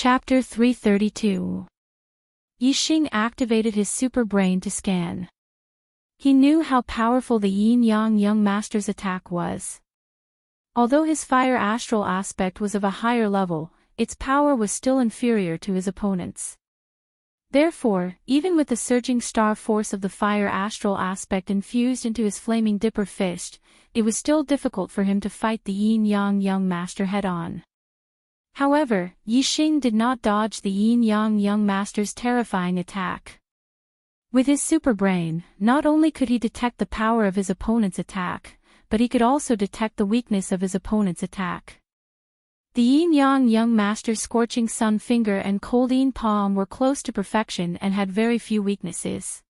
Chapter 332. Yixing activated his super brain to scan. He knew how powerful the Yin-Yang Young Master's attack was. Although his fire astral aspect was of a higher level, its power was still inferior to his opponent's. Therefore, even with the surging star force of the fire astral aspect infused into his flaming dipper fist, it was still difficult for him to fight the Yin-Yang Young Master head-on. However, Yixing did not dodge the Yin-Yang Young Master's terrifying attack. With his super brain, not only could he detect the power of his opponent's attack, but he could also detect the weakness of his opponent's attack. The Yin-Yang Young Master's scorching sun finger and cold palm were close to perfection and had very few weaknesses.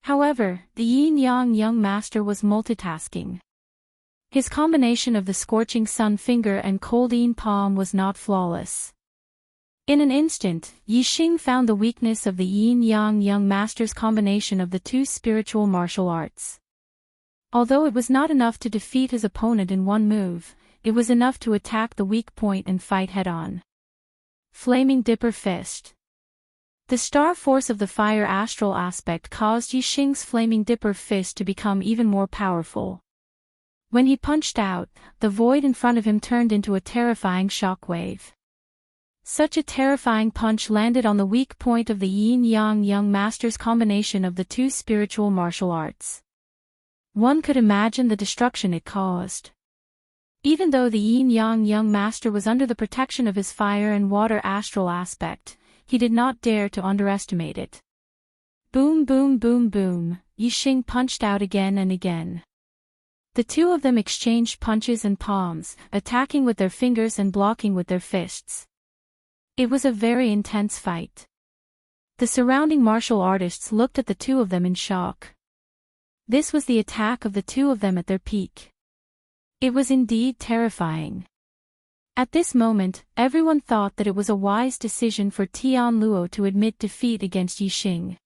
However, the Yin-Yang Young Master was multitasking. His combination of the scorching sun finger and cold palm was not flawless. In an instant, Yixing found the weakness of the Yin-Yang Young Master's combination of the two spiritual martial arts. Although it was not enough to defeat his opponent in one move, it was enough to attack the weak point and fight head-on. Flaming Dipper Fist. The star force of the fire astral aspect caused Yixing's flaming dipper fist to become even more powerful. When he punched out, the void in front of him turned into a terrifying shockwave. Such a terrifying punch landed on the weak point of the Yin-Yang Young Master's combination of the two spiritual martial arts. One could imagine the destruction it caused. Even though the Yin-Yang Young Master was under the protection of his fire and water astral aspect, he did not dare to underestimate it. Boom boom boom boom, Yixing punched out again and again. The two of them exchanged punches and palms, attacking with their fingers and blocking with their fists. It was a very intense fight. The surrounding martial artists looked at the two of them in shock. This was the attack of the two of them at their peak. It was indeed terrifying. At this moment, everyone thought that it was a wise decision for Tian Luo to admit defeat against Yixing.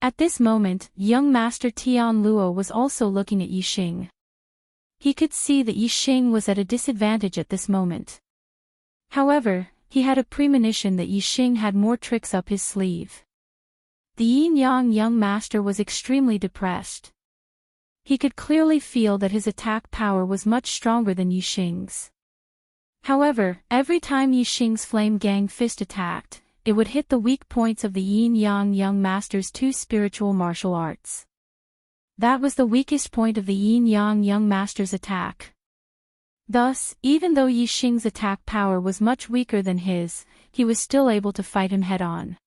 At this moment, young Master Tian Luo was also looking at Yixing. He could see that Yixing was at a disadvantage at this moment. However, he had a premonition that Yixing had more tricks up his sleeve. The Yin-Yang Young Master was extremely depressed. He could clearly feel that his attack power was much stronger than Yixing's. However, every time Yixing's Flame Gang fist attacked, it would hit the weak points of the Yin-Yang Young Master's two spiritual martial arts. That was the weakest point of the Yin-Yang Young Master's attack. Thus, even though Yixing's attack power was much weaker than his, he was still able to fight him head-on.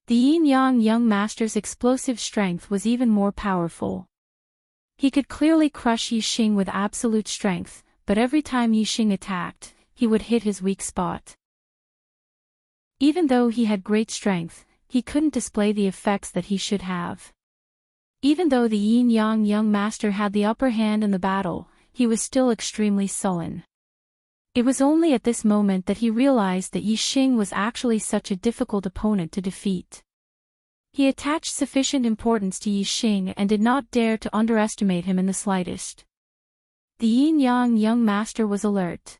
The Yin-Yang Young Master's explosive strength was even more powerful. He could clearly crush Yixing with absolute strength, but every time Yixing attacked, he would hit his weak spot. Even though he had great strength, he couldn't display the effects that he should have. Even though the Yin-Yang Young Master had the upper hand in the battle, he was still extremely sullen. It was only at this moment that he realized that Yixing was actually such a difficult opponent to defeat. He attached sufficient importance to Yixing and did not dare to underestimate him in the slightest. The Yin-Yang Young Master was alert.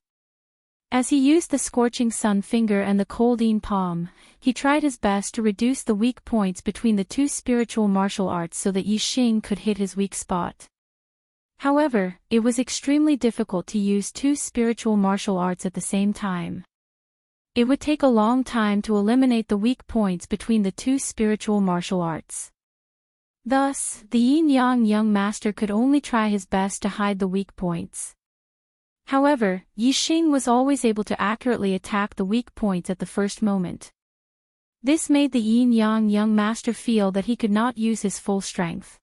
As he used the scorching sun finger and the cold palm, he tried his best to reduce the weak points between the two spiritual martial arts so that Yixing could hit his weak spot. However, it was extremely difficult to use two spiritual martial arts at the same time. It would take a long time to eliminate the weak points between the two spiritual martial arts. Thus, the Yin-Yang Young Master could only try his best to hide the weak points. However, Yixing was always able to accurately attack the weak points at the first moment. This made the Yin-Yang Young Master feel that he could not use his full strength.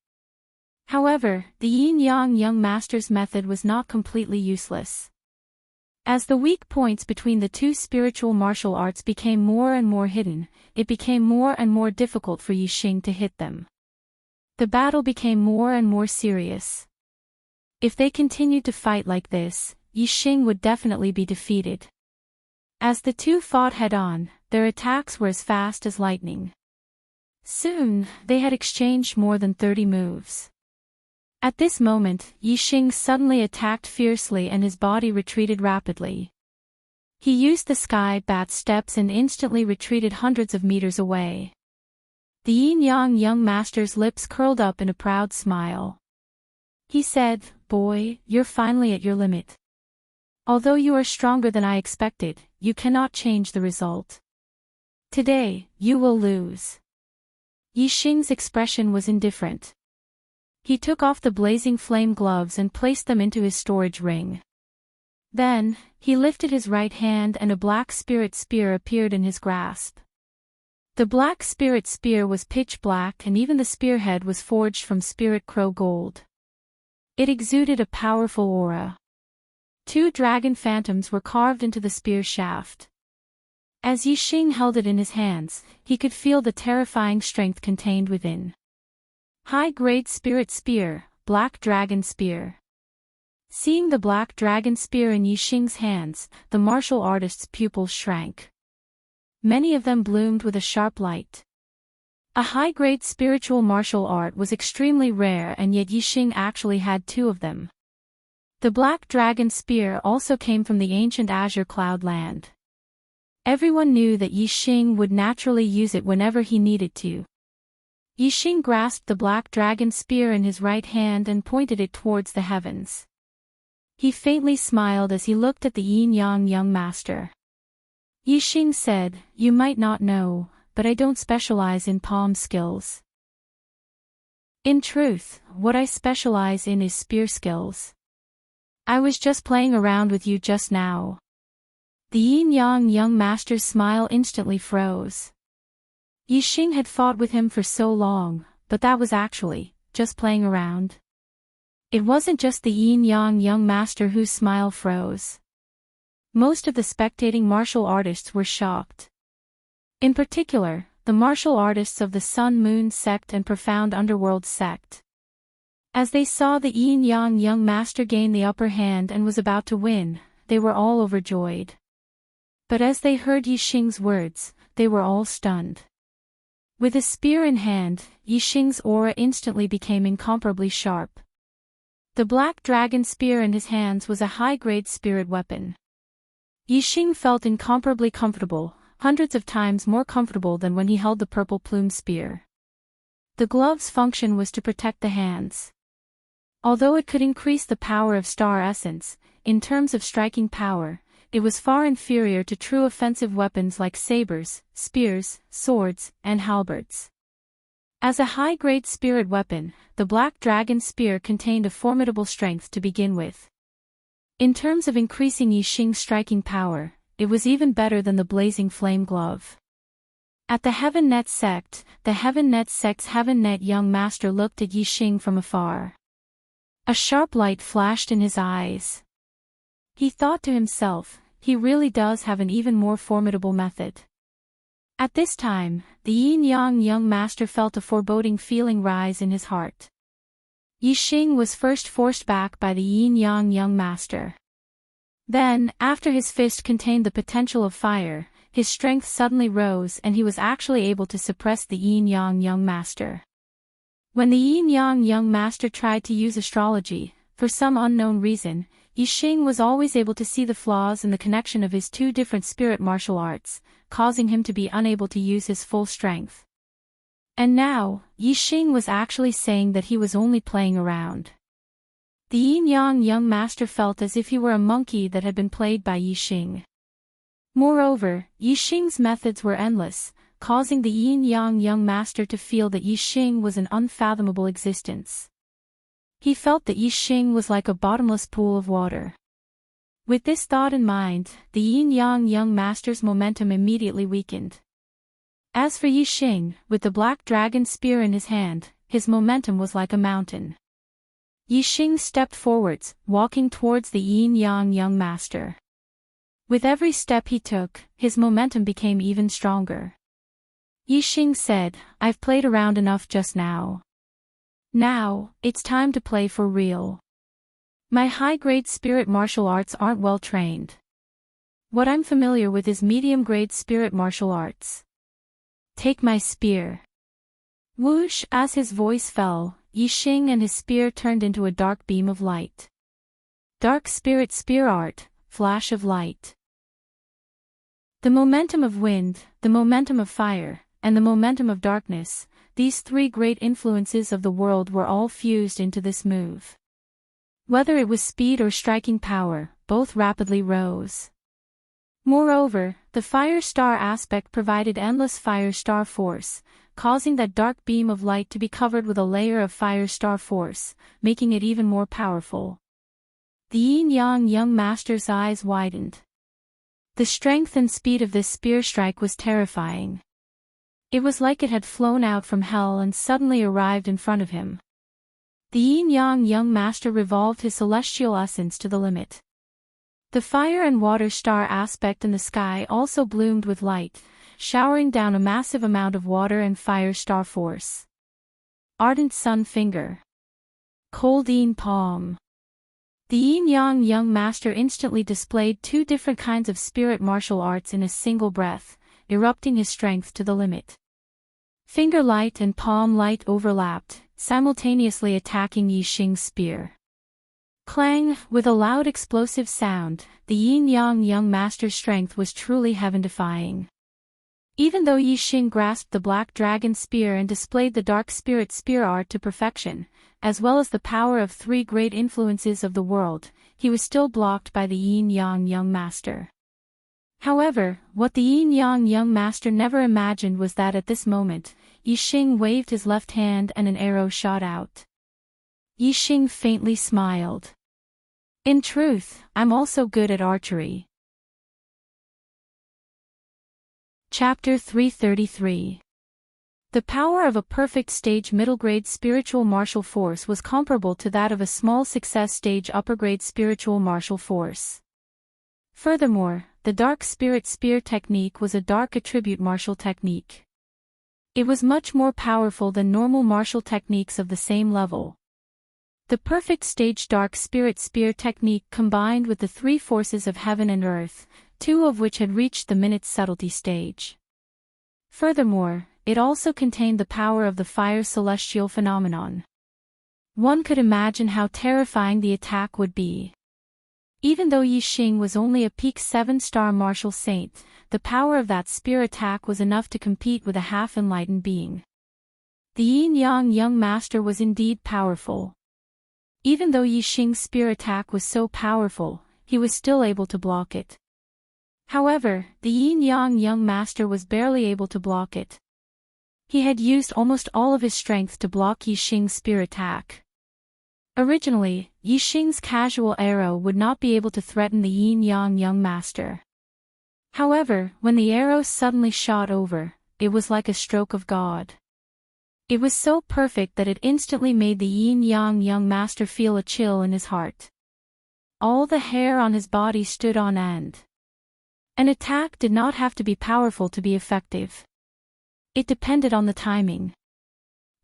However, the Yin-Yang Young Master's method was not completely useless. As the weak points between the two spiritual martial arts became more and more hidden, it became more and more difficult for Yixing to hit them. The battle became more and more serious. If they continued to fight like this, Yixing would definitely be defeated. As the two fought head-on, their attacks were as fast as lightning. Soon, they had exchanged more than 30 moves. At this moment, Yixing suddenly attacked fiercely and his body retreated rapidly. He used the sky bat steps and instantly retreated hundreds of meters away. The yin-yang young master's lips curled up in a proud smile. He said, "Boy, you're finally at your limit. Although you are stronger than I expected, you cannot change the result. Today, you will lose." Yixing's expression was indifferent. He took off the blazing flame gloves and placed them into his storage ring. Then, he lifted his right hand and a black spirit spear appeared in his grasp. The black spirit spear was pitch black and even the spearhead was forged from spirit crow gold. It exuded a powerful aura. 2 dragon phantoms were carved into the spear shaft. As Yixing held it in his hands, he could feel the terrifying strength contained within. High-grade spirit spear, black dragon spear. Seeing the black dragon spear in Yixing's hands, the martial artist's pupils shrank. Many of them bloomed with a sharp light. A high-grade spiritual martial art was extremely rare and yet Yixing actually had 2 of them. The black dragon spear also came from the ancient azure cloud land. Everyone knew that Yixing would naturally use it whenever he needed to. Yixing grasped the black dragon spear in his right hand and pointed it towards the heavens. He faintly smiled as he looked at the yin-yang young master. Yixing said, "You might not know, but I don't specialize in palm skills. In truth, what I specialize in is spear skills. I was just playing around with you just now." The yin-yang young master's smile instantly froze. Yixing had fought with him for so long, but that was actually just playing around. It wasn't just the yin-yang young master whose smile froze. Most of the spectating martial artists were shocked. In particular, the martial artists of the Sun Moon sect and Profound Underworld sect. As they saw the yin-yang young master gain the upper hand and was about to win, they were all overjoyed. But as they heard Yixing's words, they were all stunned. With a spear in hand, Yixing's aura instantly became incomparably sharp. The black dragon spear in his hands was a high-grade spirit weapon. Yixing felt incomparably comfortable, hundreds of times more comfortable than when he held the purple plume spear. The glove's function was to protect the hands. Although it could increase the power of star essence, in terms of striking power, it was far inferior to true offensive weapons like sabers, spears, swords, and halberds. As a high-grade spirit weapon, the black dragon spear contained a formidable strength to begin with. In terms of increasing Yixing's striking power, it was even better than the blazing flame glove. At the Heaven Net sect, the Heaven Net sect's Heaven Net young master looked at Yixing from afar. A sharp light flashed in his eyes. He thought to himself, he really does have an even more formidable method. At this time, the yin-yang young master felt a foreboding feeling rise in his heart. Yixing was first forced back by the yin-yang young master. Then, after his fist contained the potential of fire, his strength suddenly rose and he was actually able to suppress the yin-yang young master. When the yin-yang young master tried to use astrology, for some unknown reason, Yixing was always able to see the flaws in the connection of his 2 different spirit martial arts, causing him to be unable to use his full strength. And now, Yixing was actually saying that he was only playing around. The yin-yang young master felt as if he were a monkey that had been played by Yixing. Moreover, Yixing's methods were endless, causing the yin-yang young master to feel that Yixing was an unfathomable existence. He felt that Yixing was like a bottomless pool of water. With this thought in mind, the yin-yang young master's momentum immediately weakened. As for Yixing, with the black dragon spear in his hand, his momentum was like a mountain. Yixing stepped forwards, walking towards the yin-yang young master. With every step he took, his momentum became even stronger. Yixing said, "I've played around enough just now. Now, it's time to play for real. My high-grade spirit martial arts aren't well trained. What I'm familiar with is medium-grade spirit martial arts. Take my spear." Whoosh! As his voice fell, Yixing and his spear turned into a dark beam of light. Dark spirit spear art, flash of light. The momentum of wind, the momentum of fire, and the momentum of darkness, these three great influences of the world were all fused into this move. Whether it was speed or striking power, both rapidly rose. Moreover, the fire star aspect provided endless fire star force, causing that dark beam of light to be covered with a layer of fire star force, making it even more powerful. The yin-yang young master's eyes widened. The strength and speed of this spear strike was terrifying. It was like it had flown out from hell and suddenly arrived in front of him. The yin-yang young master revolved his celestial essence to the limit. The fire and water star aspect in the sky also bloomed with light, showering down a massive amount of water and fire star force. Ardent sun finger. Cold yin palm. The yin-yang young master instantly displayed two different kinds of spirit martial arts in a single breath, erupting his strength to the limit. Finger light and palm light overlapped, simultaneously attacking Yixing's spear. Clang! With a loud explosive sound, the yin-yang young master's strength was truly heaven-defying. Even though Yixing grasped the black dragon spear and displayed the dark spirit spear art to perfection, as well as the power of three great influences of the world, he was still blocked by the yin-yang young master. However, what the yin-yang young master never imagined was that at this moment, Yixing waved his left hand and an arrow shot out. Yixing faintly smiled. In truth, I'm also good at archery. Chapter 333. The power of a perfect stage middle-grade spiritual martial force was comparable to that of a small success stage upper-grade spiritual martial force. Furthermore, the dark spirit spear technique was a dark attribute martial technique. It was much more powerful than normal martial techniques of the same level. The perfect stage dark spirit spear technique combined with the three forces of heaven and earth, two of which had reached the minute subtlety stage. Furthermore, it also contained the power of the fire celestial phenomenon. One could imagine how terrifying the attack would be. Even though Yixing was only a peak 7-star martial saint, the power of that spear attack was enough to compete with a half-enlightened being. The yin-yang young master was indeed powerful. Even though Yixing's spear attack was so powerful, he was still able to block it. However, the yin-yang young master was barely able to block it. He had used almost all of his strength to block Yixing's spear attack. Originally, Yixing's casual arrow would not be able to threaten the yin-yang young master. However, when the arrow suddenly shot over, it was like a stroke of God. It was so perfect that it instantly made the yin-yang young master feel a chill in his heart. All the hair on his body stood on end. An attack did not have to be powerful to be effective. It depended on the timing.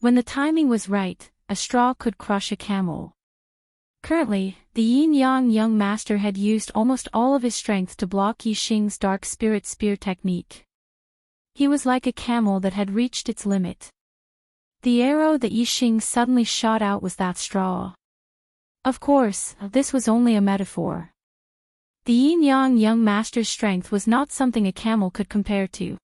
When the timing was right, a straw could crush a camel. Currently, the yin-yang young master had used almost all of his strength to block Yixing's dark spirit spear technique. He was like a camel that had reached its limit. The arrow that Yixing suddenly shot out was that straw. Of course, this was only a metaphor. The yin-yang young master's strength was not something a camel could compare to.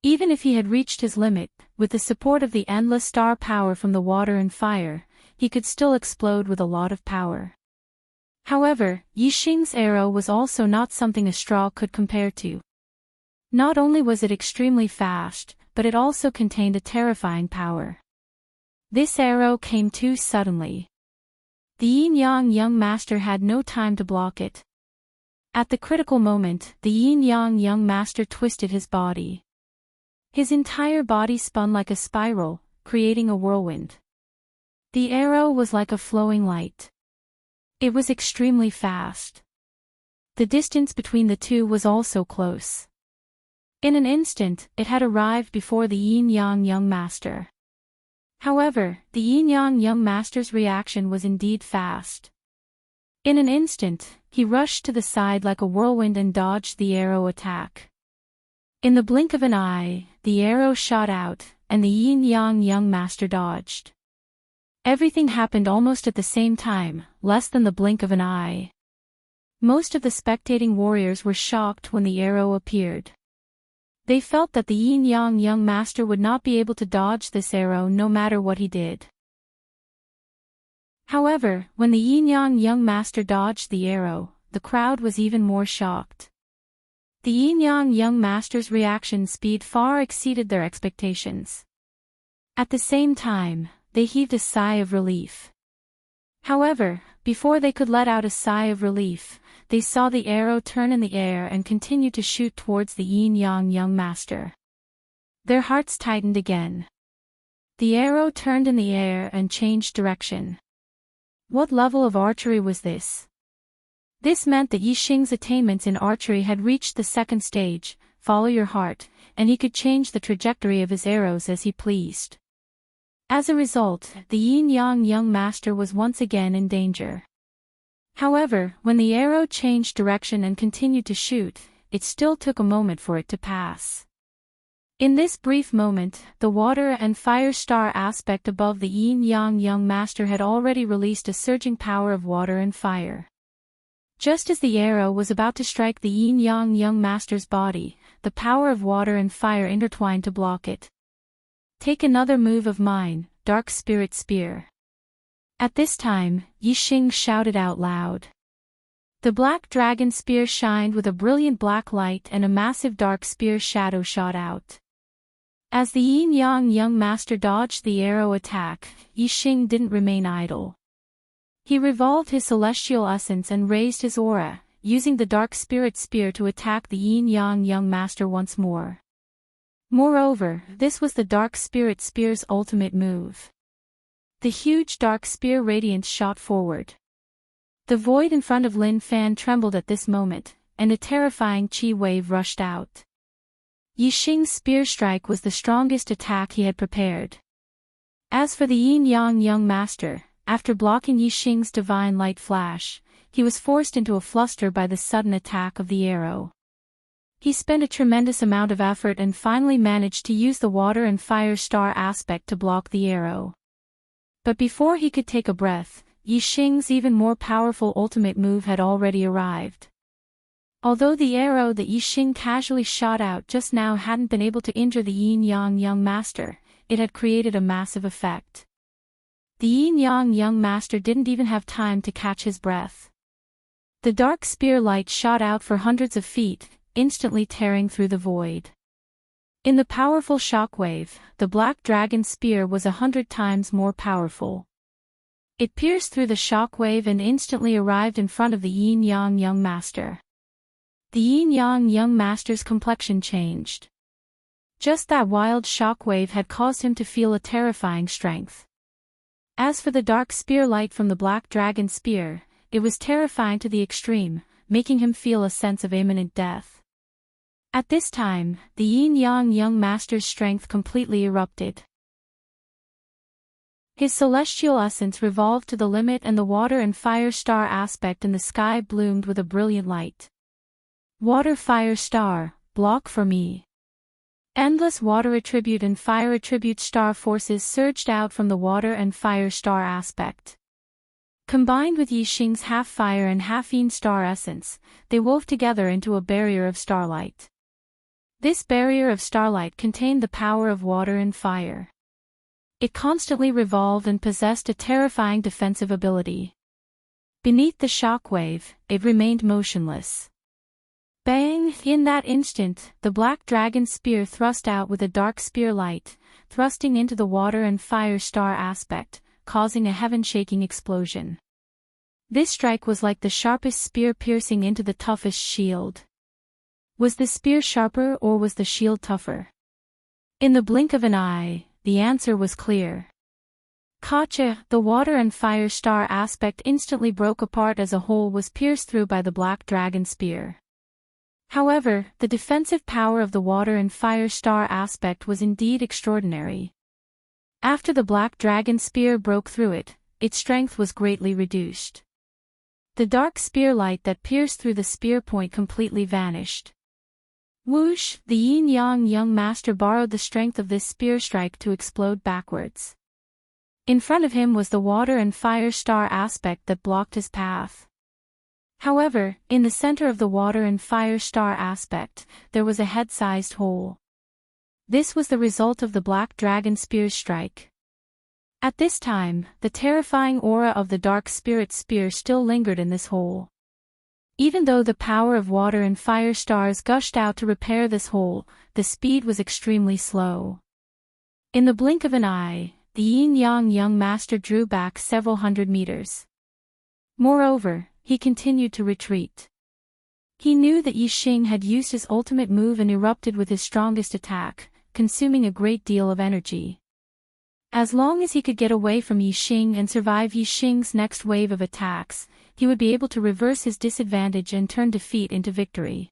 Even if he had reached his limit, with the support of the endless star power from the water and fire, he could still explode with a lot of power. However, Yixing's arrow was also not something a straw could compare to. Not only was it extremely fast, but it also contained a terrifying power. This arrow came too suddenly. The yin-yang young master had no time to block it. At the critical moment, the yin-yang young master twisted his body. His entire body spun like a spiral, creating a whirlwind. The arrow was like a flowing light. It was extremely fast. The distance between the two was also close. In an instant, it had arrived before the yin-yang young master. However, the yin-yang young master's reaction was indeed fast. In an instant, he rushed to the side like a whirlwind and dodged the arrow attack. In the blink of an eye, the arrow shot out, and the yin-yang young master dodged. Everything happened almost at the same time, less than the blink of an eye. Most of the spectating warriors were shocked when the arrow appeared. They felt that the yin-yang young master would not be able to dodge this arrow no matter what he did. However, when the yin-yang young master dodged the arrow, the crowd was even more shocked. The yin-yang young master's reaction speed far exceeded their expectations. At the same time, they heaved a sigh of relief. However, before they could let out a sigh of relief, they saw the arrow turn in the air and continue to shoot towards the yin-yang young master. Their hearts tightened again. The arrow turned in the air and changed direction. What level of archery was this? This meant that Yixing's attainments in archery had reached the second stage, follow your heart, and he could change the trajectory of his arrows as he pleased. As a result, the yin-yang young master was once again in danger. However, when the arrow changed direction and continued to shoot, it still took a moment for it to pass. In this brief moment, the water and fire star aspect above the yin-yang young master had already released a surging power of water and fire. Just as the arrow was about to strike the yin-yang young master's body, the power of water and fire intertwined to block it. Take another move of mine, Dark Spirit Spear. At this time, Yixing shouted out loud. The black dragon spear shined with a brilliant black light and a massive dark spear shadow shot out. As the yin-yang young master dodged the arrow attack, Yixing didn't remain idle. He revolved his celestial essence and raised his aura, using the dark spirit spear to attack the yin-yang young master once more. Moreover, this was the dark spirit spear's ultimate move. The huge dark spear radiance shot forward. The void in front of Lin Fan trembled at this moment, and a terrifying chi wave rushed out. Yixing's spear strike was the strongest attack he had prepared. As for the yin-yang young master, after blocking Yixing's divine light flash, he was forced into a fluster by the sudden attack of the arrow. He spent a tremendous amount of effort and finally managed to use the water and fire star aspect to block the arrow. But before he could take a breath, Yixing's even more powerful ultimate move had already arrived. Although the arrow that Yixing casually shot out just now hadn't been able to injure the yin-yang young master, it had created a massive effect. The yin-yang young master didn't even have time to catch his breath. The dark spear light shot out for hundreds of feet, instantly tearing through the void. In the powerful shockwave, the black dragon spear was 100 times more powerful. It pierced through the shockwave and instantly arrived in front of the yin-yang young master. The yin-yang young master's complexion changed. Just that wild shockwave had caused him to feel a terrifying strength. As for the dark spear light from the black dragon spear, it was terrifying to the extreme, making him feel a sense of imminent death. At this time, the yin-yang young master's strength completely erupted. His celestial essence revolved to the limit and the water and fire star aspect in the sky bloomed with a brilliant light. Water fire star, block for me. Endless water attribute and fire attribute star forces surged out from the water and fire star aspect. Combined with Yixing's half fire and half yin star essence, they wove together into a barrier of starlight. This barrier of starlight contained the power of water and fire. It constantly revolved and possessed a terrifying defensive ability. Beneath the shockwave, it remained motionless. Bang! In that instant, the black dragon spear thrust out with a dark spear light, thrusting into the water and fire star aspect, causing a heaven-shaking explosion. This strike was like the sharpest spear piercing into the toughest shield. Was the spear sharper or was the shield tougher? In the blink of an eye, the answer was clear. Gotcha! The water and fire star aspect instantly broke apart as a hole was pierced through by the black dragon spear. However, the defensive power of the water and fire star aspect was indeed extraordinary. After the black dragon spear broke through it, its strength was greatly reduced. The dark spear light that pierced through the spear point completely vanished. Whoosh! The yin-yang young master borrowed the strength of this spear strike to explode backwards. In front of him was the water and fire star aspect that blocked his path. However, in the center of the water and fire star aspect, there was a head-sized hole. This was the result of the Black Dragon Spear's strike. At this time, the terrifying aura of the Dark Spirit Spear still lingered in this hole. Even though the power of water and fire stars gushed out to repair this hole, the speed was extremely slow. In the blink of an eye, the Yin-Yang young master drew back several hundred meters. Moreover, he continued to retreat. He knew that Yixing had used his ultimate move and erupted with his strongest attack, consuming a great deal of energy. As long as he could get away from Yixing and survive Yixing's next wave of attacks, he would be able to reverse his disadvantage and turn defeat into victory.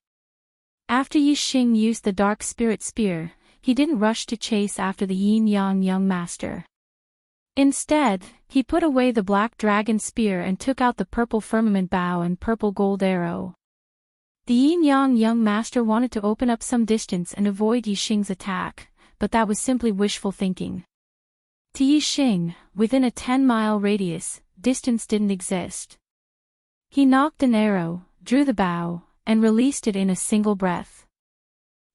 After Yixing used the Dark Spirit Spear, he didn't rush to chase after the Yin-Yang young master. Instead, he put away the Black Dragon Spear and took out the Purple Firmament Bow and Purple Gold Arrow. The Yin-Yang young master wanted to open up some distance and avoid Yixing's attack, but that was simply wishful thinking. To Yixing, within a 10-mile radius, distance didn't exist. He nocked an arrow, drew the bow, and released it in a single breath.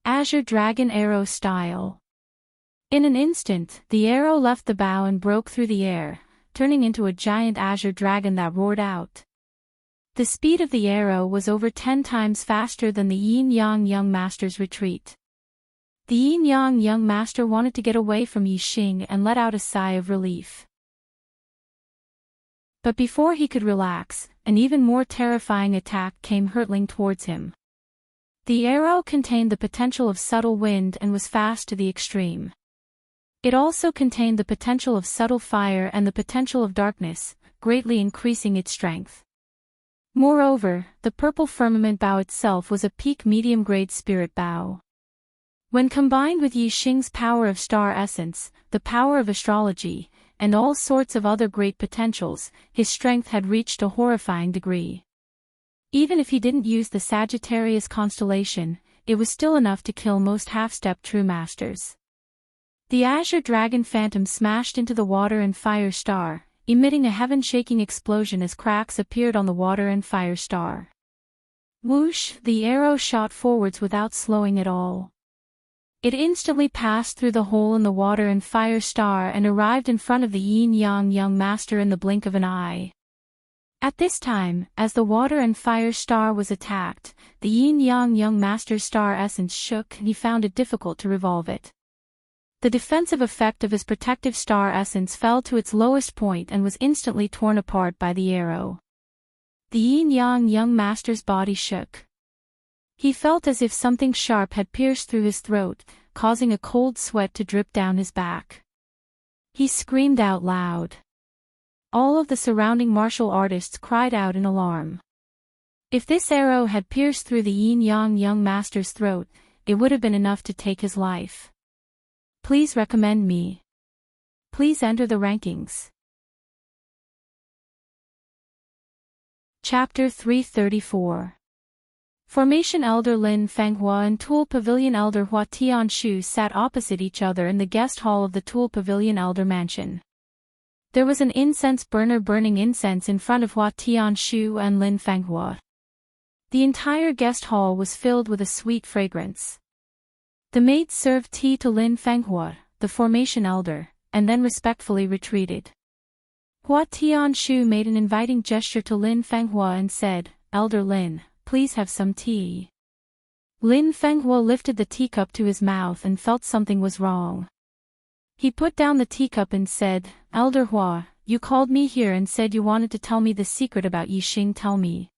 Azure Dragon Arrow style. In an instant, the arrow left the bow and broke through the air, turning into a giant azure dragon that roared out. The speed of the arrow was over 10 times faster than the Yin-Yang young master's retreat. The Yin-Yang young master wanted to get away from Yixing and let out a sigh of relief. But before he could relax, an even more terrifying attack came hurtling towards him. The arrow contained the potential of subtle wind and was fast to the extreme. It also contained the potential of subtle fire and the potential of darkness, greatly increasing its strength. Moreover, the Purple Firmament Bow itself was a peak medium-grade spirit bow. When combined with Yixing's power of star essence, the power of astrology, and all sorts of other great potentials, his strength had reached a horrifying degree. Even if he didn't use the Sagittarius constellation, it was still enough to kill most half-step true masters. The Azure Dragon Phantom smashed into the water and fire star, emitting a heaven-shaking explosion as cracks appeared on the water and fire star. Whoosh! The arrow shot forwards without slowing at all. It instantly passed through the hole in the water and fire star and arrived in front of the Yin-Yang young master in the blink of an eye. At this time, as the water and fire star was attacked, the Yin-Yang young master's star essence shook and he found it difficult to revolve it. The defensive effect of his protective star essence fell to its lowest point and was instantly torn apart by the arrow. The Yin-Yang young master's body shook. He felt as if something sharp had pierced through his throat, causing a cold sweat to drip down his back. He screamed out loud. All of the surrounding martial artists cried out in alarm. If this arrow had pierced through the Yin-Yang young master's throat, it would have been enough to take his life. Please recommend me. Please enter the rankings. Chapter 334. Formation Elder Lin Fenghua and Tool Pavilion Elder Hua Tianshu sat opposite each other in the guest hall of the Tool Pavilion Elder Mansion. There was an incense burner burning incense in front of Hua Tianshu and Lin Fenghua. The entire guest hall was filled with a sweet fragrance. The maids served tea to Lin Fenghua, the formation elder, and then respectfully retreated. Hua Tianshu made an inviting gesture to Lin Fenghua and said, "Elder Lin, please have some tea." Lin Fenghua lifted the teacup to his mouth and felt something was wrong. He put down the teacup and said, "Elder Hua, you called me here and said you wanted to tell me the secret about Yixing. Tell me."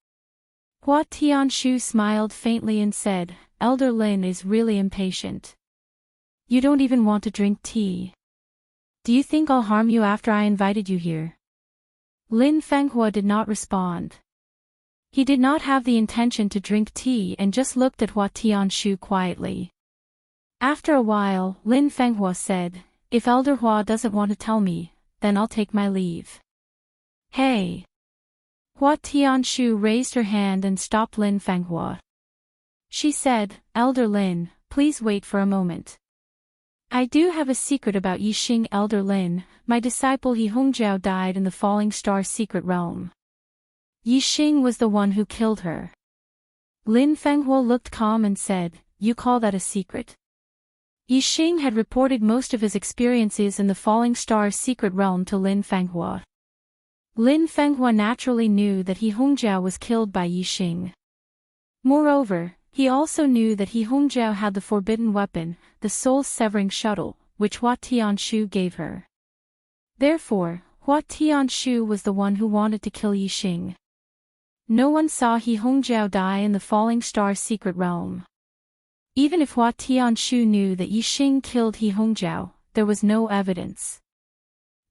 Hua Tianshu smiled faintly and said, "Elder Lin is really impatient. You don't even want to drink tea. Do you think I'll harm you after I invited you here?" Lin Fenghua did not respond. He did not have the intention to drink tea and just looked at Hua Tianshu quietly. After a while, Lin Fenghua said, "If Elder Hua doesn't want to tell me, then I'll take my leave." "Hey!" Hua Tianshu raised her hand and stopped Lin Fenghua. She said, "Elder Lin, please wait for a moment. I do have a secret about Yixing. Elder Lin, my disciple He Hongjiao died in the Falling Star secret realm. Yixing was the one who killed her. Lin Fenghua looked calm and said, "You call that a secret?" Yixing had reported most of his experiences in the Falling Star's secret realm to Lin Fenghua. Lin Fenghua naturally knew that He Hongjiao was killed by Yixing. Moreover, he also knew that He Hongjiao had the forbidden weapon, the soul-severing shuttle, which Hua Tianshu gave her. Therefore, Hua Tianshu was the one who wanted to kill Yixing. No one saw He Hongjiao die in the Falling Star's secret realm. Even if Hua Tianshu knew that Yixing killed He Hongjiao, there was no evidence.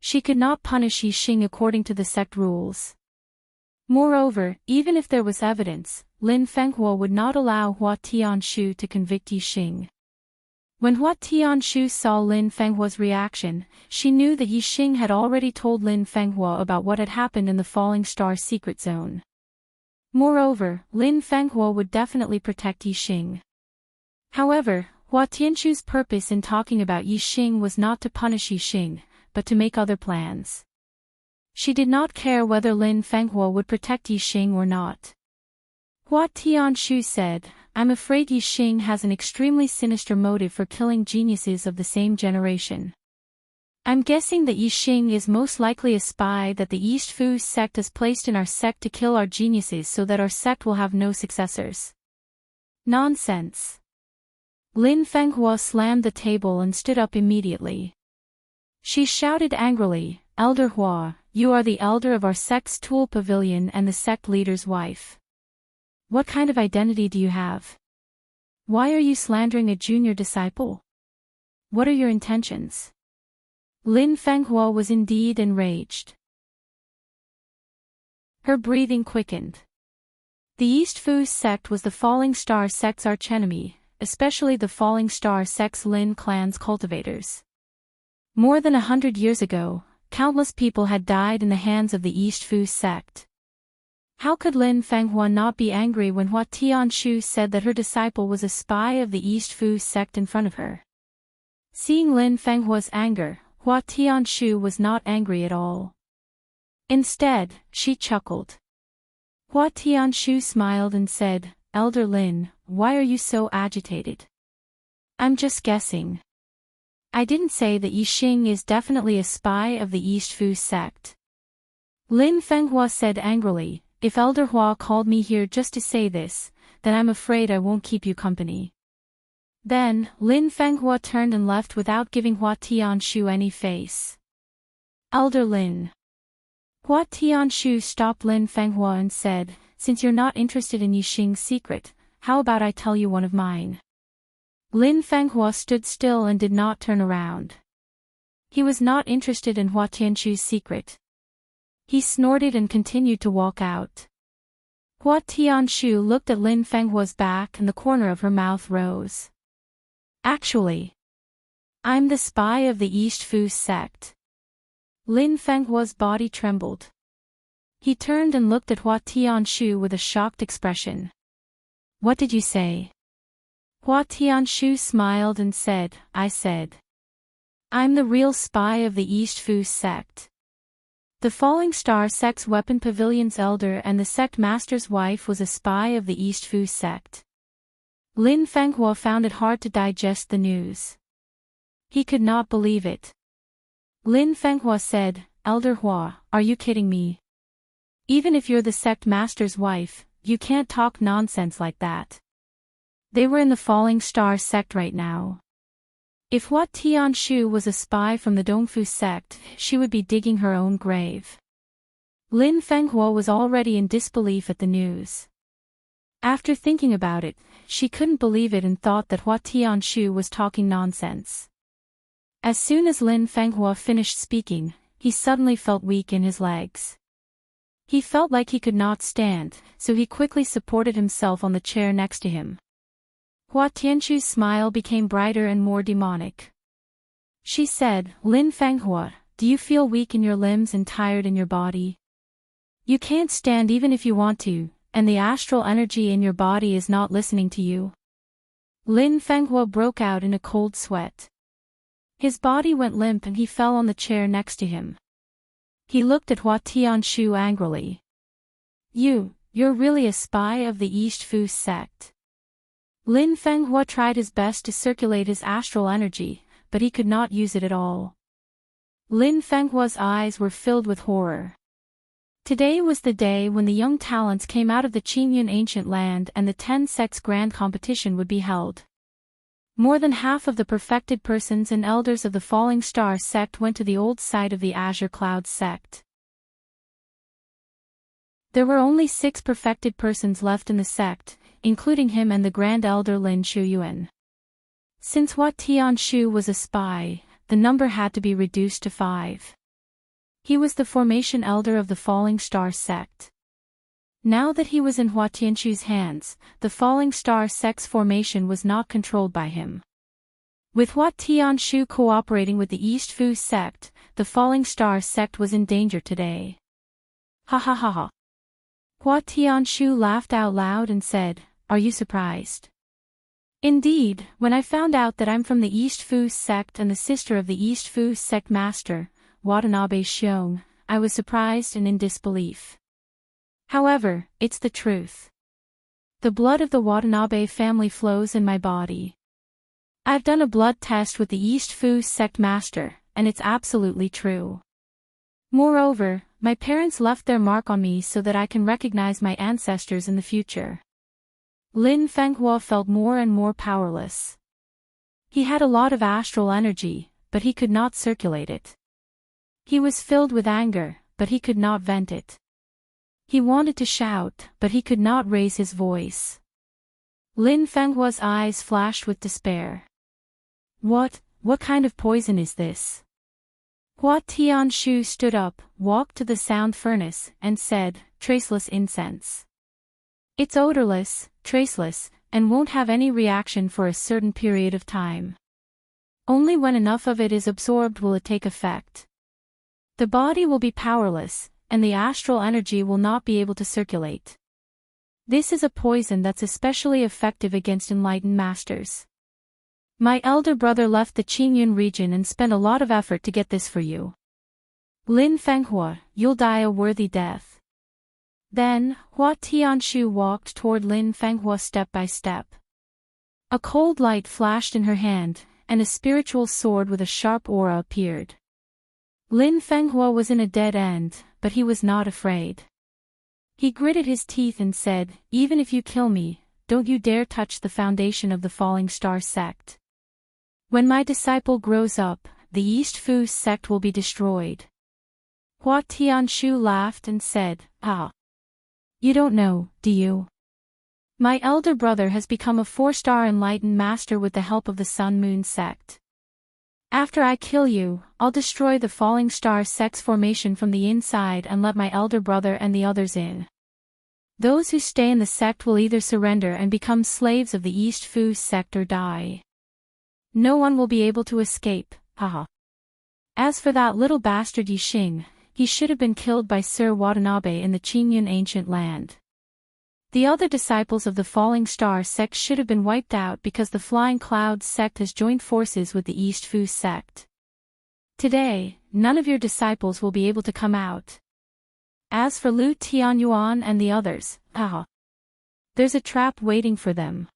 She could not punish Yixing according to the sect rules. Moreover, even if there was evidence, Lin Fenghua would not allow Hua Tianshu to convict Yixing. When Hua Tianshu saw Lin Fenghua's reaction, she knew that Yixing had already told Lin Fenghua about what had happened in the Falling Star secret zone. Moreover, Lin Fenghua would definitely protect Yixing. However, Hua Tianshu's purpose in talking about Yixing was not to punish Yixing, but to make other plans. She did not care whether Lin Fenghua would protect Yixing or not. Hua Tianshu said, "I'm afraid Yixing has an extremely sinister motive for killing geniuses of the same generation. I'm guessing that Yixing is most likely a spy that the East Fu sect has placed in our sect to kill our geniuses so that our sect will have no successors." Nonsense. Lin Fenghua slammed the table and stood up immediately. She shouted angrily, "Elder Hua, you are the elder of our sect's Tool Pavilion and the sect leader's wife. What kind of identity do you have? Why are you slandering a junior disciple? What are your intentions?" Lin Fenghua was indeed enraged. Her breathing quickened. The East Fu sect was the Falling Star sect's archenemy, especially the Falling Star sect's Lin clan's cultivators. More than 100 years ago, countless people had died in the hands of the East Fu sect. How could Lin Fenghua not be angry when Hua Tianshu said that her disciple was a spy of the East Fu sect in front of her? Seeing Lin Fenghua's anger, Hua Tianshu was not angry at all. Instead, she chuckled. Hua Tianshu smiled and said, "Elder Lin, why are you so agitated? I'm just guessing. I didn't say that Yixing is definitely a spy of the East Fu sect." Lin Fenghua said angrily, "If Elder Hua called me here just to say this, then I'm afraid I won't keep you company." Then, Lin Fenghua turned and left without giving Hua Tianshu any face. "Elder Lin." Hua Tianshu stopped Lin Fenghua and said, "Since you're not interested in Yixing's secret, how about I tell you one of mine?" Lin Fenghua stood still and did not turn around. He was not interested in Hua Tianshu's secret. He snorted and continued to walk out. Hua Tianshu looked at Lin Fenghua's back and the corner of her mouth rose. "Actually, I'm the spy of the East Fu sect." Lin Fenghua's body trembled. He turned and looked at Hua Tianshu with a shocked expression. "What did you say?" Hua Tianshu smiled and said, "I said, I'm the real spy of the East Fu sect. The Falling Star sect's weapon pavilion's elder and the sect master's wife was a spy of the East Fu sect." Lin Fenghua found it hard to digest the news. He could not believe it. Lin Fenghua said, "Elder Hua, are you kidding me? Even if you're the sect master's wife, you can't talk nonsense like that." They were in the Falling Star sect right now. If Hua Tianshu was a spy from the Dongfu sect, she would be digging her own grave. Lin Fenghua was already in disbelief at the news. After thinking about it, she couldn't believe it and thought that Hua Tianshu was talking nonsense. As soon as Lin Fenghua finished speaking, he suddenly felt weak in his legs. He felt like he could not stand, so he quickly supported himself on the chair next to him. Hua Tianshu's smile became brighter and more demonic. She said, "Lin Fenghua, do you feel weak in your limbs and tired in your body? You can't stand even if you want to, and the astral energy in your body is not listening to you." Lin Fenghua broke out in a cold sweat. His body went limp and he fell on the chair next to him. He looked at Hua Tianshu angrily. You're really a spy of the East Fu sect. Lin Fenghua tried his best to circulate his astral energy, but he could not use it at all. Lin Fenghua's eyes were filled with horror. Today was the day when the young talents came out of the Qingyun ancient land and the 10 sects grand competition would be held. More than half of the perfected persons and elders of the Falling Star sect went to the old site of the Azure Cloud sect. There were only 6 perfected persons left in the sect, including him and the Grand Elder Lin Shuyuan. Since Hua Tianshu was a spy, the number had to be reduced to 5. He was the formation elder of the Falling Star sect. Now that he was in Hua Tianshu's hands, the Falling Star sect's formation was not controlled by him. With Hua Tianshu cooperating with the East Fu sect, the Falling Star sect was in danger today. Ha ha ha ha. Hua Tianshu laughed out loud and said, "Are you surprised?" "Indeed, when I found out that I'm from the East Fu sect and the sister of the East Fu sect master, Watanabe Xiong, I was surprised and in disbelief. However, it's the truth. The blood of the Watanabe family flows in my body. I've done a blood test with the East Fu sect master, and it's absolutely true. Moreover, my parents left their mark on me so that I can recognize my ancestors in the future." Lin Fenghua felt more and more powerless. He had a lot of astral energy, but he could not circulate it. He was filled with anger, but he could not vent it. He wanted to shout, but he could not raise his voice. Lin Fenghua's eyes flashed with despair. What kind of poison is this?" Hua Tianshu stood up, walked to the sound furnace, and said, "Traceless incense. It's odorless, traceless, and won't have any reaction for a certain period of time. Only when enough of it is absorbed will it take effect. The body will be powerless, and the astral energy will not be able to circulate. This is a poison that's especially effective against enlightened masters. My elder brother left the Qingyun region and spent a lot of effort to get this for you. Lin Fenghua, you'll die a worthy death." Then, Hua Tianshu walked toward Lin Fenghua step by step. A cold light flashed in her hand, and a spiritual sword with a sharp aura appeared. Lin Fenghua was in a dead end, but he was not afraid. He gritted his teeth and said, "Even if you kill me, don't you dare touch the foundation of the Falling Star sect. When my disciple grows up, the East Fu sect will be destroyed." Hua Tianshu laughed and said, "Ah. You don't know, do you? My elder brother has become a 4-star enlightened master with the help of the Sun Moon sect. After I kill you, I'll destroy the Falling Star sect's formation from the inside and let my elder brother and the others in. Those who stay in the sect will either surrender and become slaves of the East Fu sect or die. No one will be able to escape, haha. As for that little bastard Yixing, he should have been killed by Sir Watanabe in the Qingyun ancient land. The other disciples of the Falling Star sect should have been wiped out because the Flying Clouds sect has joined forces with the East Fu sect. Today, none of your disciples will be able to come out. As for Lu Tianyuan and the others, there's a trap waiting for them.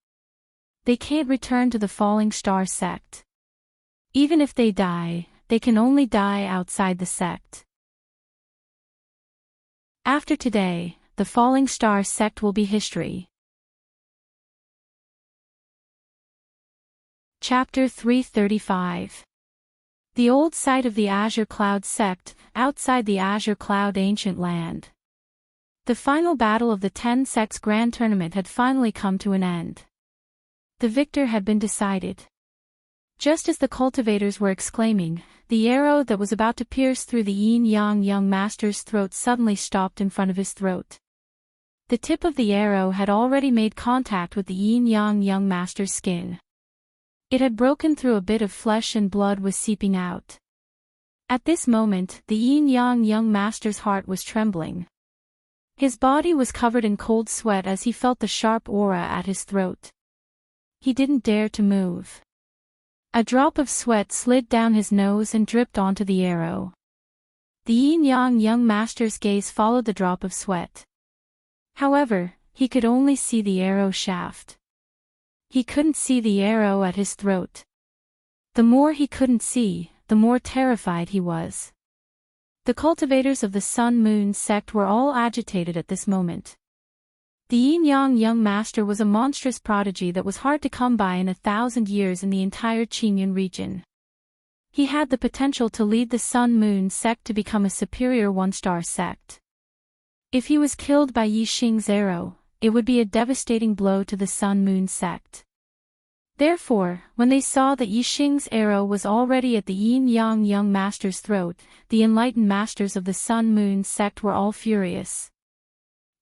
They can't return to the Falling Star sect. Even if they die, they can only die outside the sect. After today, the Falling Star sect will be history." Chapter 335. The old site of the Azure Cloud sect, outside the Azure Cloud ancient land. The final battle of the 10 sects grand tournament had finally come to an end. The victor had been decided. Just as the cultivators were exclaiming, the arrow that was about to pierce through the yin-yang young master's throat suddenly stopped in front of his throat. The tip of the arrow had already made contact with the yin-yang young master's skin. It had broken through a bit of flesh and blood was seeping out. At this moment, the yin-yang young master's heart was trembling. His body was covered in cold sweat as he felt the sharp aura at his throat. He didn't dare to move. A drop of sweat slid down his nose and dripped onto the arrow. The yin-yang young master's gaze followed the drop of sweat. However, he could only see the arrow shaft. He couldn't see the arrow at his throat. The more he couldn't see, the more terrified he was. The cultivators of the Sun-Moon sect were all agitated at this moment. The Yin-Yang young master was a monstrous prodigy that was hard to come by in 1,000 years in the entire Qingyun region. He had the potential to lead the Sun-Moon sect to become a superior one-star sect. If he was killed by Yixing's arrow, it would be a devastating blow to the Sun-Moon sect. Therefore, when they saw that Yixing's arrow was already at the Yin-Yang young master's throat, the enlightened masters of the Sun-Moon sect were all furious.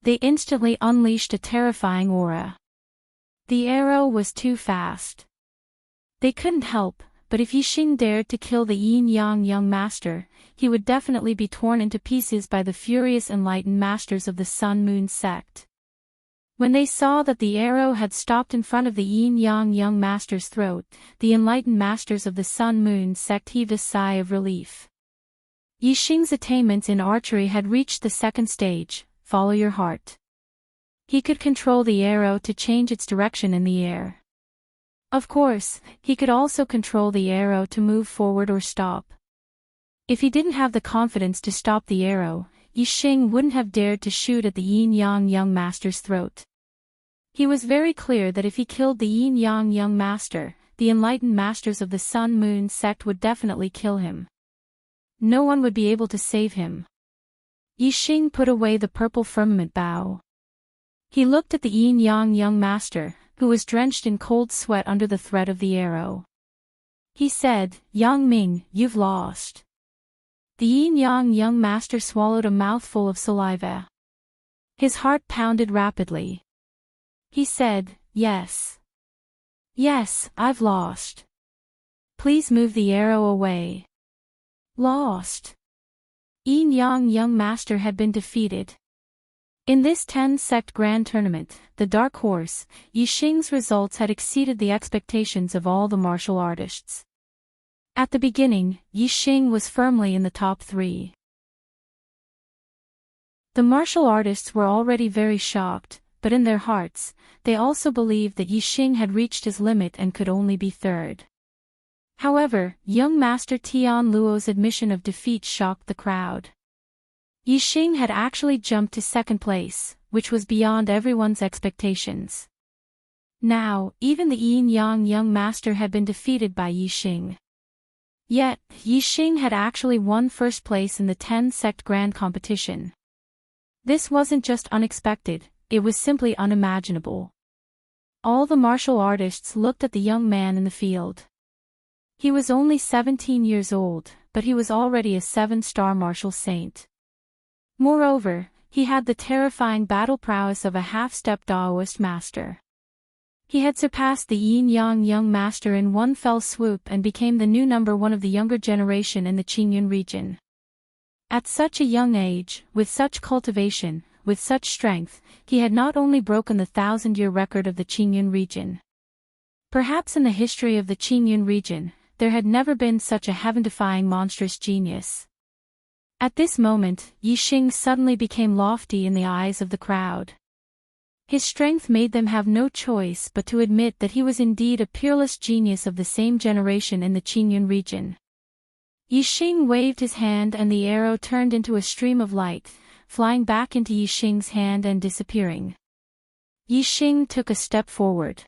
They instantly unleashed a terrifying aura. The arrow was too fast. They couldn't help, but if Yixing dared to kill the Yin-Yang young master, he would definitely be torn into pieces by the furious enlightened masters of the Sun-Moon sect. When they saw that the arrow had stopped in front of the Yin-Yang young master's throat, the enlightened masters of the Sun-Moon sect heaved a sigh of relief. Yixing's attainments in archery had reached the second stage, follow your heart. He could control the arrow to change its direction in the air. Of course, he could also control the arrow to move forward or stop. If he didn't have the confidence to stop the arrow, Yixing wouldn't have dared to shoot at the Yin-Yang young master's throat. He was very clear that if he killed the Yin-Yang young master, the enlightened masters of the Sun-Moon sect would definitely kill him. No one would be able to save him. Yixing put away the purple firmament bow. He looked at the Yin-Yang young master, who was drenched in cold sweat under the threat of the arrow. He said, "Yang Ming, you've lost." The Yin-Yang young master swallowed a mouthful of saliva. His heart pounded rapidly. He said, "Yes. Yes, I've lost. Please move the arrow away." Lost. Yin-Yang young master had been defeated. In this 10-sect grand tournament, the Dark Horse, Yixing's results had exceeded the expectations of all the martial artists. At the beginning, Yixing was firmly in the top 3. The martial artists were already very shocked, but in their hearts, they also believed that Yixing had reached his limit and could only be third. However, young Master Tian Luo's admission of defeat shocked the crowd. Yixing had actually jumped to second place, which was beyond everyone's expectations. Now, even the Yin-Yang young master had been defeated by Yixing. Yet, Yixing had actually won first place in the 10-sect grand competition. This wasn't just unexpected, it was simply unimaginable. All the martial artists looked at the young man in the field. He was only 17 years old, but he was already a 7-star martial saint. Moreover, he had the terrifying battle prowess of a half-step Daoist master. He had surpassed the Yin-Yang young master in one fell swoop and became the new number 1 of the younger generation in the Qingyun region. At such a young age, with such cultivation, with such strength, he had not only broken the 1,000-year record of the Qingyun region. Perhaps in the history of the Qingyun region, there had never been such a heaven-defying monstrous genius. At this moment, Yixing suddenly became lofty in the eyes of the crowd. His strength made them have no choice but to admit that he was indeed a peerless genius of the same generation in the Qingyun region. Yixing waved his hand and the arrow turned into a stream of light, flying back into Yixing's hand and disappearing. Yixing took a step forward.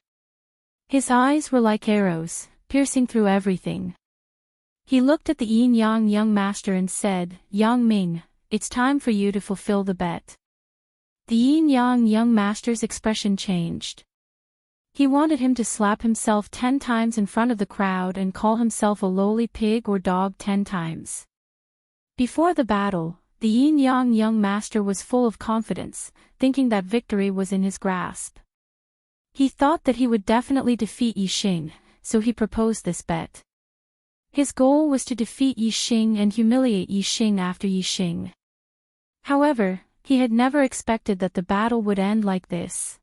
His eyes were like arrows, piercing through everything. He looked at the Yin-Yang young master and said, "Yang Ming, it's time for you to fulfill the bet." The Yin-Yang young master's expression changed. He wanted him to slap himself 10 times in front of the crowd and call himself a lowly pig or dog 10 times. Before the battle, the Yin-Yang young master was full of confidence, thinking that victory was in his grasp. He thought that he would definitely defeat Yixing, so he proposed this bet. His goal was to defeat Yixing and humiliate Yixing after Yixing. However, he had never expected that the battle would end like this.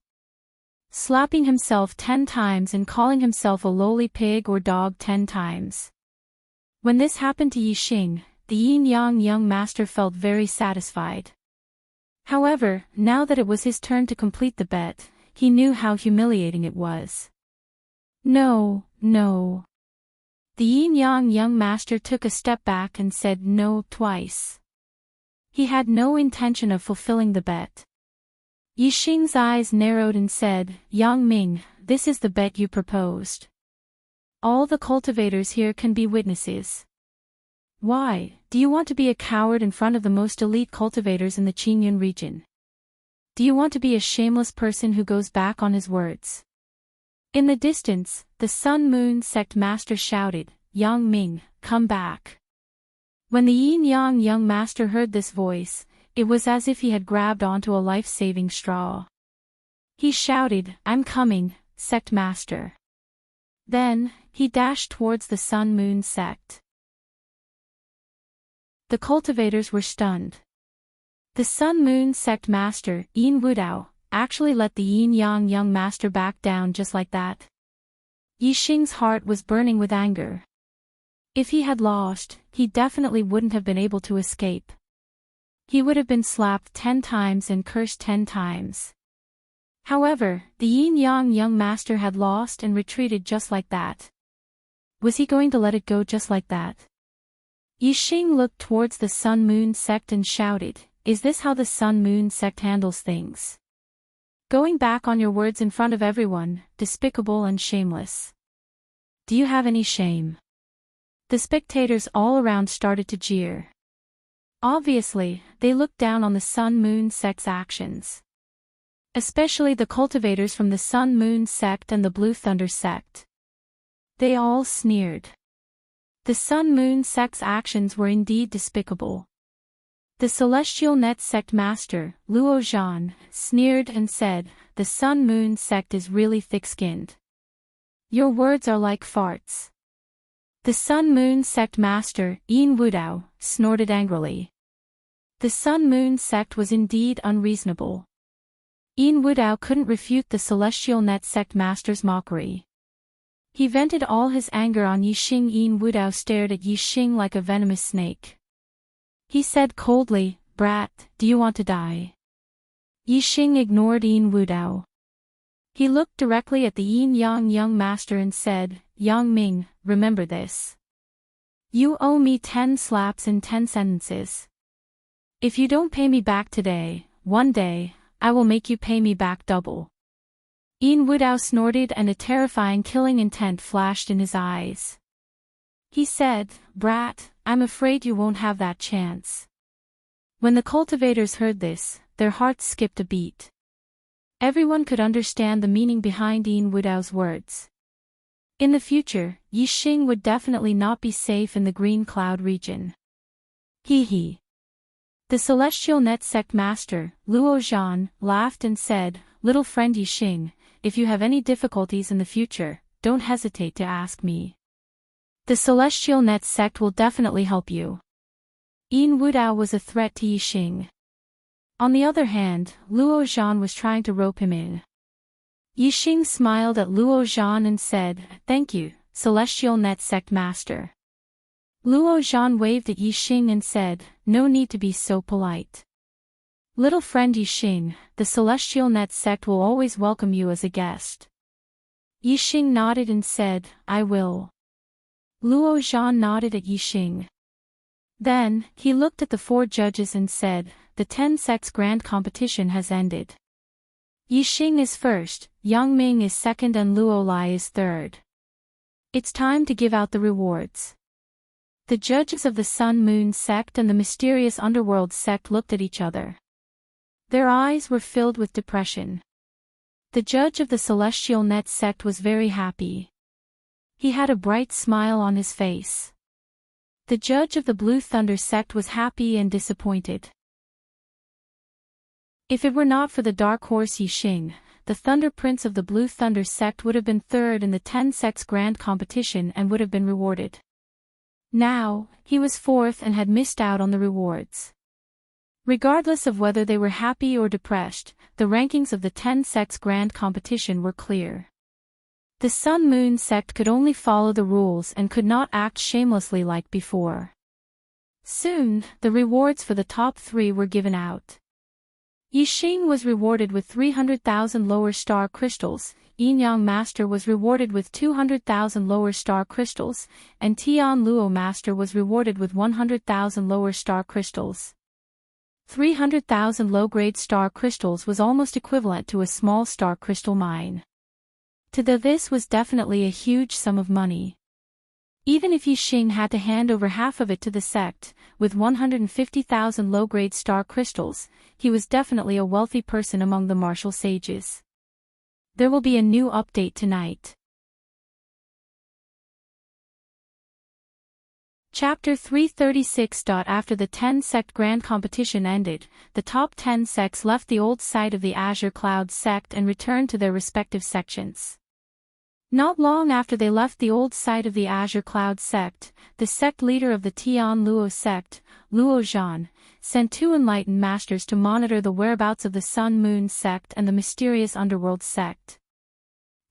Slapping himself 10 times and calling himself a lowly pig or dog 10 times. When this happened to Yixing, the Yin-Yang young master felt very satisfied. However, now that it was his turn to complete the bet, he knew how humiliating it was. No, no. The yin-yang young master took a step back and said no twice. He had no intention of fulfilling the bet. Yixing's eyes narrowed and said, Yang Ming, this is the bet you proposed. All the cultivators here can be witnesses. Why, do you want to be a coward in front of the most elite cultivators in the Qingyun region? Do you want to be a shameless person who goes back on his words? In the distance, the Sun Moon sect master shouted, Yang Ming, come back. When the yin-yang young master heard this voice, it was as if he had grabbed onto a life-saving straw. He shouted, I'm coming, sect master. Then, he dashed towards the Sun Moon sect. The cultivators were stunned. The Sun Moon sect master, Yin Wudao, actually let the yin-yang young master back down just like that. Yixing's heart was burning with anger. If he had lost, he definitely wouldn't have been able to escape. He would have been slapped 10 times and cursed 10 times. However, the yin-yang young master had lost and retreated just like that. Was he going to let it go just like that? Yixing looked towards the Sun Moon sect and shouted, is this how the Sun Moon sect handles things? Going back on your words in front of everyone, despicable and shameless. Do you have any shame? The spectators all around started to jeer. Obviously, they looked down on the Sun Moon sect's actions. Especially the cultivators from the Sun Moon sect and the Blue Thunder sect. They all sneered. The Sun Moon sect's actions were indeed despicable. The Celestial Net sect master, Luo Zhan, sneered and said, the Sun Moon sect is really thick-skinned. Your words are like farts. The Sun Moon sect master, Yin Wudao, snorted angrily. The Sun Moon sect was indeed unreasonable. Yin Wudao couldn't refute the Celestial Net sect master's mockery. He vented all his anger on Yixing. Yin Wudao stared at Yixing like a venomous snake. He said coldly, brat, do you want to die? Yixing ignored Yin Wudao. He looked directly at the yin-yang young master and said, Yang Ming, remember this. You owe me 10 slaps in 10 sentences. If you don't pay me back today, one day, I will make you pay me back double. Yin Wudao snorted and a terrifying killing intent flashed in his eyes. He said, brat, I'm afraid you won't have that chance. When the cultivators heard this, their hearts skipped a beat. Everyone could understand the meaning behind Yin Wudao's words. In the future, Yixing would definitely not be safe in the Green Cloud region. Hee hee. The Celestial Net sect master, Luo Zhan, laughed and said, little friend Yixing, if you have any difficulties in the future, don't hesitate to ask me. The Celestial Net sect will definitely help you. Yin Wudao was a threat to Yixing. On the other hand, Luo Zhan was trying to rope him in. Yixing smiled at Luo Zhan and said, thank you, Celestial Net sect master. Luo Zhan waved at Yixing and said, no need to be so polite. Little friend Yixing, the Celestial Net sect will always welcome you as a guest. Yixing nodded and said, I will. Luo Zhan nodded at Yixing. Then, he looked at the 4 judges and said, the 10 sects grand competition has ended. Yixing is first, Yang Ming is second and Luo Lai is third. It's time to give out the rewards. The judges of the Sun Moon sect and the mysterious underworld sect looked at each other. Their eyes were filled with depression. The judge of the Celestial Net sect was very happy. He had a bright smile on his face. The judge of the Blue Thunder sect was happy and disappointed. If it were not for the dark horse Yixing, the Thunder Prince of the Blue Thunder sect would have been third in the 10 sects grand competition and would have been rewarded. Now, he was fourth and had missed out on the rewards. Regardless of whether they were happy or depressed, the rankings of the 10 sects grand competition were clear. The Sun Moon sect could only follow the rules and could not act shamelessly like before. Soon, the rewards for the top 3 were given out. Yixing was rewarded with 300,000 lower star crystals, Yin Yang Master was rewarded with 200,000 lower star crystals, and Tian Luo Master was rewarded with 100,000 lower star crystals. 300,000 low-grade star crystals was almost equivalent to a small star crystal mine. This was definitely a huge sum of money. Even if Yixing had to hand over half of it to the sect, with 150,000 low-grade star crystals, he was definitely a wealthy person among the martial sages. There will be a new update tonight. Chapter 336. After the 10-sect grand competition ended, the top 10 sects left the old site of the Azure Cloud sect and returned to their respective sections. Not long after they left the old site of the Azure Cloud sect, the sect leader of the Tian Luo sect, Luo Zhan, sent 2 enlightened masters to monitor the whereabouts of the Sun Moon sect and the mysterious underworld sect.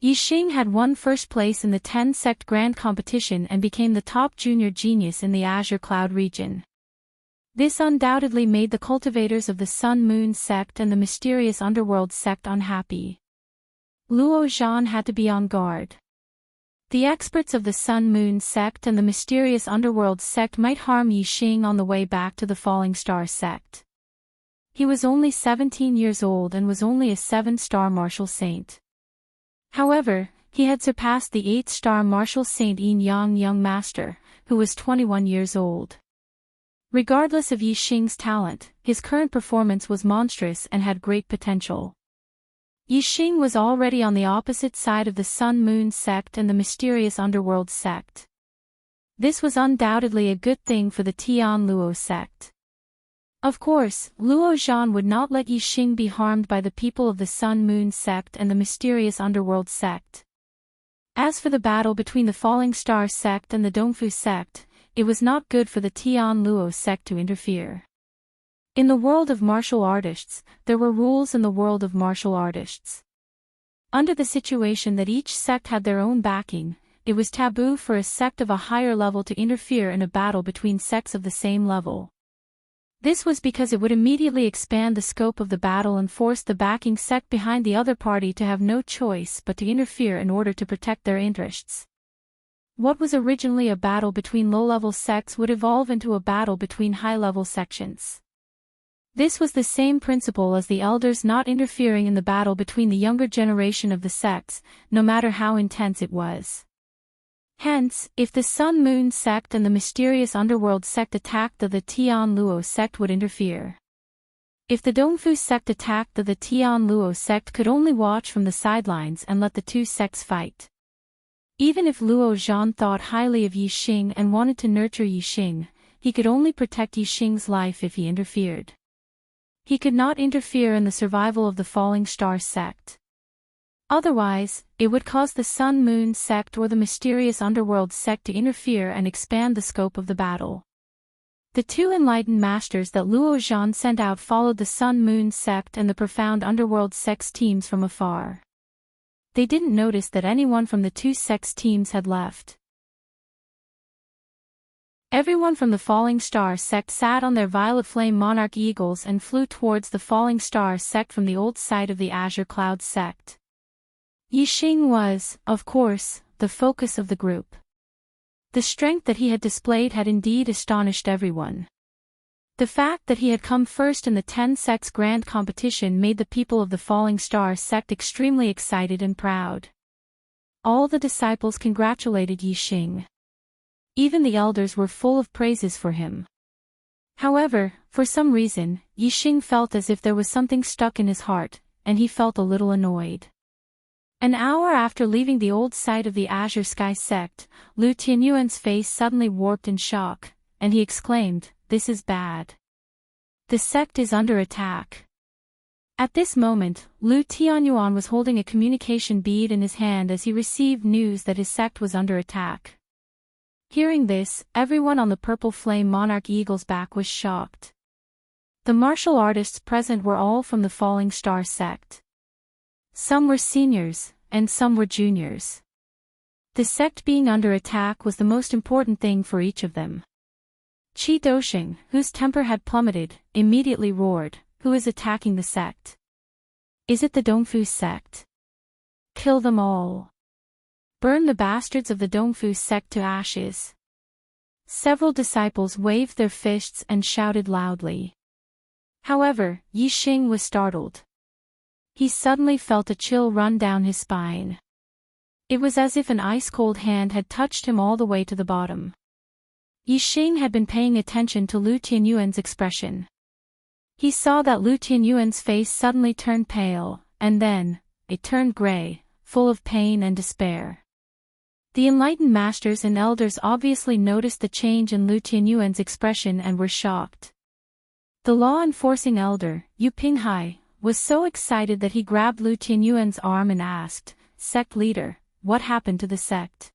Yixing had won first place in the 10-sect grand competition and became the top junior genius in the Azure Cloud region. This undoubtedly made the cultivators of the Sun Moon sect and the mysterious underworld sect unhappy. Luo Zhan had to be on guard. The experts of the Sun Moon sect and the mysterious underworld sect might harm Yixing on the way back to the Falling Star sect. He was only 17 years old and was only a 7-star martial saint. However, he had surpassed the 8-star martial saint Yin Yang Young Master, who was 21 years old. Regardless of Yixing's talent, his current performance was monstrous and had great potential. Yixing was already on the opposite side of the Sun Moon sect and the mysterious underworld sect. This was undoubtedly a good thing for the Tian Luo sect. Of course, Luo Zhan would not let Yixing be harmed by the people of the Sun Moon sect and the mysterious underworld sect. As for the battle between the Falling Star sect and the Dongfu sect, it was not good for the Tian Luo sect to interfere. In the world of martial artists, there were rules in the world of martial artists. Under the situation that each sect had their own backing, it was taboo for a sect of a higher level to interfere in a battle between sects of the same level. This was because it would immediately expand the scope of the battle and force the backing sect behind the other party to have no choice but to interfere in order to protect their interests. What was originally a battle between low-level sects would evolve into a battle between high-level sections. This was the same principle as the elders not interfering in the battle between the younger generation of the sects, no matter how intense it was. Hence, if the Sun Moon sect and the mysterious underworld sect attacked, the Tian Luo sect would interfere. If the Dongfu sect attacked, the Tian Luo sect could only watch from the sidelines and let the two sects fight. Even if Luo Zhan thought highly of Yixing and wanted to nurture Yixing, he could only protect Yixing's life if he interfered. He could not interfere in the survival of the Falling Star sect. Otherwise, it would cause the Sun Moon sect or the mysterious underworld sect to interfere and expand the scope of the battle. The 2 enlightened masters that Luo Zhan sent out followed the Sun Moon sect and the profound underworld sect's teams from afar. They didn't notice that anyone from the 2 sects' teams had left. Everyone from the Falling Star sect sat on their Violet Flame Monarch Eagles and flew towards the Falling Star sect from the old site of the Azure Cloud sect. Yixing was, of course, the focus of the group. The strength that he had displayed had indeed astonished everyone. The fact that he had come first in the 10 sects grand competition made the people of the Falling Star sect extremely excited and proud. All the disciples congratulated Yixing. Even the elders were full of praises for him. However, for some reason, Yixing felt as if there was something stuck in his heart, and he felt a little annoyed. An hour after leaving the old site of the Azure Sky sect, Lu Tianyuan's face suddenly warped in shock, and he exclaimed, "This is bad. The sect is under attack." At this moment, Lu Tianyuan was holding a communication bead in his hand as he received news that his sect was under attack. Hearing this, everyone on the Purple Flame Monarch Eagle's back was shocked. The martial artists present were all from the Falling Star sect. Some were seniors, and some were juniors. The sect being under attack was the most important thing for each of them. Qi Dosheng, whose temper had plummeted, immediately roared, Who is attacking the sect? Is it the Dongfu sect? Kill them all. Burn the bastards of the Dongfu sect to ashes. Several disciples waved their fists and shouted loudly. However, Yixing was startled. He suddenly felt a chill run down his spine. It was as if an ice-cold hand had touched him all the way to the bottom. Yixing had been paying attention to Lu Tianyuan's expression. He saw that Lu Tianyuan's face suddenly turned pale, and then, it turned gray, full of pain and despair. The enlightened masters and elders obviously noticed the change in Lu Tianyuan's expression and were shocked. The law-enforcing elder, Yu Pinghai, was so excited that he grabbed Lu Tianyuan's arm and asked, "Sect leader, what happened to the sect?"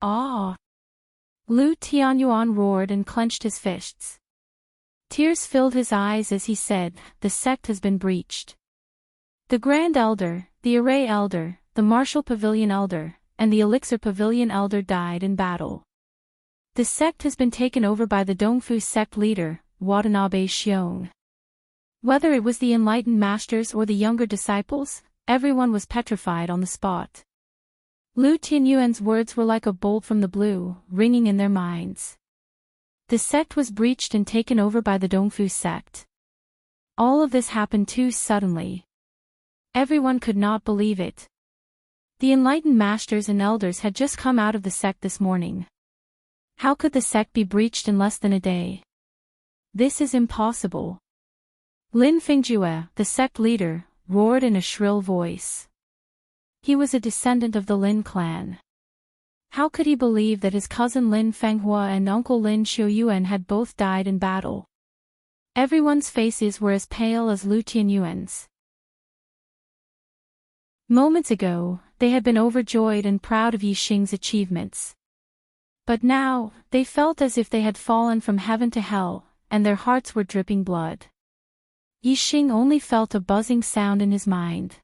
"Ah!" Lu Tianyuan roared and clenched his fists. Tears filled his eyes as he said, "The sect has been breached. The Grand Elder, the Array Elder, the Martial Pavilion Elder, and the Elixir Pavilion Elder died in battle. The sect has been taken over by the Dongfu sect leader, Watanabe Xiong." Whether it was the enlightened masters or the younger disciples, everyone was petrified on the spot. Lu Tianyuan's words were like a bolt from the blue, ringing in their minds. The sect was breached and taken over by the Dongfu sect. All of this happened too suddenly. Everyone could not believe it. The enlightened masters and elders had just come out of the sect this morning. How could the sect be breached in less than a day? This is impossible. Lin Fingjue, the sect leader, roared in a shrill voice. He was a descendant of the Lin clan. How could he believe that his cousin Lin Fenghua and uncle Lin Xiuyuan had both died in battle? Everyone's faces were as pale as Lu Tianyuan's. Moments ago, they had been overjoyed and proud of Yixing's achievements. But now, they felt as if they had fallen from heaven to hell, and their hearts were dripping blood. Yixing only felt a buzzing sound in his mind.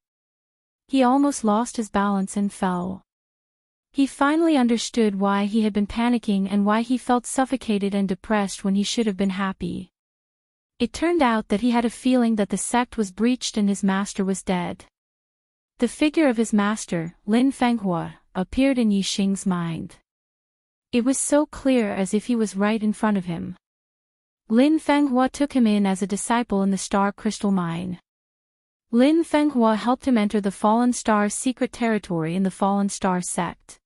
He almost lost his balance and fell. He finally understood why he had been panicking and why he felt suffocated and depressed when he should have been happy. It turned out that he had a feeling that the sect was breached and his master was dead. The figure of his master, Lin Fenghua, appeared in Yixing's mind. It was so clear as if he was right in front of him. Lin Fenghua took him in as a disciple in the Star Crystal Mine. Lin Fenghua helped him enter the Fallen Star's secret territory in the Fallen Star sect.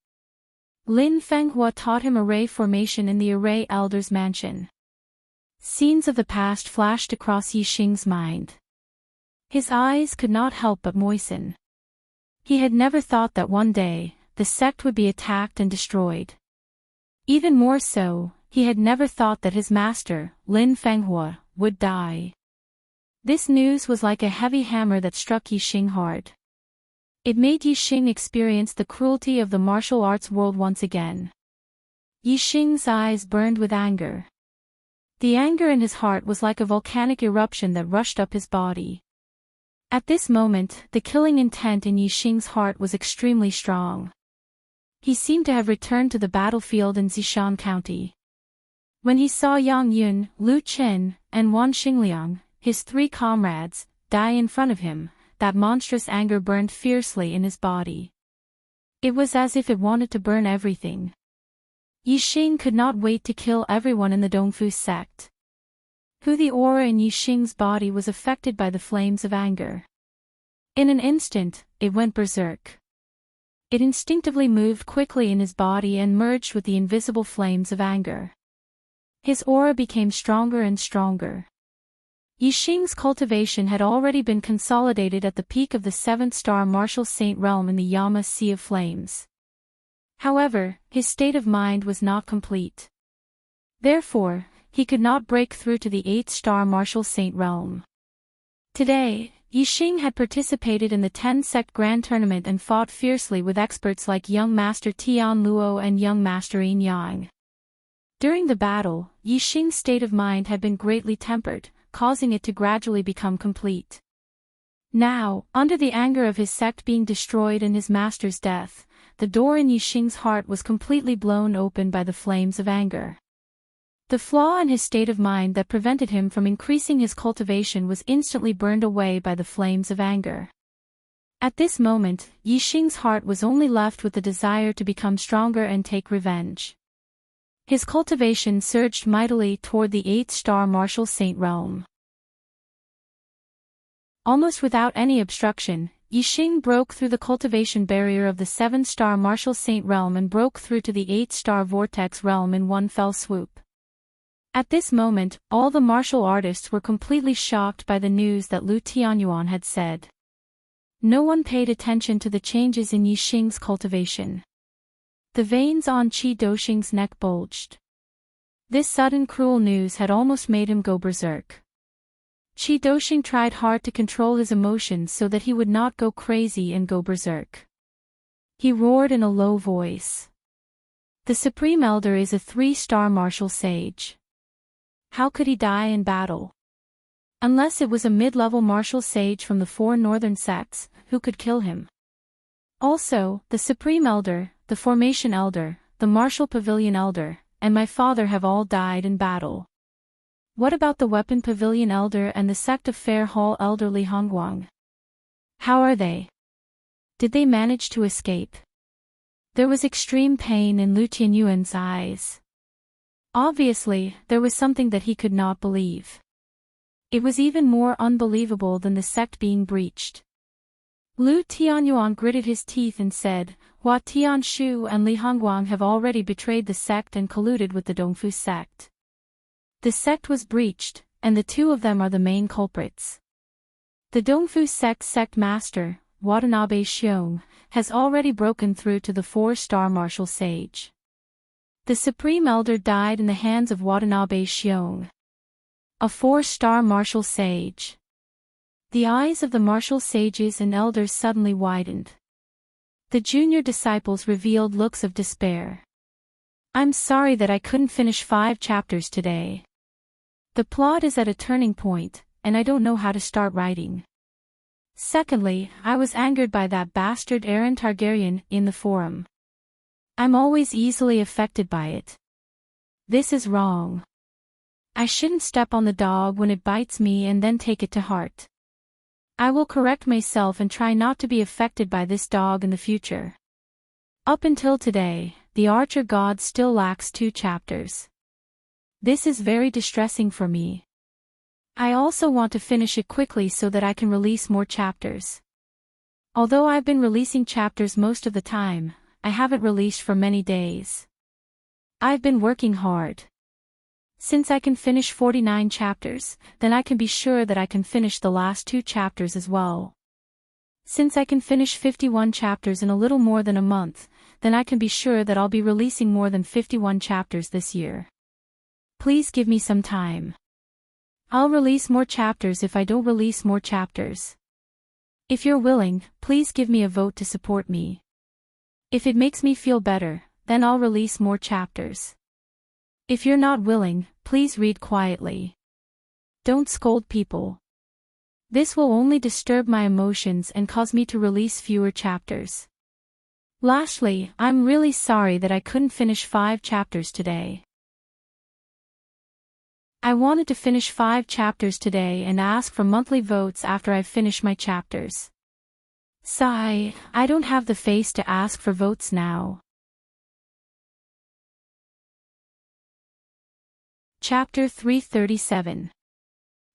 Lin Fenghua taught him array formation in the Array Elder's mansion. Scenes of the past flashed across Yixing's mind. His eyes could not help but moisten. He had never thought that one day, the sect would be attacked and destroyed. Even more so, he had never thought that his master, Lin Fenghua, would die. This news was like a heavy hammer that struck Yixing hard. It made Yixing experience the cruelty of the martial arts world once again. Yixing's eyes burned with anger. The anger in his heart was like a volcanic eruption that rushed up his body. At this moment, the killing intent in Yixing's heart was extremely strong. He seemed to have returned to the battlefield in Zishan County. When he saw Yang Yun, Lu Chen, and Wan Xingliang, his three comrades, die in front of him, that monstrous anger burned fiercely in his body. It was as if it wanted to burn everything. Yixing could not wait to kill everyone in the Dongfu sect. The aura in Yixing's body was affected by the flames of anger. In an instant, it went berserk. It instinctively moved quickly in his body and merged with the invisible flames of anger. His aura became stronger and stronger. Yixing's cultivation had already been consolidated at the peak of the 7th star martial saint realm in the Yama Sea of Flames. However, his state of mind was not complete. Therefore, he could not break through to the 8th star martial saint realm. Today, Yixing had participated in the 10-sect grand tournament and fought fiercely with experts like young master Tian Luo and young master Yin Yang. During the battle, Yixing's state of mind had been greatly tempered, causing it to gradually become complete. Now, under the anger of his sect being destroyed and his master's death, the door in Yixing's heart was completely blown open by the flames of anger. The flaw in his state of mind that prevented him from increasing his cultivation was instantly burned away by the flames of anger. At this moment, Yixing's heart was only left with the desire to become stronger and take revenge. His cultivation surged mightily toward the 8-star Martial Saint realm. Almost without any obstruction, Yixing broke through the cultivation barrier of the 7-star Martial Saint realm and broke through to the 8-star Vortex realm in one fell swoop. At this moment, all the martial artists were completely shocked by the news that Lu Tianyuan had said. No one paid attention to the changes in Yixing's cultivation. The veins on Qi Doxing's neck bulged. This sudden cruel news had almost made him go berserk. Qi Doxing tried hard to control his emotions so that he would not go crazy and go berserk. He roared in a low voice. The Supreme Elder is a 3-star martial sage. How could he die in battle? Unless it was a mid-level martial sage from the 4 northern sects, who could kill him? Also, the Supreme Elder, the Formation Elder, the Martial Pavilion Elder, and my father have all died in battle. What about the Weapon Pavilion Elder and the Sect of Fair Hall Elder Li Hongguang? How are they? Did they manage to escape? There was extreme pain in Lu Tianyuan's eyes. Obviously, there was something that he could not believe. It was even more unbelievable than the sect being breached. Lu Tianyuan gritted his teeth and said, Hua Tianshu and Li Hongguang have already betrayed the sect and colluded with the Dongfu sect. The sect was breached, and the 2 of them are the main culprits. The Dongfu sect master, Watanabe Xiong, has already broken through to the 4-star martial sage. The Supreme Elder died in the hands of Watanabe Xiong. A 4-star martial sage. The eyes of the martial sages and elders suddenly widened. The junior disciples revealed looks of despair. I'm sorry that I couldn't finish 5 chapters today. The plot is at a turning point, and I don't know how to start writing. Secondly, I was angered by that bastard Aaron Targaryen in the forum. I'm always easily affected by it. This is wrong. I shouldn't step on the dog when it bites me and then take it to heart. I will correct myself and try not to be affected by this dog in the future. Up until today, the Archer God still lacks 2 chapters. This is very distressing for me. I also want to finish it quickly so that I can release more chapters. Although I've been releasing chapters most of the time, I haven't released for many days. I've been working hard. Since I can finish 49 chapters, then I can be sure that I can finish the last 2 chapters as well. Since I can finish 51 chapters in a little more than a month, then I can be sure that I'll be releasing more than 51 chapters this year. Please give me some time. I'll release more chapters if I don't release more chapters. If you're willing, please give me a vote to support me. If it makes me feel better, then I'll release more chapters. If you're not willing, please read quietly. Don't scold people. This will only disturb my emotions and cause me to release fewer chapters. Lastly, I'm really sorry that I couldn't finish 5 chapters today. I wanted to finish 5 chapters today and ask for monthly votes after I've finished my chapters. Sigh, I don't have the face to ask for votes now. Chapter 337.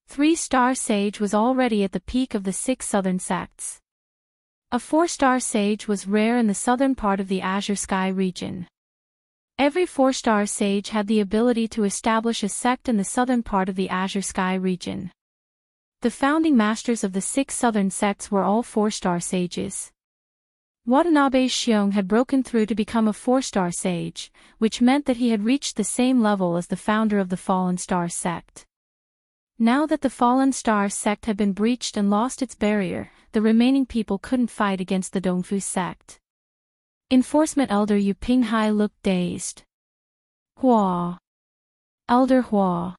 3-star sage was already at the peak of the 6 southern sects. A 4-star sage was rare in the southern part of the Azure Sky region. Every 4-star sage had the ability to establish a sect in the southern part of the Azure Sky region. The founding masters of the 6 southern sects were all 4-star sages. Watanabe Xiong had broken through to become a 4-star sage, which meant that he had reached the same level as the founder of the Fallen Star sect. Now that the Fallen Star sect had been breached and lost its barrier, the remaining people couldn't fight against the Dongfu sect. Enforcement Elder Yu Pinghai looked dazed. Hua. Elder Hua.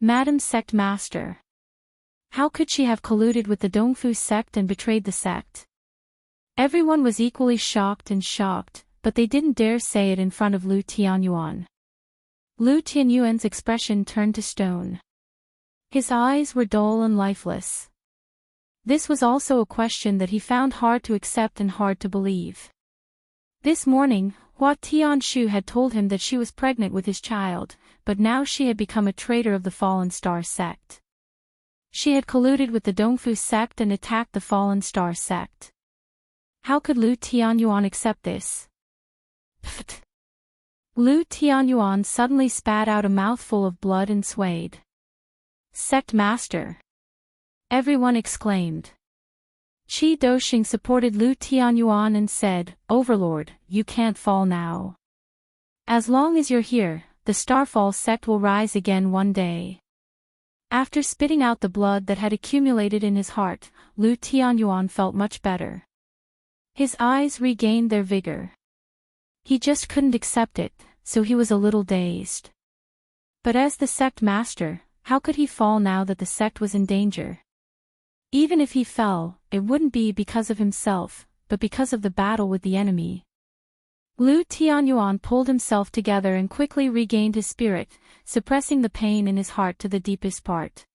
Madam Sect Master. How could she have colluded with the Dongfu sect and betrayed the sect? Everyone was equally shocked, but they didn't dare say it in front of Lu Tianyuan. Lu Tianyuan's expression turned to stone. His eyes were dull and lifeless. This was also a question that he found hard to accept and hard to believe. This morning, Hua Tianshu had told him that she was pregnant with his child, but now she had become a traitor of the Fallen Star sect. She had colluded with the Dongfu sect and attacked the Fallen Star sect. How could Lu Tianyuan accept this? Pfft. Lu Tianyuan suddenly spat out a mouthful of blood and swayed. Sect Master! Everyone exclaimed. Qi Doxing supported Lu Tianyuan and said, Overlord, you can't fall now. As long as you're here, the Starfall sect will rise again one day. After spitting out the blood that had accumulated in his heart, Lu Tianyuan felt much better. His eyes regained their vigor. He just couldn't accept it, so he was a little dazed. But as the sect master, how could he fall now that the sect was in danger? Even if he fell, it wouldn't be because of himself, but because of the battle with the enemy. Lu Tianyuan pulled himself together and quickly regained his spirit, suppressing the pain in his heart to the deepest part.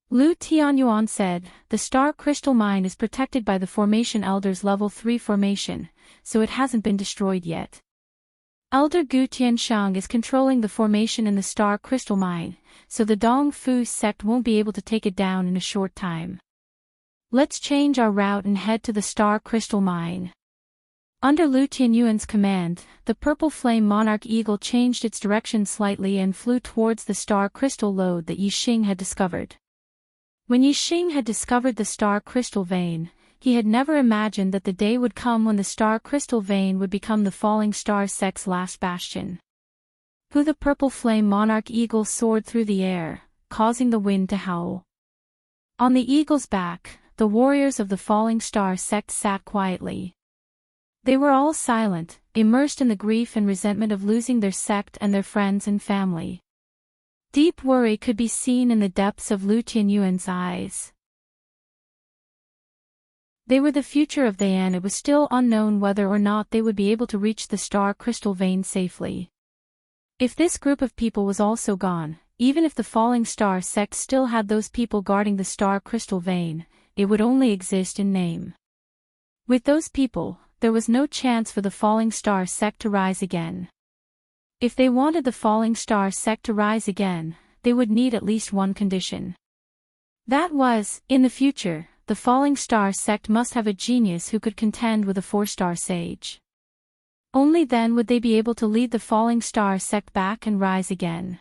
Lu Tianyuan said, The Star Crystal Mine is protected by the Formation Elder's Level 3 formation, so it hasn't been destroyed yet. Elder Gu Tianshang is controlling the formation in the Star Crystal Mine, so the Dong Fu sect won't be able to take it down in a short time. Let's change our route and head to the Star Crystal Mine. Under Lu Tianyuan's command, the Purple Flame Monarch Eagle changed its direction slightly and flew towards the Star Crystal Lode that Yixing had discovered. When Yixing had discovered the Star Crystal Vein, he had never imagined that the day would come when the Star Crystal Vein would become the Falling Star sect's last bastion. The Purple Flame Monarch Eagle soared through the air, causing the wind to howl. On the eagle's back, the warriors of the Falling Star sect sat quietly. They were all silent, immersed in the grief and resentment of losing their sect and their friends and family. Deep worry could be seen in the depths of Lu Tianyuan's eyes. They were the future of they, and it was still unknown whether or not they would be able to reach the Star Crystal Vein safely. If this group of people was also gone, even if the Falling Star sect still had those people guarding the Star Crystal Vein, it would only exist in name. With those people, there was no chance for the Falling Star sect to rise again. If they wanted the Falling Star sect to rise again, they would need at least one condition. That was, in the future, the Falling Star sect must have a genius who could contend with a 4-star sage. Only then would they be able to lead the Falling Star sect back and rise again.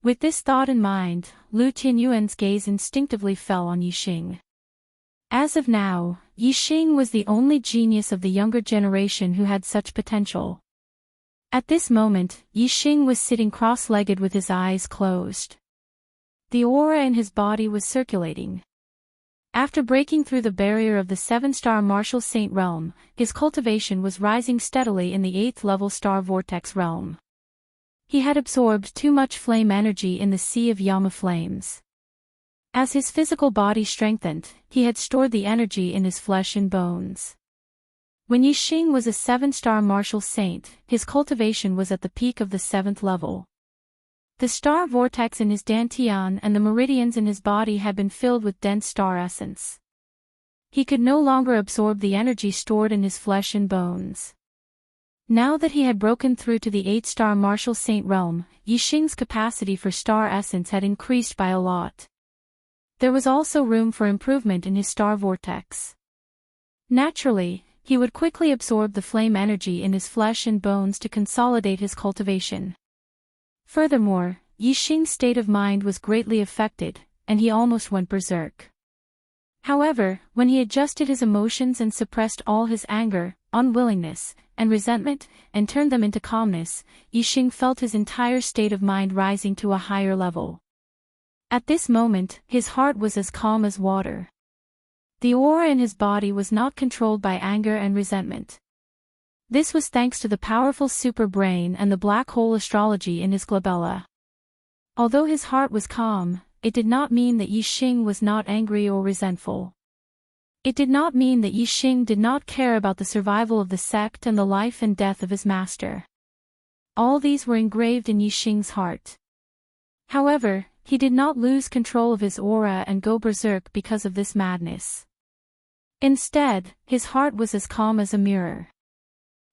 With this thought in mind, Lu Tianyuan's gaze instinctively fell on Yixing. As of now, Yixing was the only genius of the younger generation who had such potential. At this moment, Yixing was sitting cross-legged with his eyes closed. The aura in his body was circulating. After breaking through the barrier of the 7-star Martial Saint realm, his cultivation was rising steadily in the 8th-level Star Vortex realm. He had absorbed too much flame energy in the Sea of Yama Flames. As his physical body strengthened, he had stored the energy in his flesh and bones. When Yixing was a 7-star Martial Saint, his cultivation was at the peak of the 7th level. The star vortex in his dantian and the meridians in his body had been filled with dense star essence. He could no longer absorb the energy stored in his flesh and bones. Now that he had broken through to the 8-star Martial Saint realm, Yixing's capacity for star essence had increased by a lot. There was also room for improvement in his star vortex. Naturally, he would quickly absorb the flame energy in his flesh and bones to consolidate his cultivation. Furthermore, Yixing's state of mind was greatly affected, and he almost went berserk. However, when he adjusted his emotions and suppressed all his anger, unwillingness, and resentment, and turned them into calmness, Yixing felt his entire state of mind rising to a higher level. At this moment, his heart was as calm as water. The aura in his body was not controlled by anger and resentment. This was thanks to the powerful super brain and the black hole astrology in his glabella. Although his heart was calm, it did not mean that Yixing was not angry or resentful. It did not mean that Yixing did not care about the survival of the sect and the life and death of his master. all these were engraved in Yixing's heart. However, he did not lose control of his aura and go berserk because of this madness. Instead, his heart was as calm as a mirror.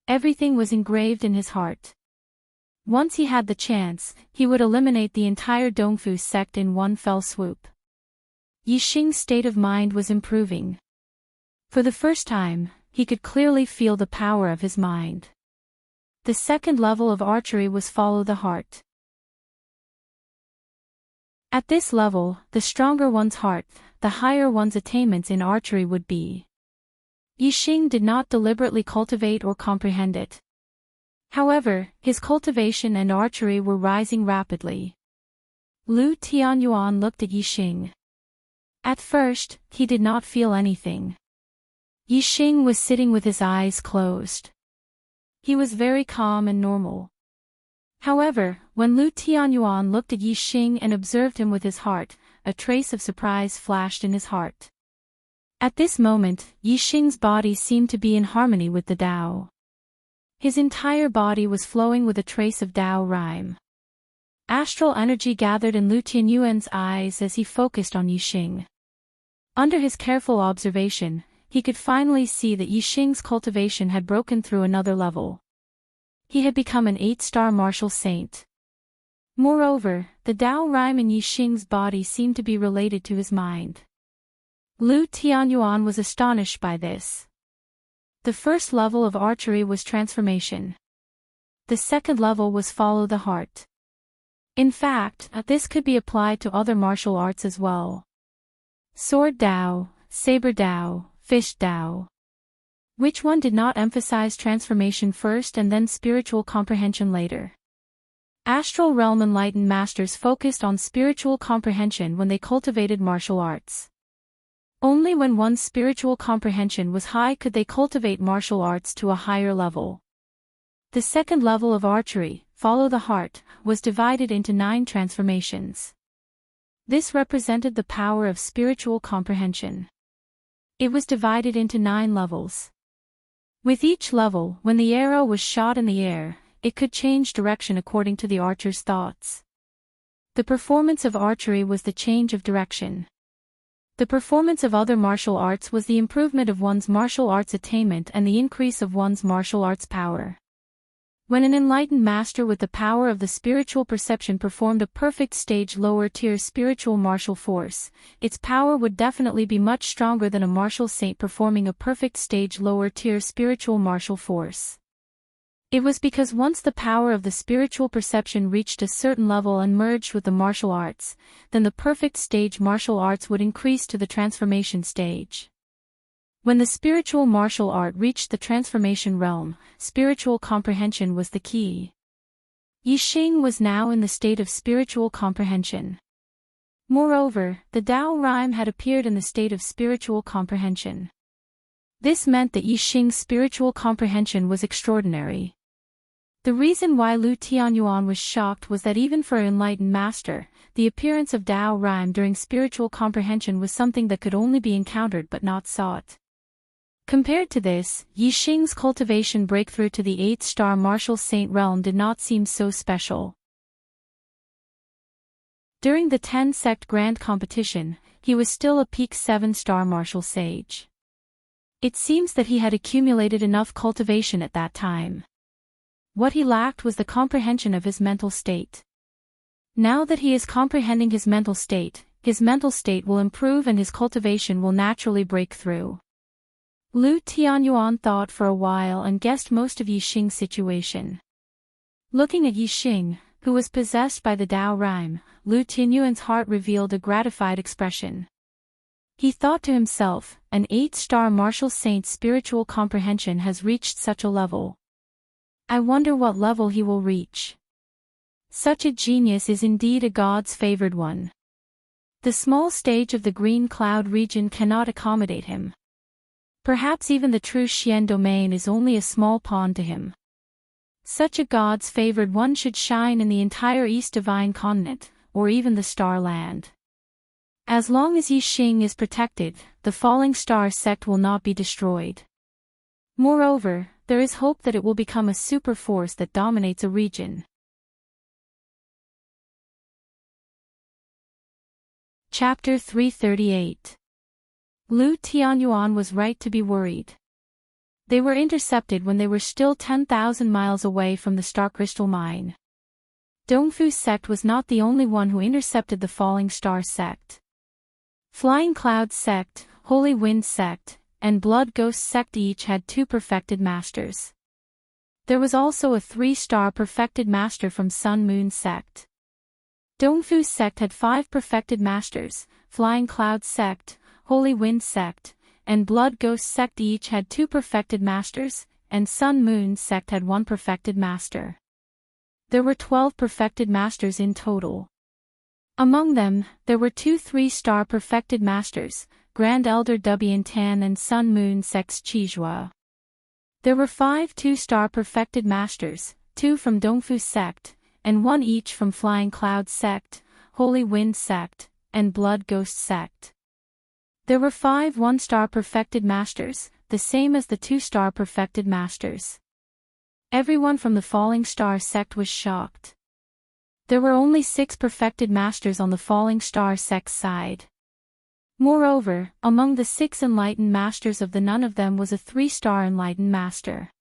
Everything was engraved in his heart. Once he had the chance, he would eliminate the entire Dongfu sect in one fell swoop. Yixing's state of mind was improving. For the first time, he could clearly feel the power of his mind. The second level of archery was follow the heart. At this level, the stronger one's heart, the higher one's attainments in archery would be. Yixing did not deliberately cultivate or comprehend it. However, his cultivation and archery were rising rapidly. Lu Tianyuan looked at Yixing. At first, he did not feel anything. Yixing was sitting with his eyes closed. He was very calm and normal. However, when Lu Tianyuan looked at Yixing and observed him with his heart, a trace of surprise flashed in his heart. At this moment, Yixing's body seemed to be in harmony with the Tao. His entire body was flowing with a trace of Tao rhyme. Astral energy gathered in Lu Tianyuan's eyes as he focused on Yixing. Under his careful observation, he could finally see that Yixing's cultivation had broken through another level. He had become an 8-star martial saint. Moreover, the Tao rhyme in Yixing's body seemed to be related to his mind. Lu Tianyuan was astonished by this. The first level of archery was transformation. The second level was follow the heart. In fact, this could be applied to other martial arts as well. Sword Tao, Saber Tao, Fish Tao. Which one did not emphasize transformation first and then spiritual comprehension later? Astral realm enlightened masters focused on spiritual comprehension when they cultivated martial arts. Only when one's spiritual comprehension was high could they cultivate martial arts to a higher level. The second level of archery, follow the heart, was divided into 9 transformations. This represented the power of spiritual comprehension. It was divided into 9 levels. With each level, when the arrow was shot in the air, it could change direction according to the archer's thoughts. The performance of archery was the change of direction. The performance of other martial arts was the improvement of one's martial arts attainment and the increase of one's martial arts power. When an enlightened master with the power of the spiritual perception performed a perfect stage lower-tier spiritual martial force, its power would definitely be much stronger than a martial saint performing a perfect stage lower-tier spiritual martial force. It was because once the power of the spiritual perception reached a certain level and merged with the martial arts, then the perfect stage martial arts would increase to the transformation stage. When the spiritual martial art reached the transformation realm, spiritual comprehension was the key. Yixing was now in the state of spiritual comprehension. Moreover, the Tao rhyme had appeared in the state of spiritual comprehension. This meant that Yixing's spiritual comprehension was extraordinary. The reason why Lu Tianyuan was shocked was that even for an enlightened master, the appearance of Tao rhyme during spiritual comprehension was something that could only be encountered but not sought. Compared to this, Yixing's cultivation breakthrough to the 8-star martial saint realm did not seem so special. During the 10-sect grand competition, he was still a peak 7-star martial sage. It seems that he had accumulated enough cultivation at that time. What he lacked was the comprehension of his mental state. Now that he is comprehending his mental state will improve and his cultivation will naturally break through. Lu Tianyuan thought for a while and guessed most of Yixing's situation. Looking at Yixing, who was possessed by the Tao rhyme, Lu Tianyuan's heart revealed a gratified expression. He thought to himself, an 8-star martial saint's spiritual comprehension has reached such a level. I wonder what level he will reach. Such a genius is indeed a God's favored one. The small stage of the green cloud region cannot accommodate him. Perhaps even the true Xian domain is only a small pawn to him. Such a God's favored one should shine in the entire East Divine Continent, or even the Star Land. As long as Yixing is protected, the falling star sect will not be destroyed. Moreover, there is hope that it will become a super force that dominates a region. Chapter 338. Lu Tianyuan was right to be worried. They were intercepted when they were still 10,000 miles away from the star crystal mine. Dongfu's sect was not the only one who intercepted the Falling Star sect. Flying Cloud sect, Holy Wind sect, and Blood Ghost sect each had 2 perfected masters. There was also a 3-star perfected master from Sun Moon sect. Dongfu's sect had 5 perfected masters, Flying Cloud sect, Holy Wind sect, and Blood Ghost sect each had 2 perfected masters, and Sun Moon sect had 1 perfected master. There were 12 perfected masters in total. Among them, there were 2 3-star perfected masters, Grand Elder Dubian Tan and Sun Moon sect's Chizhua. There were 5 2-star perfected masters, 2 from Dongfu sect, and 1 each from Flying Cloud sect, Holy Wind sect, and Blood Ghost sect. There were 5 1-star perfected masters, the same as the 2-star perfected masters. Everyone from the Falling Star sect was shocked. There were only 6 perfected masters on the Falling Star sect's side. Moreover, among the 6 enlightened masters of the none of them was a 3-star enlightened master.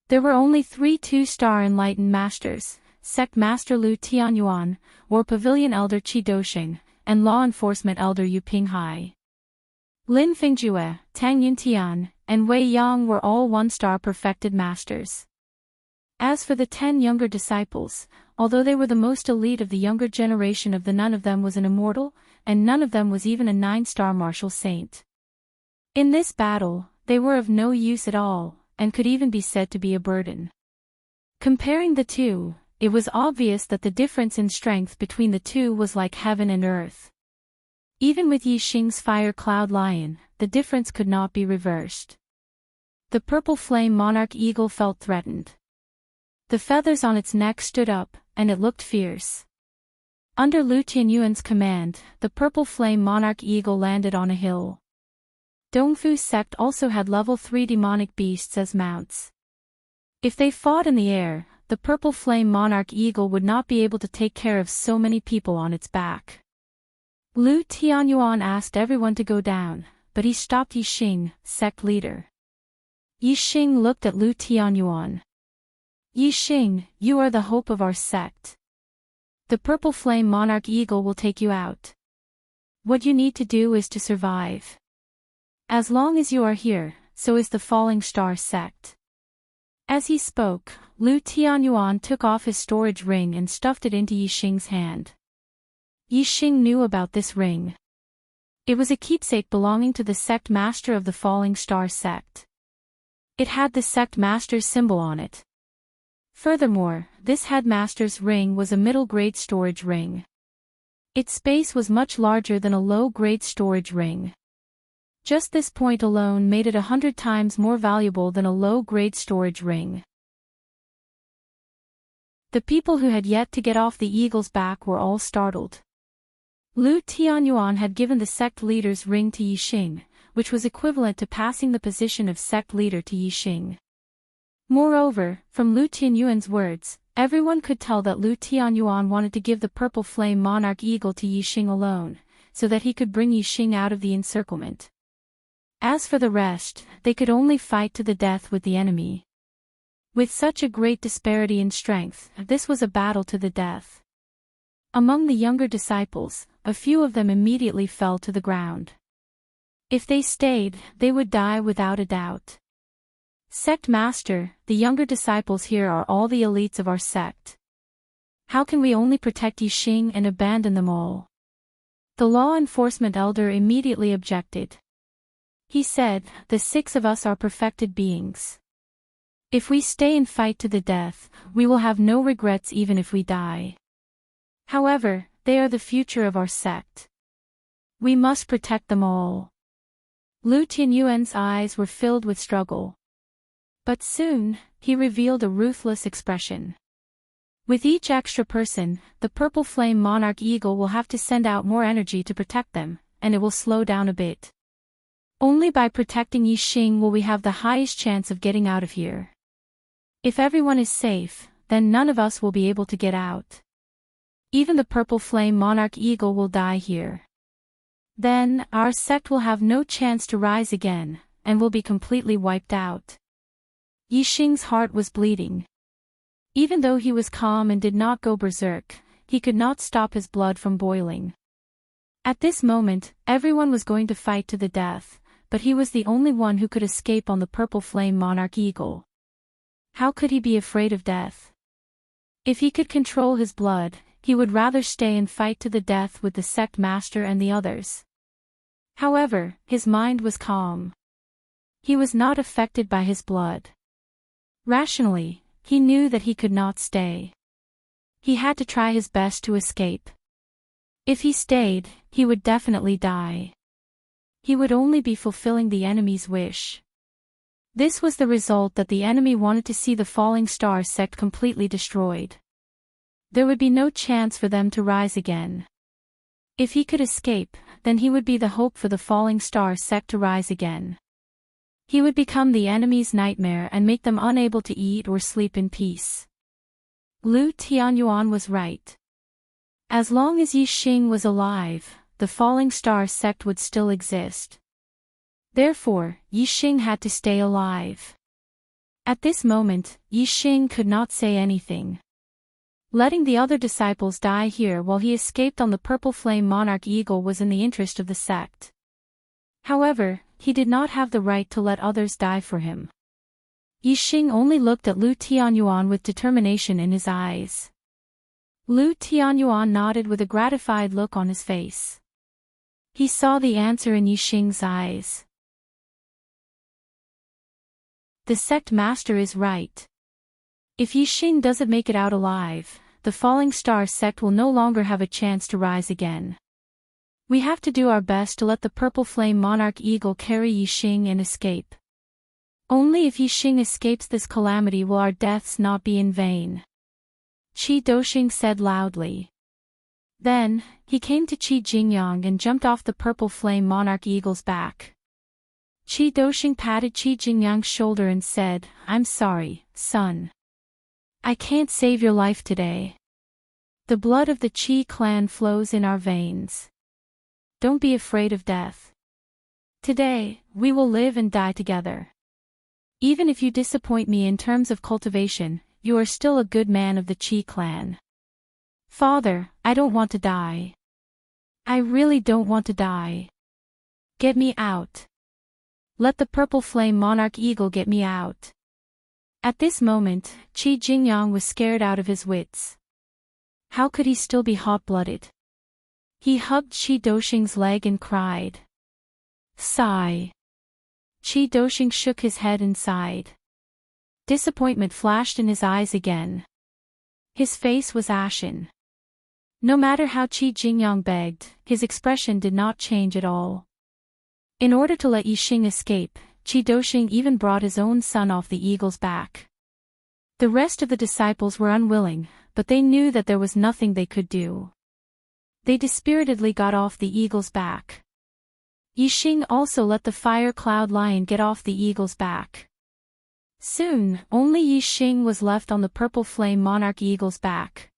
There were only 3 2-star enlightened masters, Sect Master Lu Tianyuan, War Pavilion Elder Qi Dosheng, and Law Enforcement Elder Yu Pinghai. Lin Fingjue, Tang Yuntian, and Wei Yang were all 1-star perfected masters. As for the 10 younger disciples, although they were the most elite of the younger generation of the none of them was an immortal, and none of them was even a 9-star martial saint. In this battle, they were of no use at all, and could even be said to be a burden. Comparing the two, it was obvious that the difference in strength between the two was like heaven and earth. Even with Yixing's Fire Cloud Lion, the difference could not be reversed. The purple flame monarch eagle felt threatened. The feathers on its neck stood up, and it looked fierce. Under Lu Tianyuan's command, the purple flame monarch eagle landed on a hill. Dongfu's sect also had level 3 demonic beasts as mounts. If they fought in the air, the purple flame monarch eagle would not be able to take care of so many people on its back. Lu Tianyuan asked everyone to go down, but he stopped Yixing, sect leader. Yixing looked at Lu Tianyuan. Yixing, you are the hope of our sect. The purple flame monarch eagle will take you out. What you need to do is to survive. As long as you are here, so is the Falling Star sect. As he spoke, Lu Tianyuan took off his storage ring and stuffed it into Yixing's hand. Yixing knew about this ring. It was a keepsake belonging to the sect master of the Falling Star sect. It had the sect master's symbol on it. Furthermore, this headmaster's ring was a middle-grade storage ring. Its space was much larger than a low-grade storage ring. Just this point alone made it 100 times more valuable than a low-grade storage ring. The people who had yet to get off the eagle's back were all startled. Lu Tianyuan had given the sect leader's ring to Yixing, which was equivalent to passing the position of sect leader to Yixing. Moreover, from Lu Tianyuan's words, everyone could tell that Lu Tianyuan wanted to give the purple flame monarch eagle to Yixing alone, so that he could bring Yixing out of the encirclement. As for the rest, they could only fight to the death with the enemy. With such a great disparity in strength, this was a battle to the death. Among the younger disciples, a few of them immediately fell to the ground. If they stayed, they would die without a doubt. Sect Master, the younger disciples here are all the elites of our sect. How can we only protect Yixing and abandon them all? The law enforcement elder immediately objected. He said, the 6 of us are perfected beings. If we stay and fight to the death, we will have no regrets even if we die. However, they are the future of our sect. We must protect them all. Lu Tianyuan's eyes were filled with struggle. But soon, he revealed a ruthless expression. With each extra person, the purple flame monarch eagle will have to send out more energy to protect them, and it will slow down a bit. Only by protecting Yixing will we have the highest chance of getting out of here. If everyone is safe, then none of us will be able to get out. Even the purple flame monarch eagle will die here. Then, our sect will have no chance to rise again, and will be completely wiped out. Yixing's heart was bleeding. Even though he was calm and did not go berserk, he could not stop his blood from boiling. At this moment, everyone was going to fight to the death, but he was the only one who could escape on the purple flame monarch eagle. How could he be afraid of death? If he could control his blood, he would rather stay and fight to the death with the sect master and the others. However, his mind was calm. He was not affected by his blood. Rationally, he knew that he could not stay. He had to try his best to escape. If he stayed, he would definitely die. He would only be fulfilling the enemy's wish. This was the result that the enemy wanted to see the Falling Star sect completely destroyed. There would be no chance for them to rise again. If he could escape, then he would be the hope for the Falling Star sect to rise again. He would become the enemy's nightmare and make them unable to eat or sleep in peace. Lu Tianyuan was right. As long as Yixing was alive, the Falling Star sect would still exist. Therefore, Yixing had to stay alive. At this moment, Yixing could not say anything. Letting the other disciples die here while he escaped on the purple flame monarch eagle was in the interest of the sect. However, he did not have the right to let others die for him. Yixing only looked at Lu Tianyuan with determination in his eyes. Lu Tianyuan nodded with a gratified look on his face. He saw the answer in Yixing's eyes. The sect master is right. If Yixing doesn't make it out alive, the Falling Star sect will no longer have a chance to rise again. We have to do our best to let the purple flame monarch eagle carry Yixing and escape. Only if Yixing escapes this calamity will our deaths not be in vain. Qi Doxing said loudly. Then, he came to Qi Jingyang and jumped off the purple flame monarch eagle's back. Qi Doxing patted Qi Jingyang's shoulder and said, "I'm sorry, son. I can't save your life today. The blood of the Qi clan flows in our veins. Don't be afraid of death. Today, we will live and die together. Even if you disappoint me in terms of cultivation, you are still a good man of the Qi clan." "Father, I don't want to die. I really don't want to die. Get me out. Let the purple flame monarch eagle get me out." At this moment, Qi Jingyang was scared out of his wits. How could he still be hot-blooded? He hugged Qi Doxing's leg and cried. Sigh. Qi Doxing shook his head and sighed. Disappointment flashed in his eyes again. His face was ashen. No matter how Qi Jingyang begged, his expression did not change at all. In order to let Yixing escape, Qi Doxing even brought his own son off the eagle's back. The rest of the disciples were unwilling, but they knew that there was nothing they could do. They dispiritedly got off the eagle's back. Yixing also let the fire cloud lion get off the eagle's back. Soon, only Yixing was left on the purple flame monarch eagle's back.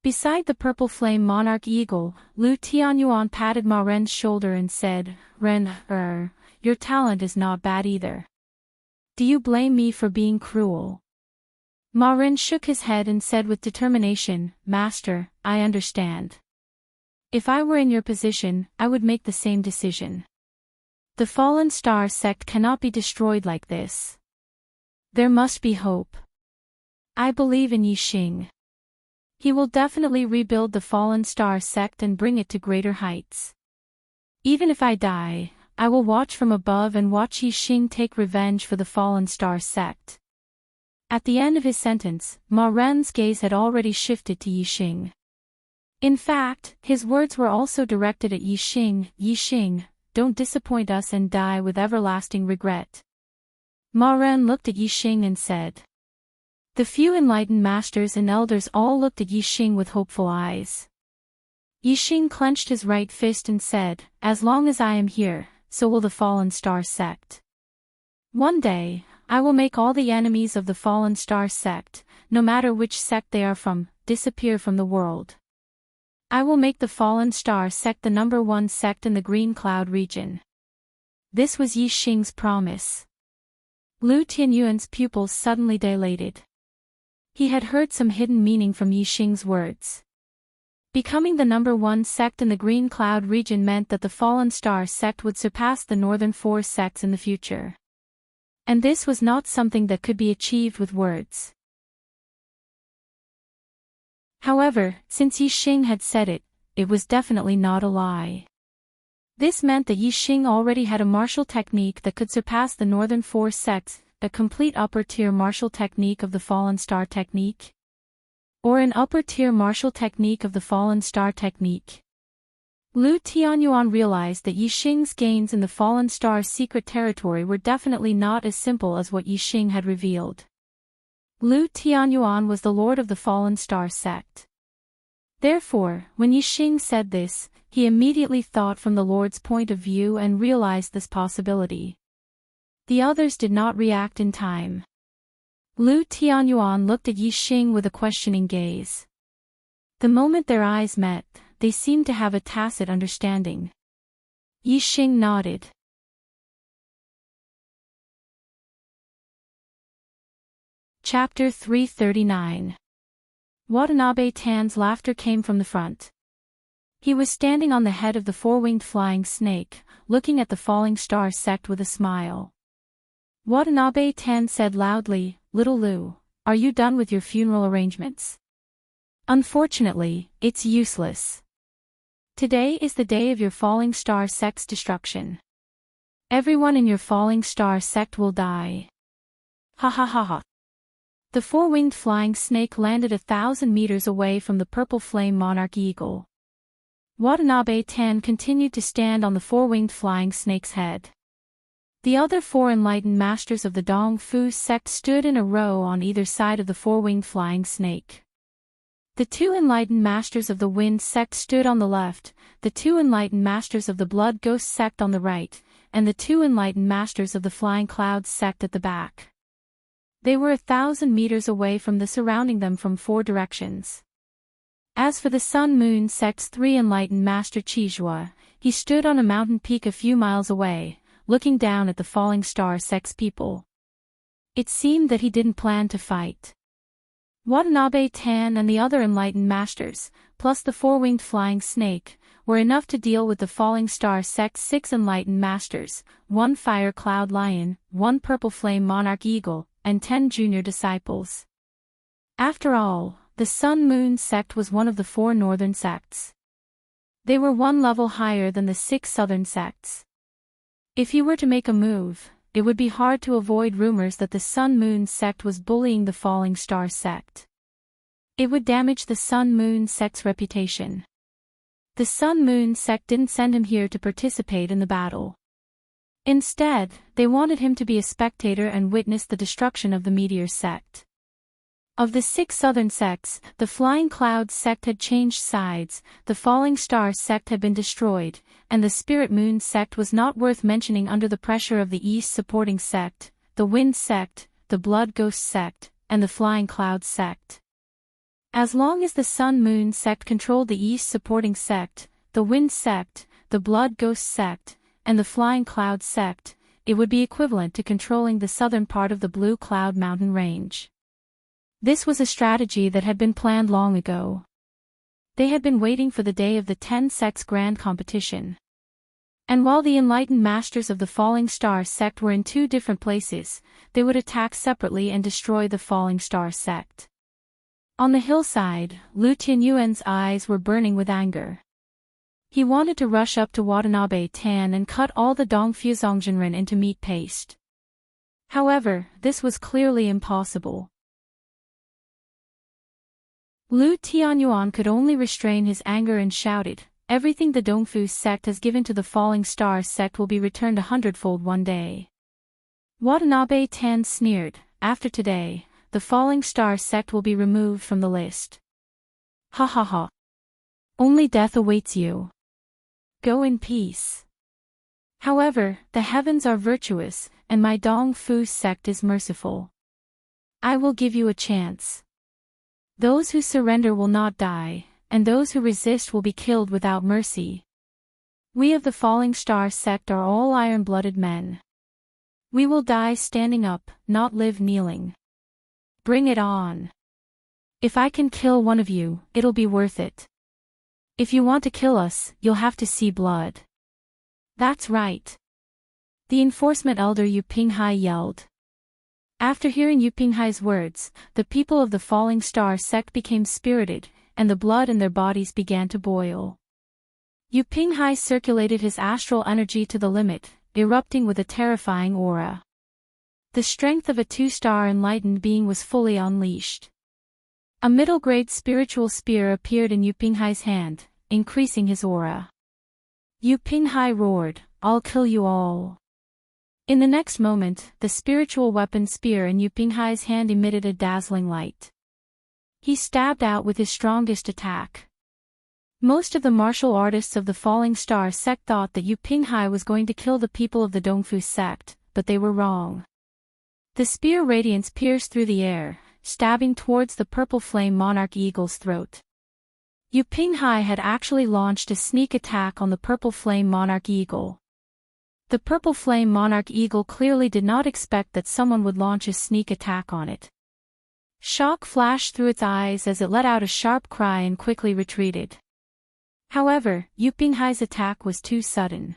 Beside the purple flame monarch eagle, Lu Tianyuan patted Ma Ren's shoulder and said, "Ren, your talent is not bad either. Do you blame me for being cruel?" Ma Ren shook his head and said with determination, "Master, I understand. If I were in your position, I would make the same decision. The Fallen Star sect cannot be destroyed like this. There must be hope. I believe in Yixing. He will definitely rebuild the Fallen Star sect and bring it to greater heights. Even if I die, I will watch from above and watch Yixing take revenge for the Fallen Star sect." At the end of his sentence, Ma Ren's gaze had already shifted to Yixing. In fact, his words were also directed at Yixing. "Yixing, don't disappoint us and die with everlasting regret." Ma Ren looked at Yixing and said. The few enlightened masters and elders all looked at Yixing with hopeful eyes. Yixing clenched his right fist and said, "As long as I am here, so will the fallen star sect. One day, I will make all the enemies of the fallen star sect, no matter which sect they are from, disappear from the world. I will make the fallen star sect the #1 sect in the Green Cloud region. This was Yi Xing's promise. Lu Tianyuan's pupils suddenly dilated. He had heard some hidden meaning from Yi Xing's words. Becoming the #1 sect in the Green Cloud region meant that the fallen star sect would surpass the northern 4 sects in the future. And this was not something that could be achieved with words. However, since Yi Xing had said it, it was definitely not a lie. This meant that Yi Xing already had a martial technique that could surpass the northern 4 sects, a complete upper-tier martial technique of the Fallen Star technique. Or an upper-tier martial technique of the Fallen Star technique. Lu Tianyuan realized that Yi Xing's gains in the Fallen Star's secret territory were definitely not as simple as what Yi Xing had revealed. Lu Tianyuan was the lord of the Fallen Star sect. Therefore, when Yi Xing said this, he immediately thought from the lord's point of view and realized this possibility. The others did not react in time. Lu Tianyuan looked at Yi Xing with a questioning gaze. The moment their eyes met, they seemed to have a tacit understanding. Yi Xing nodded. Chapter 339. Watanabe Tan's laughter came from the front. He was standing on the head of the four-winged flying snake, looking at the falling star sect with a smile. Watanabe Tan said loudly, "Little Lu, are you done with your funeral arrangements?" "Unfortunately, it's useless. Today is the day of your falling star sect's destruction. Everyone in your falling star sect will die." Ha ha ha ha. The four-winged flying snake landed 1,000 meters away from the purple flame monarch eagle. Watanabe Tan continued to stand on the four-winged flying snake's head. The other 4 enlightened masters of the Dong Fu sect stood in a row on either side of the four-winged flying snake. The 2 enlightened masters of the Wind sect stood on the left, the 2 enlightened masters of the Blood Ghost sect on the right, and the 2 enlightened masters of the Flying Clouds sect at the back. They were 1,000 meters away from the surrounding them from 4 directions. As for the Sun Moon sect's 3 enlightened master Qizhua, he stood on a mountain peak a few miles away, looking down at the falling star sect's people. It seemed that he didn't plan to fight. Watanabe Tan and the other enlightened masters, plus the four-winged flying snake, were enough to deal with the falling star sect's 6 enlightened masters, 1 fire cloud lion, 1 purple flame monarch eagle, and 10 junior disciples. After all, the Sun Moon sect was one of the 4 northern sects. They were 1 level higher than the 6 southern sects. If he were to make a move, it would be hard to avoid rumors that the Sun Moon sect was bullying the Falling Star sect. It would damage the Sun Moon sect's reputation. The Sun Moon sect didn't send him here to participate in the battle. Instead, they wanted him to be a spectator and witness the destruction of the Meteor sect. Of the 6 southern sects, the Flying Clouds sect had changed sides, the Falling Star sect had been destroyed, and the Spirit Moon sect was not worth mentioning under the pressure of the East supporting sect, the Wind sect, the Blood Ghost sect, and the Flying Clouds sect. As long as the Sun Moon sect controlled the East supporting sect, the Wind sect, the Blood Ghost sect, and the Flying Cloud sect, it would be equivalent to controlling the southern part of the Blue Cloud mountain range. This was a strategy that had been planned long ago. They had been waiting for the day of the 10 sects grand competition. And while the enlightened masters of the Falling Star sect were in 2 different places, they would attack separately and destroy the Falling Star sect. On the hillside, Lu Tianyuan's eyes were burning with anger. He wanted to rush up to Watanabe Tan and cut all the Dongfuzongzhenren into meat paste. However, this was clearly impossible. Lu Tianyuan could only restrain his anger and shouted, "Everything the Dongfu sect has given to the Falling Star sect will be returned 100-fold one day." Watanabe Tan sneered, "After today, the Falling Star sect will be removed from the list. Ha ha ha. Only death awaits you. Go in peace." However, the heavens are virtuous, and my Dong Fu sect is merciful. I will give you a chance. Those who surrender will not die, and those who resist will be killed without mercy. We of the Falling Star sect are all iron-blooded men. We will die standing up, not live kneeling. Bring it on. If I can kill one of you, it'll be worth it. If you want to kill us, you'll have to see blood. That's right. The enforcement elder Yu Pinghai yelled. After hearing Yu Pinghai's words, the people of the Falling Star sect became spirited, and the blood in their bodies began to boil. Yu Pinghai circulated his astral energy to the limit, erupting with a terrifying aura. The strength of a 2-star enlightened being was fully unleashed. A middle-grade spiritual spear appeared in Yu Pinghai's hand, increasing his aura. Yu Pinghai roared, "I'll kill you all." In the next moment, the spiritual weapon spear in Yu Pinghai's hand emitted a dazzling light. He stabbed out with his strongest attack. Most of the martial artists of the Falling Star sect thought that Yu Pinghai was going to kill the people of the Dongfu sect, but they were wrong. The spear radiance pierced through the air, stabbing towards the purple flame monarch eagle's throat. Yu Pinghai had actually launched a sneak attack on the purple flame monarch eagle. The purple flame monarch eagle clearly did not expect that someone would launch a sneak attack on it. Shock flashed through its eyes as it let out a sharp cry and quickly retreated. However, Yu Pinghai's attack was too sudden.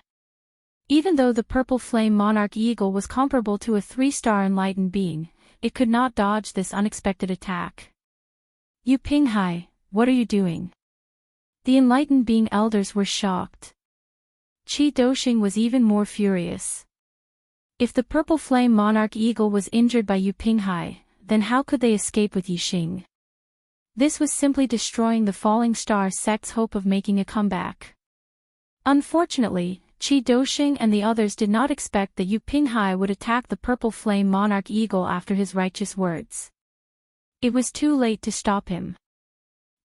Even though the purple flame monarch eagle was comparable to a 3-star enlightened being, it could not dodge this unexpected attack. Yu Pinghai, what are you doing? The enlightened being elders were shocked. Qi Doxing was even more furious. If the purple flame monarch eagle was injured by Yu Pinghai, then how could they escape with Yixing? This was simply destroying the Falling Star sect's hope of making a comeback. Unfortunately, Qi Doxing and the others did not expect that Yu Pinghai would attack the purple flame monarch eagle after his righteous words. It was too late to stop him.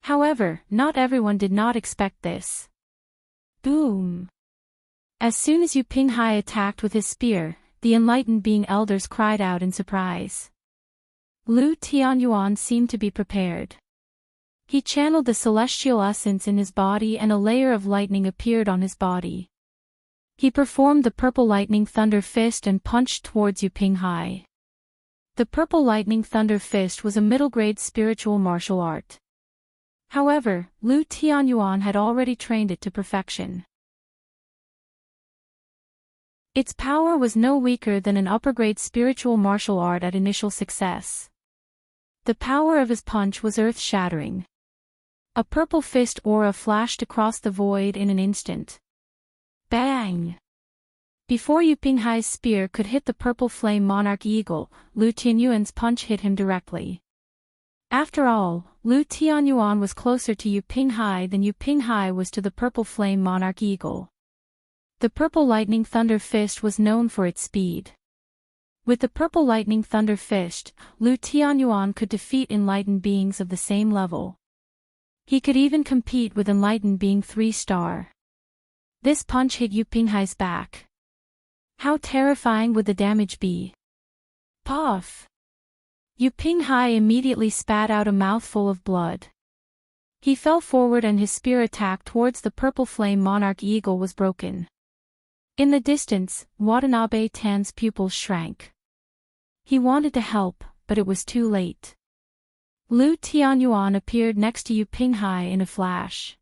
However, not everyone did not expect this. Boom! As soon as Yu Pinghai attacked with his spear, the enlightened being elders cried out in surprise. Lu Tianyuan seemed to be prepared. He channeled the celestial essence in his body and a layer of lightning appeared on his body. He performed the purple lightning thunder fist and punched towards Yu Pinghai. The purple lightning thunder fist was a middle-grade spiritual martial art. However, Lu Tianyuan had already trained it to perfection. Its power was no weaker than an upper-grade spiritual martial art at initial success. The power of his punch was earth-shattering. A purple fist aura flashed across the void in an instant. Bang! Before Yu Pinghai's spear could hit the purple flame monarch eagle, Lu Tianyuan's punch hit him directly. After all, Lu Tianyuan was closer to Yu Pinghai than Yu Pinghai was to the purple flame monarch eagle. The purple lightning thunder fist was known for its speed. With the purple lightning thunder fist, Lu Tianyuan could defeat enlightened beings of the same level. He could even compete with enlightened being 3-star. This punch hit Yu Pinghai's back. How terrifying would the damage be? Puff! Yu Pinghai immediately spat out a mouthful of blood. He fell forward and his spear attack towards the purple flame monarch eagle was broken. In the distance, Watanabe Tan's pupils shrank. He wanted to help, but it was too late. Lu Tianyuan appeared next to Yu Pinghai in a flash.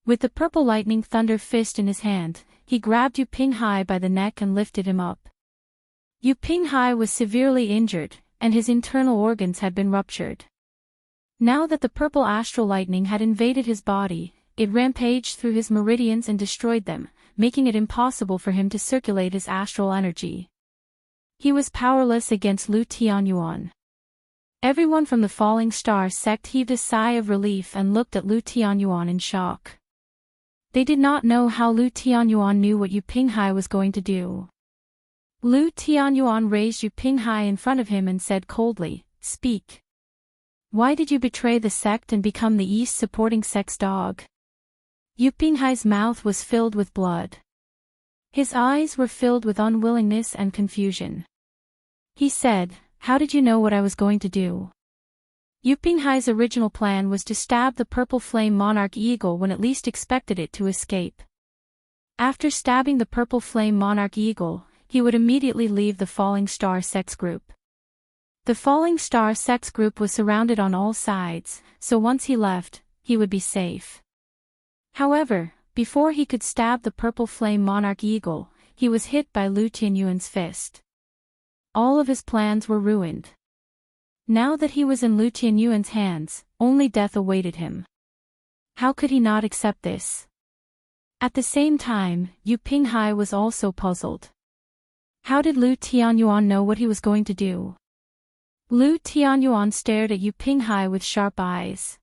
With the purple lightning thunder fist in his hand, he grabbed Yu Pinghai by the neck and lifted him up. Yu Pinghai was severely injured, and his internal organs had been ruptured. Now that the purple astral lightning had invaded his body, it rampaged through his meridians and destroyed them, making it impossible for him to circulate his astral energy. He was powerless against Lu Tianyuan. Everyone from the Falling Star sect heaved a sigh of relief and looked at Lu Tianyuan in shock. They did not know how Lu Tianyuan knew what Yu Pinghai was going to do. Lu Tianyuan raised Yu Pinghai in front of him and said coldly, "Speak. Why did you betray the sect and become the East supporting sect's dog?" Yu Pinghai's mouth was filled with blood. His eyes were filled with unwillingness and confusion. He said, "How did you know what I was going to do?" Yu Pinghai's original plan was to stab the purple flame monarch eagle when it least expected it to escape. After stabbing the purple flame monarch eagle, he would immediately leave the Falling Star sex group. The Falling Star sex group was surrounded on all sides, so once he left, he would be safe. However, before he could stab the purple flame monarch eagle, he was hit by Lu Tianyuan's fist. All of his plans were ruined. Now that he was in Lu Tianyuan's hands, only death awaited him. How could he not accept this? At the same time, Yu Pinghai was also puzzled. How did Lu Tianyuan know what he was going to do? Lu Tianyuan stared at Yu Pinghai with sharp eyes.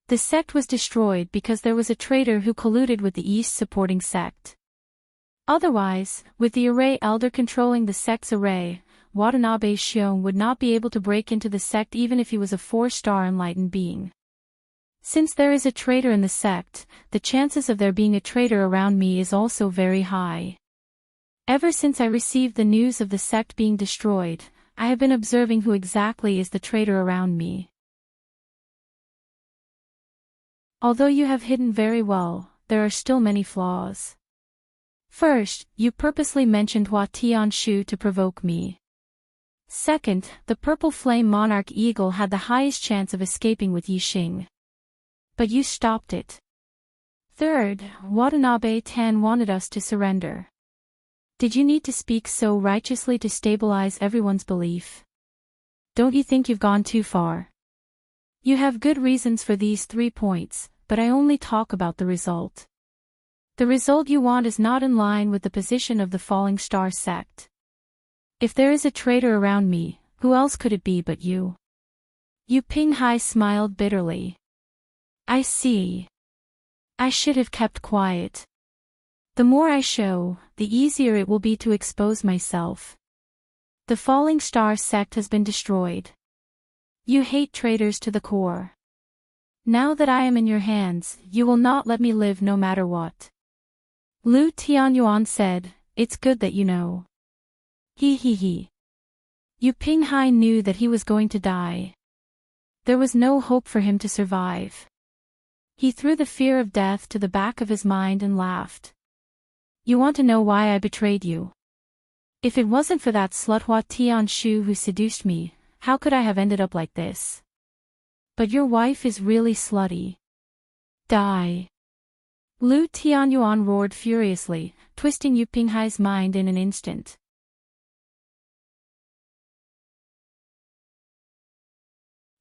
The sect was destroyed because there was a traitor who colluded with the East supporting sect. Otherwise, with the array elder controlling the sect's array, Watanabe Shion would not be able to break into the sect even if he was a 4-star enlightened being. Since there is a traitor in the sect, the chances of there being a traitor around me is also very high. Ever since I received the news of the sect being destroyed, I have been observing who exactly is the traitor around me. Although you have hidden very well, there are still many flaws. First, you purposely mentioned Hua Tianshu to provoke me. Second, the purple flame monarch eagle had the highest chance of escaping with Yixing. But you stopped it. Third, Watanabe Tan wanted us to surrender. Did you need to speak so righteously to stabilize everyone's belief? Don't you think you've gone too far? You have good reasons for these 3 points, but I only talk about the result. The result you want is not in line with the position of the Falling Star sect. If there is a traitor around me, who else could it be but you? Yu Pinghai smiled bitterly. I see. I should have kept quiet. The more I show, the easier it will be to expose myself. The Falling Star sect has been destroyed. You hate traitors to the core. Now that I am in your hands, you will not let me live no matter what. Lu Tianyuan said, "It's good that you know." He. Yu Pinghai knew that he was going to die. There was no hope for him to survive. He threw the fear of death to the back of his mind and laughed. You want to know why I betrayed you? If it wasn't for that slut Hua Tianshu who seduced me, how could I have ended up like this? But your wife is really slutty. Die. Lu Tianyuan roared furiously, twisting Yu Pinghai's mind in an instant.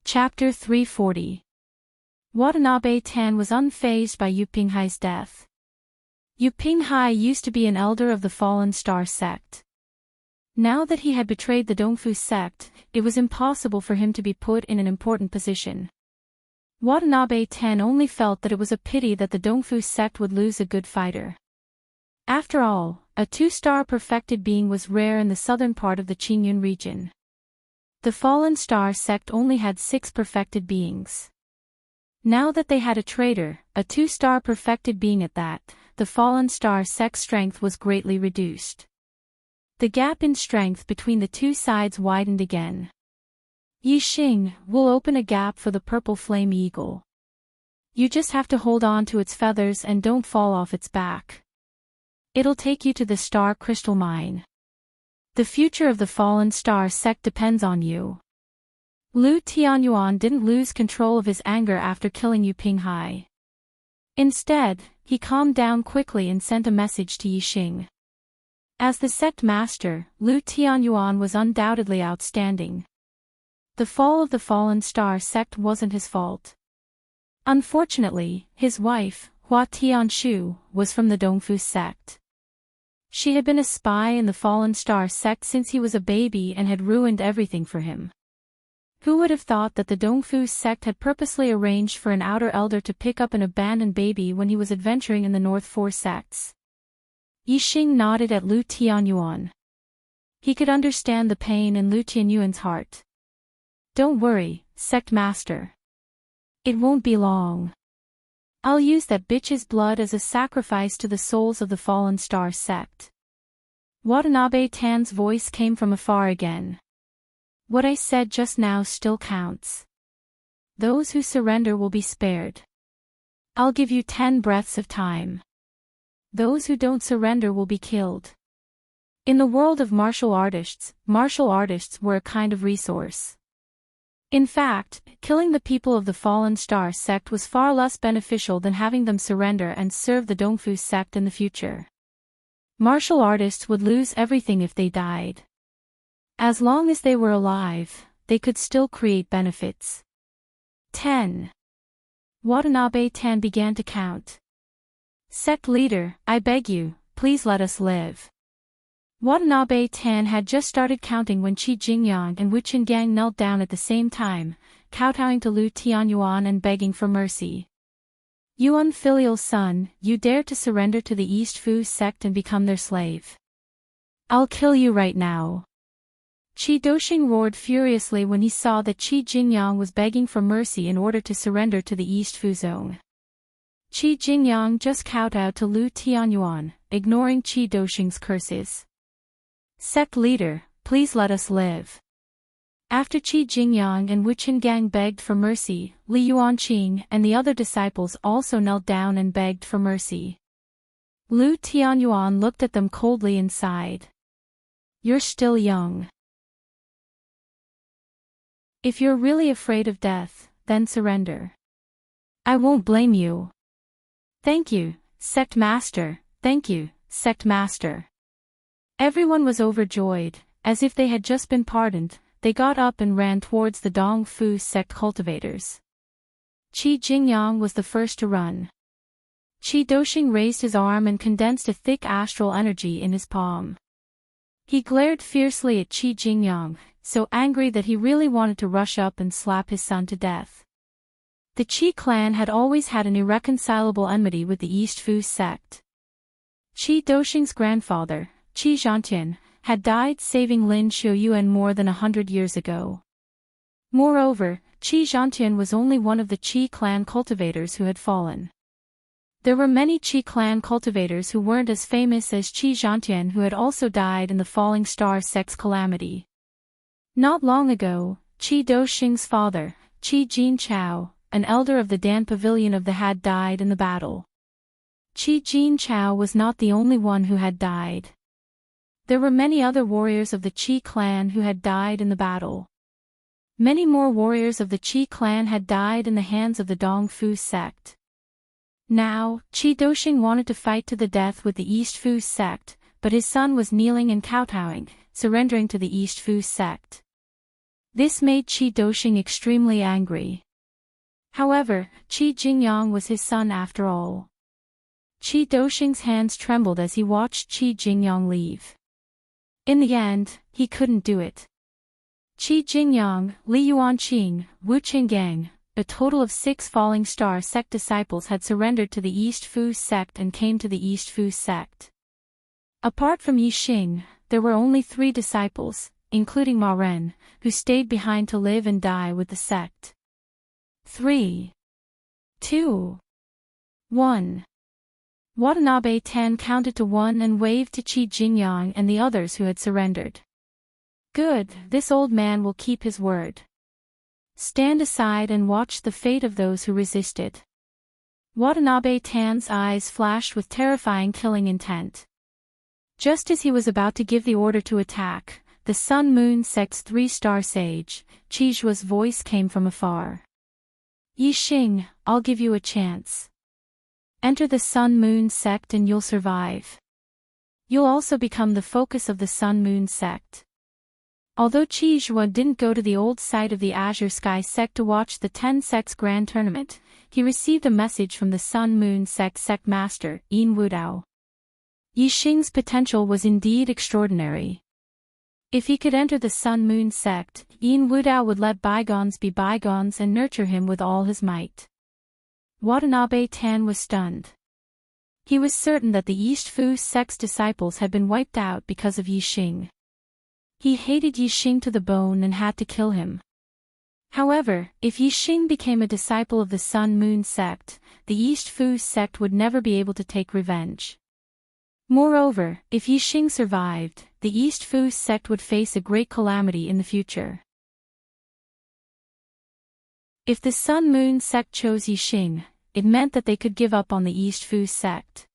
Chapter 340. Watanabe Tan was unfazed by Yu Pinghai's death. Yu Pinghai used to be an elder of the Fallen Star sect. Now that he had betrayed the Dongfu sect, it was impossible for him to be put in an important position. Watanabe Tan only felt that it was a pity that the Dongfu sect would lose a good fighter. After all, a 2-star perfected being was rare in the southern part of the Qingyun region. The Fallen Star sect only had 6 perfected beings. Now that they had a traitor, a 2-star perfected being at that, the Fallen Star sect's strength was greatly reduced. The gap in strength between the two sides widened again. Yixing will open a gap for the purple flame eagle. You just have to hold on to its feathers and don't fall off its back. It'll take you to the star crystal mine. The future of the Fallen Star sect depends on you. Lu Tianyuan didn't lose control of his anger after killing Yu Pinghai. Instead, he calmed down quickly and sent a message to Yixing. As the sect master, Lu Tianyuan was undoubtedly outstanding. The fall of the Fallen Star sect wasn't his fault. Unfortunately, his wife, Hua Tianshu, was from the Dongfu sect. She had been a spy in the Fallen Star sect since he was a baby and had ruined everything for him. Who would have thought that the Dongfu sect had purposely arranged for an outer elder to pick up an abandoned baby when he was adventuring in the North Four sects? Yixing nodded at Lu Tianyuan. He could understand the pain in Lu Tianyuan's heart. Don't worry, sect master. It won't be long. I'll use that bitch's blood as a sacrifice to the souls of the fallen star sect. Watanabe Tan's voice came from afar again. What I said just now still counts. Those who surrender will be spared. I'll give you 10 breaths of time. Those who don't surrender will be killed. In the world of martial artists were a kind of resource. In fact, killing the people of the Fallen Star sect was far less beneficial than having them surrender and serve the Dongfu sect in the future. Martial artists would lose everything if they died. As long as they were alive, they could still create benefits. 10. Watanabe Tan began to count. Sect leader, I beg you, please let us live. Watanabe Tan had just started counting when Qi Jingyang and Wu Qingang knelt down at the same time, kowtowing to Lu Tianyuan and begging for mercy. You unfilial son, you dare to surrender to the East Fu sect and become their slave. I'll kill you right now. Qi Doxing roared furiously when he saw that Qi Jingyang was begging for mercy in order to surrender to the East Fu zone. Qi Jingyang just kowtowed to Lu Tianyuan, ignoring Qi Doxing's curses. Sect leader, please let us live. After Qi Jingyang and Wu Qingang begged for mercy, Li Yuanqing and the other disciples also knelt down and begged for mercy. Lu Tianyuan looked at them coldly and sighed. You're still young. If you're really afraid of death, then surrender. I won't blame you. Thank you, Sect Master, thank you, Sect Master. Everyone was overjoyed, as if they had just been pardoned. They got up and ran towards the Dong Fu sect cultivators. Qi Jingyang was the first to run. Qi Doxing raised his arm and condensed a thick astral energy in his palm. He glared fiercely at Qi Jingyang, so angry that he really wanted to rush up and slap his son to death. The Qi clan had always had an irreconcilable enmity with the East Fu sect. Qi Doxing's grandfather, Qi Zhantian, had died saving Lin Xiuyuan more than 100 years ago. Moreover, Qi Zhantian was only one of the Qi clan cultivators who had fallen. There were many Qi clan cultivators who weren't as famous as Qi Zhantian who had also died in the Falling Star sect's calamity. Not long ago, Qi Doxing's father, Qi Jinchao, an elder of the Dan Pavilion of the had died in the battle. Qi Jinchao was not the only one who had died. There were many other warriors of the Qi clan who had died in the battle. Many more warriors of the Qi clan had died in the hands of the Dong Fu sect. Now, Qi Doxing wanted to fight to the death with the East Fu sect, but his son was kneeling and kowtowing, surrendering to the East Fu sect. This made Qi Doxing extremely angry. However, Qi Jingyang was his son after all. Qi Doxing's hands trembled as he watched Qi Jingyang leave. In the end, he couldn't do it. Qi Jingyang, Li Yuanqing, Wu Qingang, a total of 6 Falling Star sect disciples had surrendered to the East Fu sect and came to the East Fu sect. Apart from Yixing, there were only 3 disciples, including Ma Ren, who stayed behind to live and die with the sect. 3, 2, 1. Watanabe Tan counted to 1 and waved to Qi Jingyang and the others who had surrendered. Good, this old man will keep his word. Stand aside and watch the fate of those who resisted. Watanabe Tan's eyes flashed with terrifying killing intent. Just as he was about to give the order to attack, the Sun Moon sect's 3-star sage, Qi Zhua's voice came from afar. Yixing, I'll give you a chance. Enter the Sun Moon sect and you'll survive. You'll also become the focus of the Sun Moon sect. Although Qi Zhua didn't go to the old site of the Azure Sky sect to watch the 10 sects grand tournament, he received a message from the Sun Moon sect master, Yin Wudao. Yixing's potential was indeed extraordinary. If he could enter the Sun Moon sect, Yin Wudao would let bygones be bygones and nurture him with all his might. Watanabe Tan was stunned. He was certain that the East Fu sect's disciples had been wiped out because of Yixing. He hated Yixing to the bone and had to kill him. However, if Yixing became a disciple of the Sun-Moon sect, the East Fu sect would never be able to take revenge. Moreover, if Yixing survived, the East Fu sect would face a great calamity in the future. If the Sun-Moon sect chose Yixing, it meant that they could give up on the East Fu sect.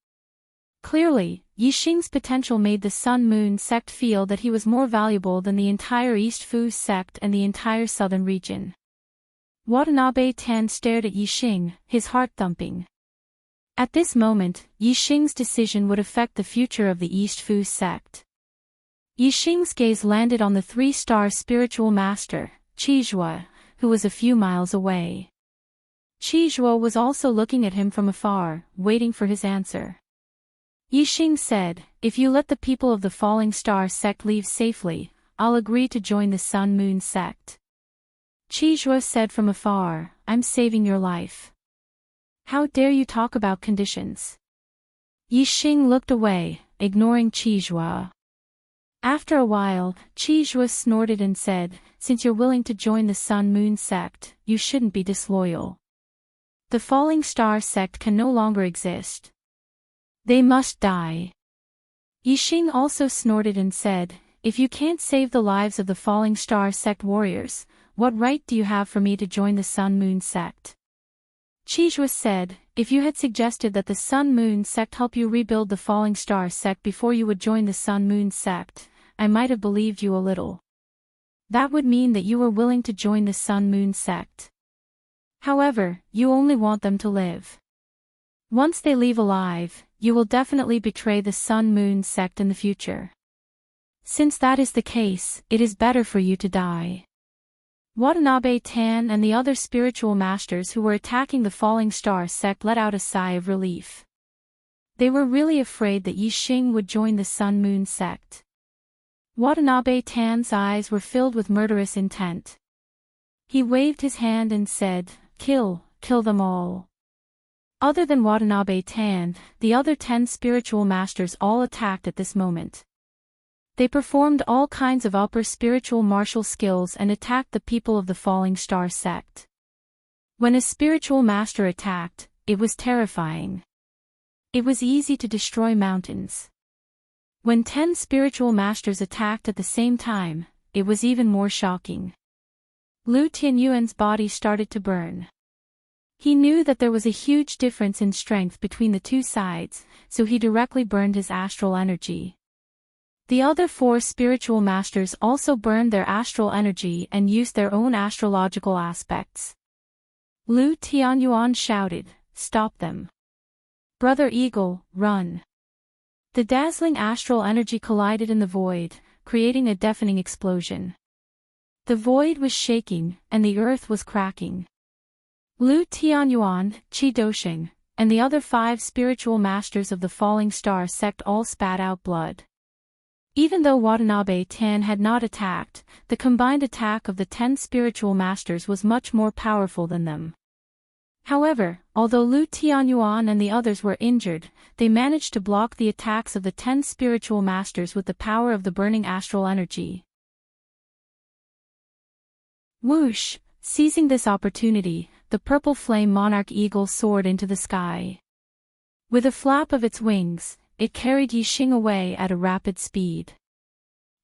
Clearly, Yixing's potential made the Sun-Moon sect feel that he was more valuable than the entire East Fu sect and the entire southern region. Watanabe Tan stared at Yixing, his heart thumping. At this moment, Yixing's decision would affect the future of the East Fu sect. Yixing's gaze landed on the three-star spiritual master, Qizhua, who was a few miles away. Qizhua was also looking at him from afar, waiting for his answer. Yixing said, "If you let the people of the Falling Star sect leave safely, I'll agree to join the Sun-Moon sect." Qizhua said from afar, "I'm saving your life. How dare you talk about conditions?" Yixing looked away, ignoring Qizhua. After a while, Qizhua snorted and said, "Since you're willing to join the Sun-Moon sect, you shouldn't be disloyal. The Falling Star sect can no longer exist. They must die." Yixing also snorted and said, "If you can't save the lives of the Falling Star sect warriors, what right do you have for me to join the Sun-Moon sect?" Qizhua said, "If you had suggested that the Sun-Moon sect help you rebuild the Falling Star sect before you would join the Sun-Moon sect, I might have believed you a little. That would mean that you were willing to join the Sun-Moon sect. However, you only want them to live. Once they leave alive, you will definitely betray the Sun-Moon sect in the future. Since that is the case, it is better for you to die." Watanabe Tan and the other spiritual masters who were attacking the Falling Star sect let out a sigh of relief. They were really afraid that Yixing would join the Sun-Moon sect. Watanabe Tan's eyes were filled with murderous intent. He waved his hand and said, kill them all." Other than Watanabe Tan, the other 10 spiritual masters all attacked at this moment. They performed all kinds of upper spiritual martial skills and attacked the people of the Falling Star sect. When a spiritual master attacked, it was terrifying. It was easy to destroy mountains. When 10 spiritual masters attacked at the same time, it was even more shocking. Lu Tianyuan's body started to burn. He knew that there was a huge difference in strength between the two sides, so he directly burned his astral energy. The other 4 spiritual masters also burned their astral energy and used their own astrological aspects. Lu Tianyuan shouted, "Stop them. Brother Eagle, run." The dazzling astral energy collided in the void, creating a deafening explosion. The void was shaking, and the earth was cracking. Lu Tianyuan, Qi Dosheng, and the other 5 spiritual masters of the Falling Star sect all spat out blood. Even though Watanabe Tan had not attacked, the combined attack of the 10 spiritual masters was much more powerful than them. However, although Lu Tianyuan and the others were injured, they managed to block the attacks of the 10 spiritual masters with the power of the burning astral energy. Whoosh! Seizing this opportunity, the purple flame monarch eagle soared into the sky. With a flap of its wings, it carried Yixing away at a rapid speed.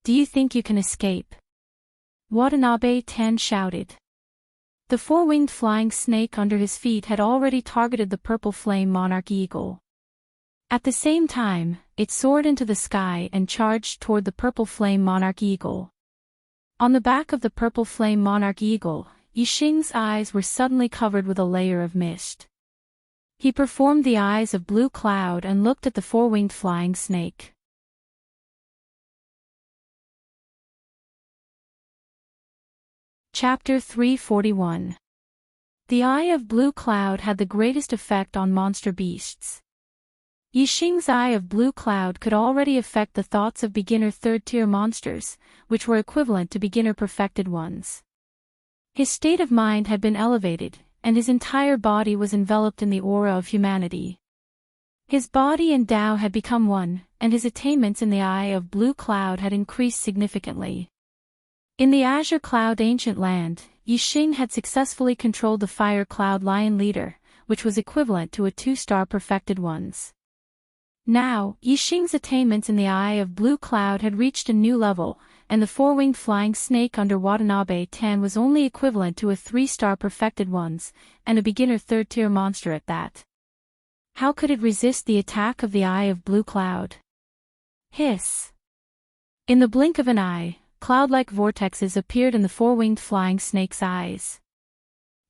"Do you think you can escape?" Watanabe Tan shouted. The 4-winged flying snake under his feet had already targeted the purple flame monarch eagle. At the same time, it soared into the sky and charged toward the purple flame monarch eagle. On the back of the purple flame monarch eagle, Yixing's eyes were suddenly covered with a layer of mist. He performed the eyes of blue cloud and looked at the 4-winged flying snake. Chapter 341. The eye of blue cloud had the greatest effect on monster beasts. Yixing's eye of blue cloud could already affect the thoughts of beginner 3rd-tier monsters, which were equivalent to beginner perfected ones. His state of mind had been elevated, and his entire body was enveloped in the aura of humanity. His body and Tao had become one, and his attainments in the eye of blue cloud had increased significantly. In the azure cloud ancient land, Yixing had successfully controlled the Fire Cloud Lion leader, which was equivalent to a 2-star perfected ones. Now, Yixing's attainments in the Eye of Blue Cloud had reached a new level, and the 4-winged flying snake under Watanabe Tan was only equivalent to a 3-star perfected ones, and a beginner 3rd-tier monster at that. How could it resist the attack of the Eye of Blue Cloud? Hiss! In the blink of an eye, cloud-like vortexes appeared in the 4-winged flying snake's eyes.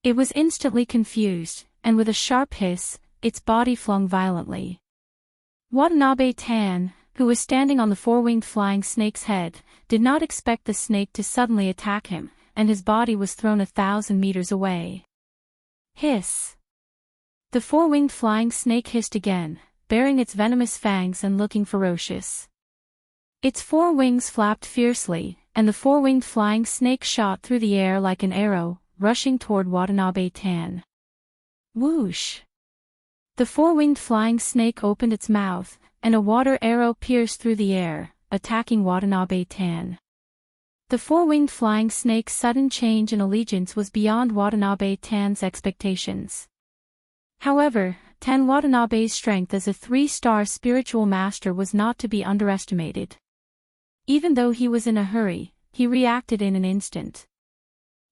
It was instantly confused, and with a sharp hiss, its body flung violently. Watanabe Tan, who was standing on the 4-winged flying snake's head, did not expect the snake to suddenly attack him, and his body was thrown 1,000 meters away. Hiss! The 4-winged flying snake hissed again, baring its venomous fangs and looking ferocious. Its 4 wings flapped fiercely, and the 4-winged flying snake shot through the air like an arrow, rushing toward Watanabe Tan. Whoosh! The 4-winged flying snake opened its mouth, and a water arrow pierced through the air, attacking Watanabe Tan. The 4-winged flying snake's sudden change in allegiance was beyond Watanabe Tan's expectations. However, Tan Watanabe's strength as a 3-star spiritual master was not to be underestimated. Even though he was in a hurry, he reacted in an instant.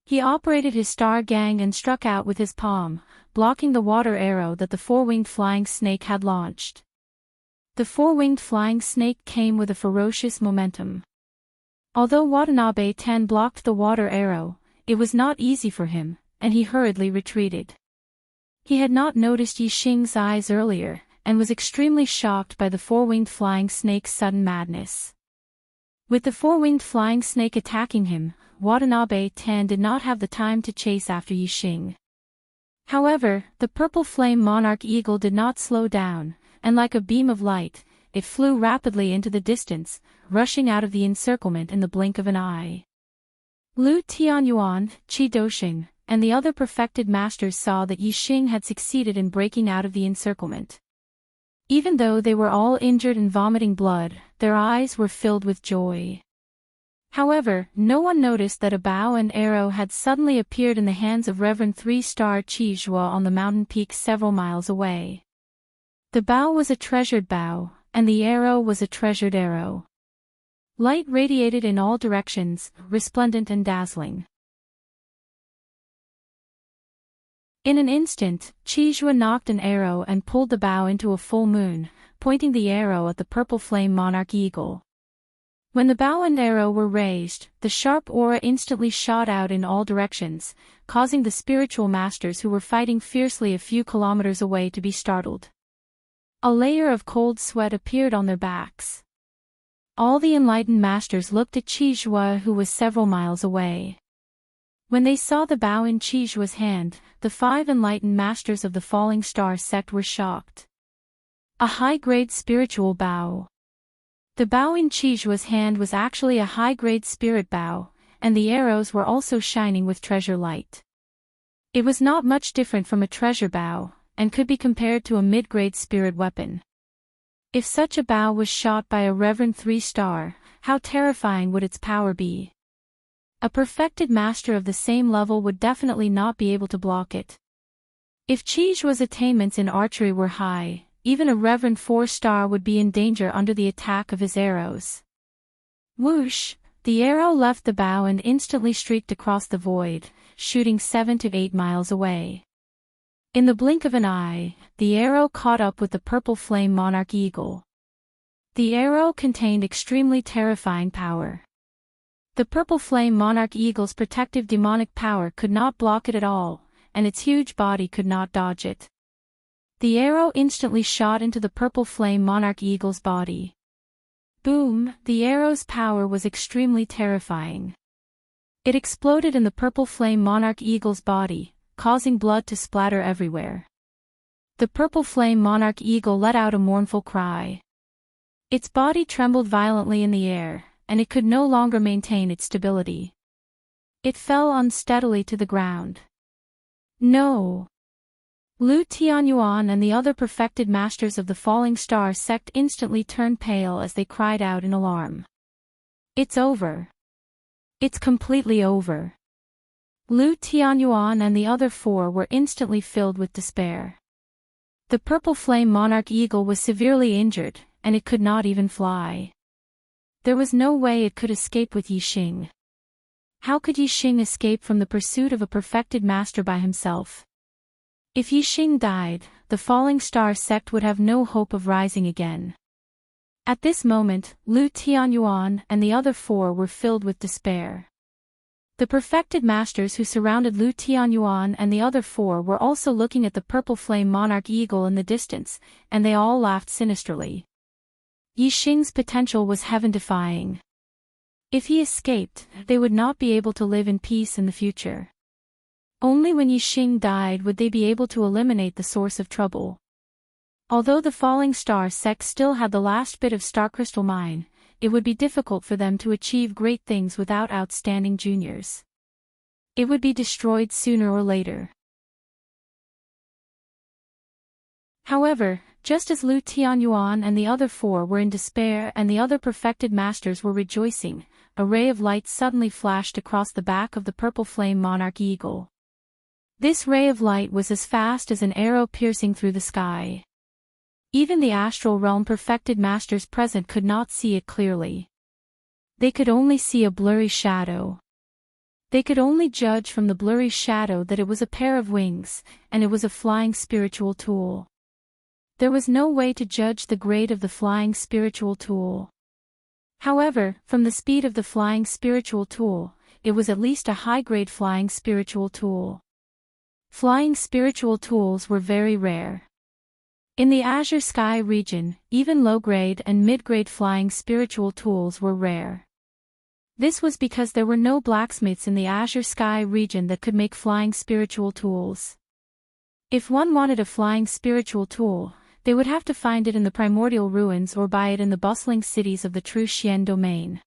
He operated his star gang and struck out with his palm, blocking the water arrow that the 4-winged flying snake had launched. The 4-winged flying snake came with a ferocious momentum. Although Watanabe Tan blocked the water arrow, it was not easy for him, and he hurriedly retreated. He had not noticed Yixing's eyes earlier, and was extremely shocked by the 4-winged flying snake's sudden madness. With the 4-winged flying snake attacking him, Watanabe Tan did not have the time to chase after Yixing. However, the purple flame monarch eagle did not slow down, and like a beam of light, it flew rapidly into the distance, rushing out of the encirclement in the blink of an eye. Lu Tianyuan, Qi Doxing, and the other perfected masters saw that Yixing had succeeded in breaking out of the encirclement. Even though they were all injured and vomiting blood, their eyes were filled with joy. However, no one noticed that a bow and arrow had suddenly appeared in the hands of Reverend 3-star Qi Zhua on the mountain peak several miles away. The bow was a treasured bow, and the arrow was a treasured arrow. Light radiated in all directions, resplendent and dazzling. In an instant, Qi Zhua knocked an arrow and pulled the bow into a full moon, pointing the arrow at the purple flame monarch eagle. When the bow and arrow were raised, the sharp aura instantly shot out in all directions, causing the spiritual masters who were fighting fiercely a few kilometers away to be startled. A layer of cold sweat appeared on their backs. All the enlightened masters looked at Qi Zhua, who was several miles away. When they saw the bow in Qi Zhua's hand, the 5 enlightened masters of the Falling Star sect were shocked. A high-grade spiritual bow. The bow in Qi Zhua's hand was actually a high-grade spirit bow, and the arrows were also shining with treasure light. It was not much different from a treasure bow, and could be compared to a mid-grade spirit weapon. If such a bow was shot by a Reverend 3-star, how terrifying would its power be? A perfected master of the same level would definitely not be able to block it. If Qi Zhua's attainments in archery were high, even a Reverend 4-star would be in danger under the attack of his arrows. Whoosh! The arrow left the bow and instantly streaked across the void, shooting 7 to 8 miles away. In the blink of an eye, the arrow caught up with the purple flame monarch eagle. The arrow contained extremely terrifying power. The purple flame monarch eagle's protective demonic power could not block it at all, and its huge body could not dodge it. The arrow instantly shot into the purple flame monarch eagle's body. Boom! The arrow's power was extremely terrifying. It exploded in the purple flame monarch eagle's body, causing blood to splatter everywhere. The purple flame monarch eagle let out a mournful cry. Its body trembled violently in the air, and it could no longer maintain its stability. It fell unsteadily to the ground. No! Lu Tianyuan and the other perfected masters of the Falling Star sect instantly turned pale as they cried out in alarm. It's over. It's completely over. Lu Tianyuan and the other four were instantly filled with despair. The purple flame monarch eagle was severely injured, and it could not even fly. There was no way it could escape with Yixing. How could Yixing escape from the pursuit of a perfected master by himself? If Yixing died, the falling star sect would have no hope of rising again. At this moment, Lu Tianyuan and the other four were filled with despair. The perfected masters who surrounded Lu Tianyuan and the other four were also looking at the purple flame monarch eagle in the distance, and they all laughed sinisterly. Yixing's potential was heaven-defying. If he escaped, they would not be able to live in peace in the future. Only when Yixing died would they be able to eliminate the source of trouble. Although the falling star sect still had the last bit of star crystal mine, it would be difficult for them to achieve great things without outstanding juniors. It would be destroyed sooner or later. However, just as Lu Tianyuan and the other four were in despair and the other perfected masters were rejoicing, a ray of light suddenly flashed across the back of the purple flame monarch eagle. This ray of light was as fast as an arrow piercing through the sky. Even the astral realm perfected masters present could not see it clearly. They could only see a blurry shadow. They could only judge from the blurry shadow that it was a pair of wings, and it was a flying spiritual tool. There was no way to judge the grade of the flying spiritual tool. However, from the speed of the flying spiritual tool, it was at least a high-grade flying spiritual tool. Flying spiritual tools were very rare. In the Azure Sky region, even low-grade and mid-grade flying spiritual tools were rare. This was because there were no blacksmiths in the Azure Sky region that could make flying spiritual tools. If one wanted a flying spiritual tool, they would have to find it in the primordial ruins or buy it in the bustling cities of the True Xian domain.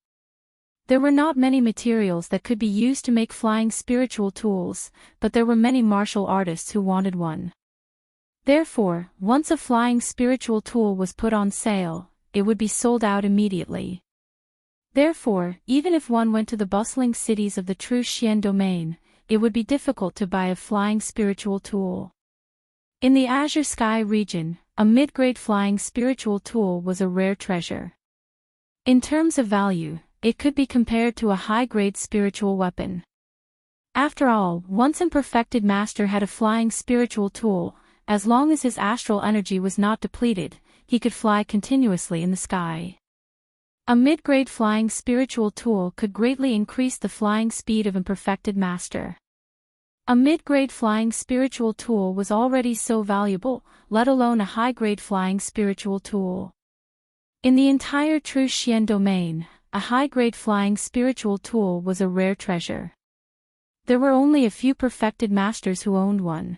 There were not many materials that could be used to make flying spiritual tools, but there were many martial artists who wanted one. Therefore, once a flying spiritual tool was put on sale, it would be sold out immediately. Therefore, even if one went to the bustling cities of the True Xian domain, it would be difficult to buy a flying spiritual tool. In the Azure Sky region, a mid-grade flying spiritual tool was a rare treasure. In terms of value, it could be compared to a high-grade spiritual weapon. After all, once a perfected master had a flying spiritual tool, as long as his astral energy was not depleted, he could fly continuously in the sky. A mid-grade flying spiritual tool could greatly increase the flying speed of a perfected master. A mid-grade flying spiritual tool was already so valuable, let alone a high-grade flying spiritual tool. In the entire True Xian domain, a high-grade flying spiritual tool was a rare treasure. There were only a few perfected masters who owned one.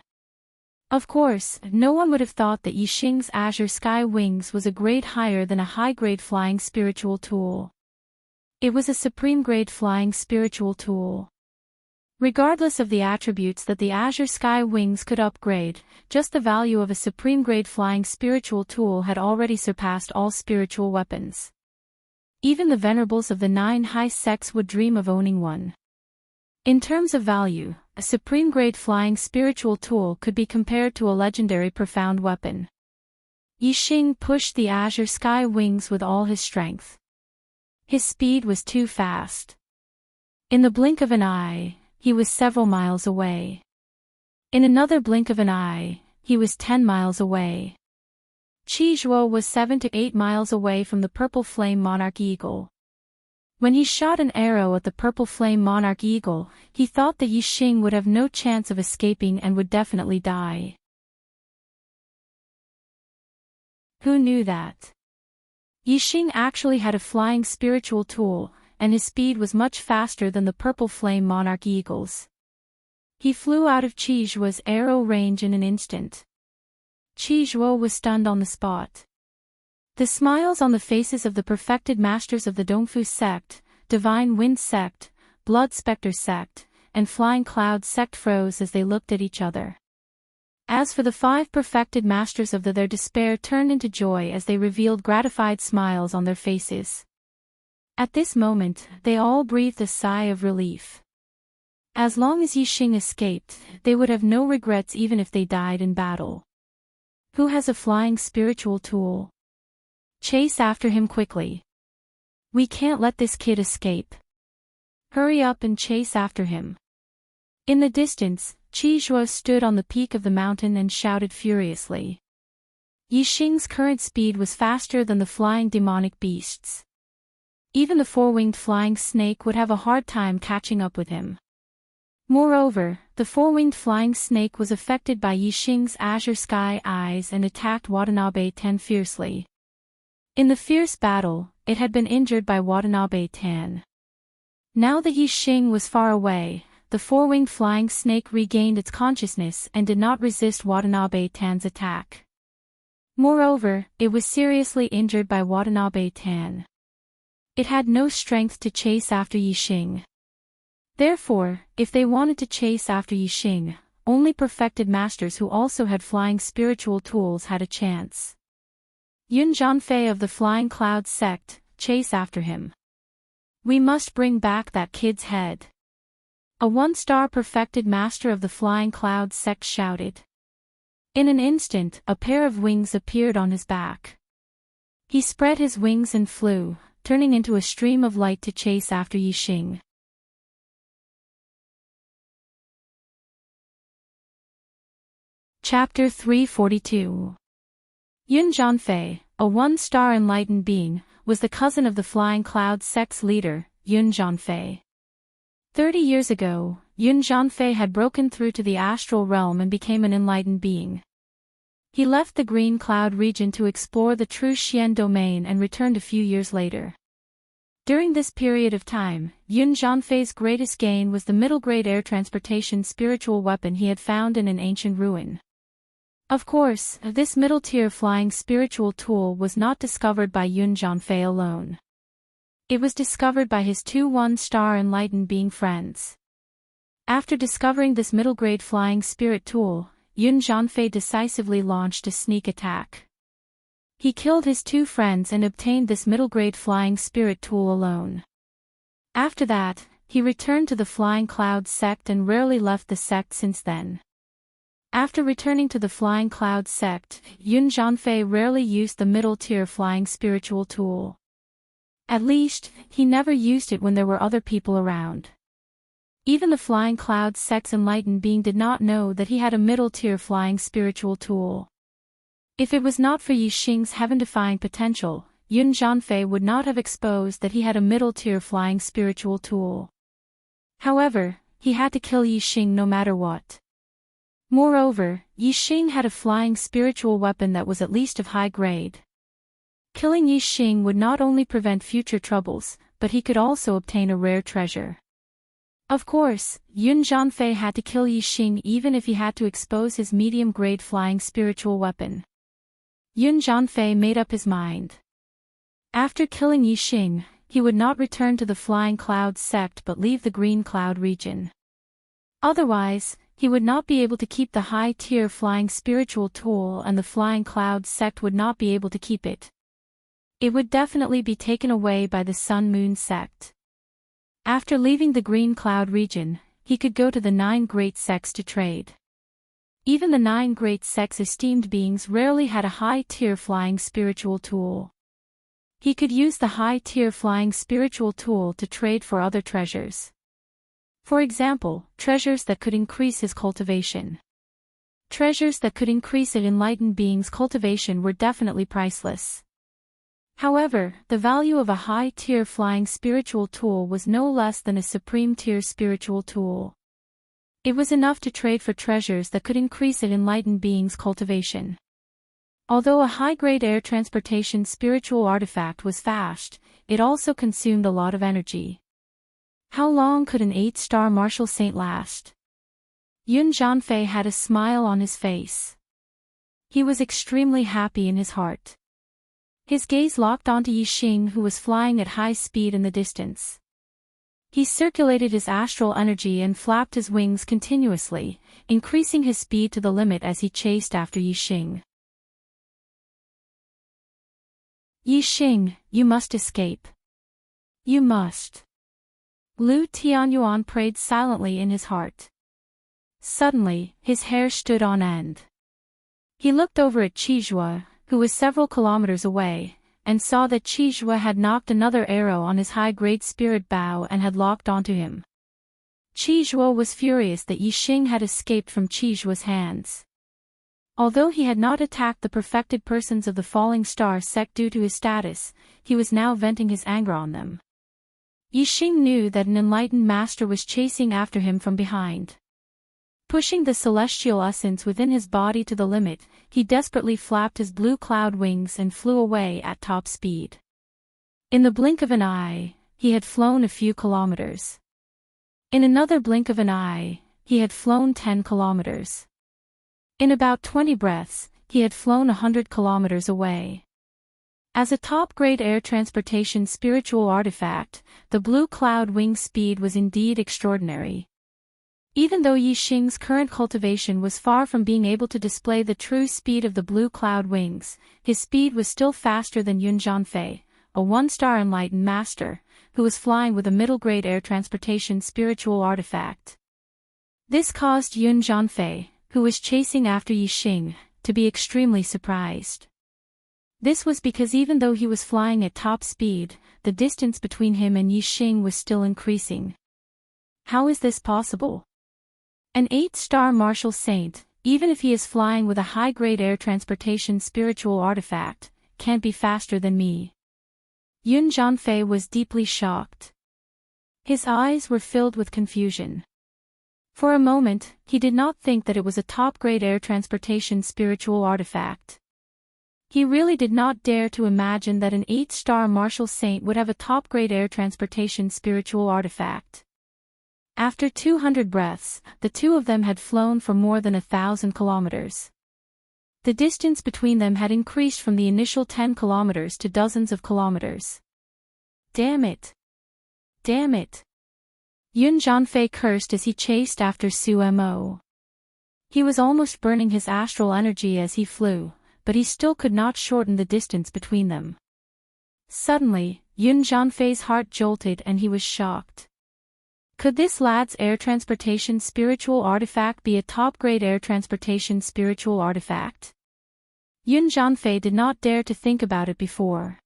Of course, no one would have thought that Yixing's Azure Sky Wings was a grade higher than a high-grade flying spiritual tool. It was a supreme-grade flying spiritual tool. Regardless of the attributes that the Azure Sky Wings could upgrade, just the value of a supreme-grade flying spiritual tool had already surpassed all spiritual weapons. Even the venerables of the 9 high sects would dream of owning one. In terms of value, a supreme-grade flying spiritual tool could be compared to a legendary profound weapon. Yixing pushed the Azure Sky Wings with all his strength. His speed was too fast. In the blink of an eye, he was several miles away. In another blink of an eye, he was 10 miles away. Qi Zhuo was 7 to 8 miles away from the purple flame monarch eagle. When he shot an arrow at the purple flame monarch eagle, he thought that Yixing would have no chance of escaping and would definitely die. Who knew that? Yixing actually had a flying spiritual tool, and his speed was much faster than the purple flame monarch eagle's. He flew out of Qi Zhuo's arrow range in an instant. Qi Zhuo was stunned on the spot. The smiles on the faces of the perfected masters of the Dongfu sect, Divine Wind sect, Blood Spectre sect, and Flying Cloud sect froze as they looked at each other. As for the 5 perfected masters of their despair turned into joy as they revealed gratified smiles on their faces. At this moment, they all breathed a sigh of relief. As long as Yixing escaped, they would have no regrets even if they died in battle. Who has a flying spiritual tool? Chase after him quickly. We can't let this kid escape. Hurry up and chase after him. In the distance, Qizhuo stood on the peak of the mountain and shouted furiously. Yixing's current speed was faster than the flying demonic beasts. Even the four-winged flying snake would have a hard time catching up with him. Moreover, the four-winged flying snake was affected by Yixing's azure sky eyes and attacked Watanabe Tan fiercely. In the fierce battle, it had been injured by Watanabe Tan. Now that Yixing was far away, the four-winged flying snake regained its consciousness and did not resist Watanabe Tan's attack. Moreover, it was seriously injured by Watanabe Tan. It had no strength to chase after Yixing. Therefore, if they wanted to chase after Yixing, only perfected masters who also had flying spiritual tools had a chance. Yun Zhanfei of the Flying Cloud sect, chase after him. We must bring back that kid's head. A one-star perfected master of the Flying Cloud sect shouted. In an instant, a pair of wings appeared on his back. He spread his wings and flew, turning into a stream of light to chase after Yixing. Chapter 342. Yun Zhanfei, a one-star enlightened being, was the cousin of the Flying Cloud sect's leader, Yun Zhanfei. 30 years ago, Yun Zhanfei had broken through to the astral realm and became an enlightened being. He left the Green Cloud region to explore the true Xian domain and returned a few years later. During this period of time, Yun Zhanfei's greatest gain was the middle-grade air transportation spiritual weapon he had found in an ancient ruin. Of course, this middle-tier flying spiritual tool was not discovered by Yun Zhanfei alone. It was discovered by his two one-star enlightened being friends. After discovering this middle-grade flying spirit tool, Yun Zhanfei decisively launched a sneak attack. He killed his two friends and obtained this middle-grade flying spirit tool alone. After that, he returned to the Flying Cloud sect and rarely left the sect since then. After returning to the Flying Cloud sect, Yun Zhanfei rarely used the middle-tier flying spiritual tool. At least, he never used it when there were other people around. Even the Flying Cloud sect's enlightened being did not know that he had a middle-tier flying spiritual tool. If it was not for Yixing's heaven-defying potential, Yun Zhanfei would not have exposed that he had a middle-tier flying spiritual tool. However, he had to kill Yixing no matter what. Moreover, Yixing had a flying spiritual weapon that was at least of high grade. Killing Yixing would not only prevent future troubles, but he could also obtain a rare treasure. Of course, Yun Zhanfei had to kill Yixing even if he had to expose his medium-grade flying spiritual weapon. Yun Zhanfei made up his mind. After killing Yixing, he would not return to the Flying Cloud sect but leave the Green Cloud region. Otherwise, he would not be able to keep the high-tier flying spiritual tool and the Flying Cloud sect would not be able to keep it. It would definitely be taken away by the Sun Moon sect. After leaving the Green Cloud region, he could go to the 9 great sects to trade. Even the 9 great sects' esteemed beings rarely had a high-tier flying spiritual tool. He could use the high-tier flying spiritual tool to trade for other treasures. For example, treasures that could increase his cultivation. Treasures that could increase an enlightened being's cultivation were definitely priceless. However, the value of a high-tier flying spiritual tool was no less than a supreme-tier spiritual tool. It was enough to trade for treasures that could increase an enlightened being's cultivation. Although a high-grade air transportation spiritual artifact was fast, it also consumed a lot of energy. How long could an 8-star martial saint last? Yun Zhanfei had a smile on his face. He was extremely happy in his heart. His gaze locked onto Yixing who was flying at high speed in the distance. He circulated his astral energy and flapped his wings continuously, increasing his speed to the limit as he chased after Yixing. Yixing, you must escape. You must. Lu Tianyuan prayed silently in his heart. Suddenly, his hair stood on end. He looked over at Qizhua, who was several kilometers away, and saw that Qizhua had knocked another arrow on his high-grade spirit bow and had locked onto him. Qizhua was furious that Yixing had escaped from Qizhua's hands. Although he had not attacked the perfected persons of the Falling Star sect due to his status, he was now venting his anger on them. Yixing knew that an enlightened master was chasing after him from behind. Pushing the celestial essence within his body to the limit, he desperately flapped his blue cloud wings and flew away at top speed. In the blink of an eye, he had flown a few kilometers. In another blink of an eye, he had flown 10 kilometers. In about 20 breaths, he had flown 100 kilometers away. As a top-grade air transportation spiritual artifact, the blue cloud wing speed was indeed extraordinary. Even though Yixing's current cultivation was far from being able to display the true speed of the blue cloud wings, his speed was still faster than Yun Zhanfei, a one-star enlightened master, who was flying with a middle-grade air transportation spiritual artifact. This caused Yun Zhanfei, who was chasing after Yixing, to be extremely surprised. This was because even though he was flying at top speed, the distance between him and Yixing was still increasing. How is this possible? An 8-star martial saint, even if he is flying with a high-grade air transportation spiritual artifact, can't be faster than me. Yun Zhanfei was deeply shocked. His eyes were filled with confusion. For a moment, he did not think that it was a top-grade air transportation spiritual artifact. He really did not dare to imagine that an 8-star martial saint would have a top-grade air transportation spiritual artifact. After 200 breaths, the two of them had flown for more than 1,000 kilometers. The distance between them had increased from the initial 10 kilometers to dozens of kilometers. Damn it! Damn it! Yun Zhanfei cursed as he chased after Su Mo. He was almost burning his astral energy as he flew, but he still could not shorten the distance between them. Suddenly, Yun Zhanfei's heart jolted and he was shocked. Could this lad's air transportation spiritual artifact be a top-grade air transportation spiritual artifact? Yun Zhanfei did not dare to think about it before.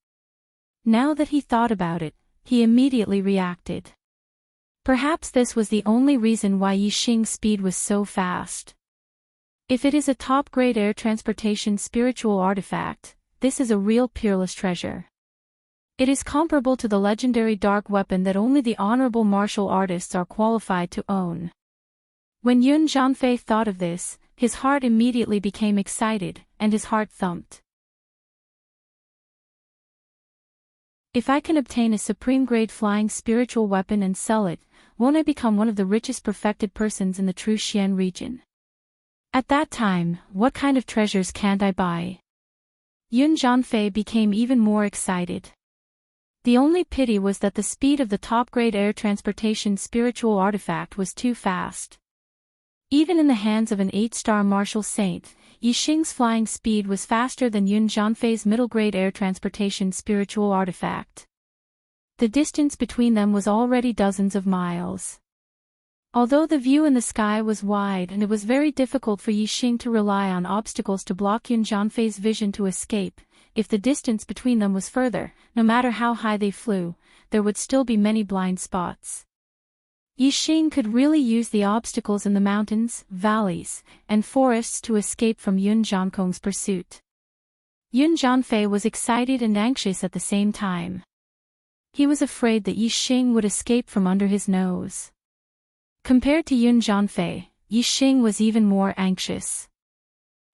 Now that he thought about it, he immediately reacted. Perhaps this was the only reason why Yixing's speed was so fast. If it is a top-grade air transportation spiritual artifact, this is a real peerless treasure. It is comparable to the legendary dark weapon that only the honorable martial artists are qualified to own. When Yun Zhanfei thought of this, his heart immediately became excited, and his heart thumped. If I can obtain a supreme-grade flying spiritual weapon and sell it, won't I become one of the richest perfected persons in the true Xian region? At that time, what kind of treasures can't I buy? Yun Zhanfei became even more excited. The only pity was that the speed of the top-grade air transportation spiritual artifact was too fast. Even in the hands of an 8-star martial saint, Yixing's flying speed was faster than Yun Zhanfei's middle-grade air transportation spiritual artifact. The distance between them was already dozens of miles. Although the view in the sky was wide and it was very difficult for Yixing to rely on obstacles to block Yun Zhanfei's vision to escape, if the distance between them was further, no matter how high they flew, there would still be many blind spots. Yixing could really use the obstacles in the mountains, valleys, and forests to escape from Yun Zhankong's pursuit. Yun Zhanfei was excited and anxious at the same time. He was afraid that Yixing would escape from under his nose. Compared to Yun Zhanfei, Yixing was even more anxious.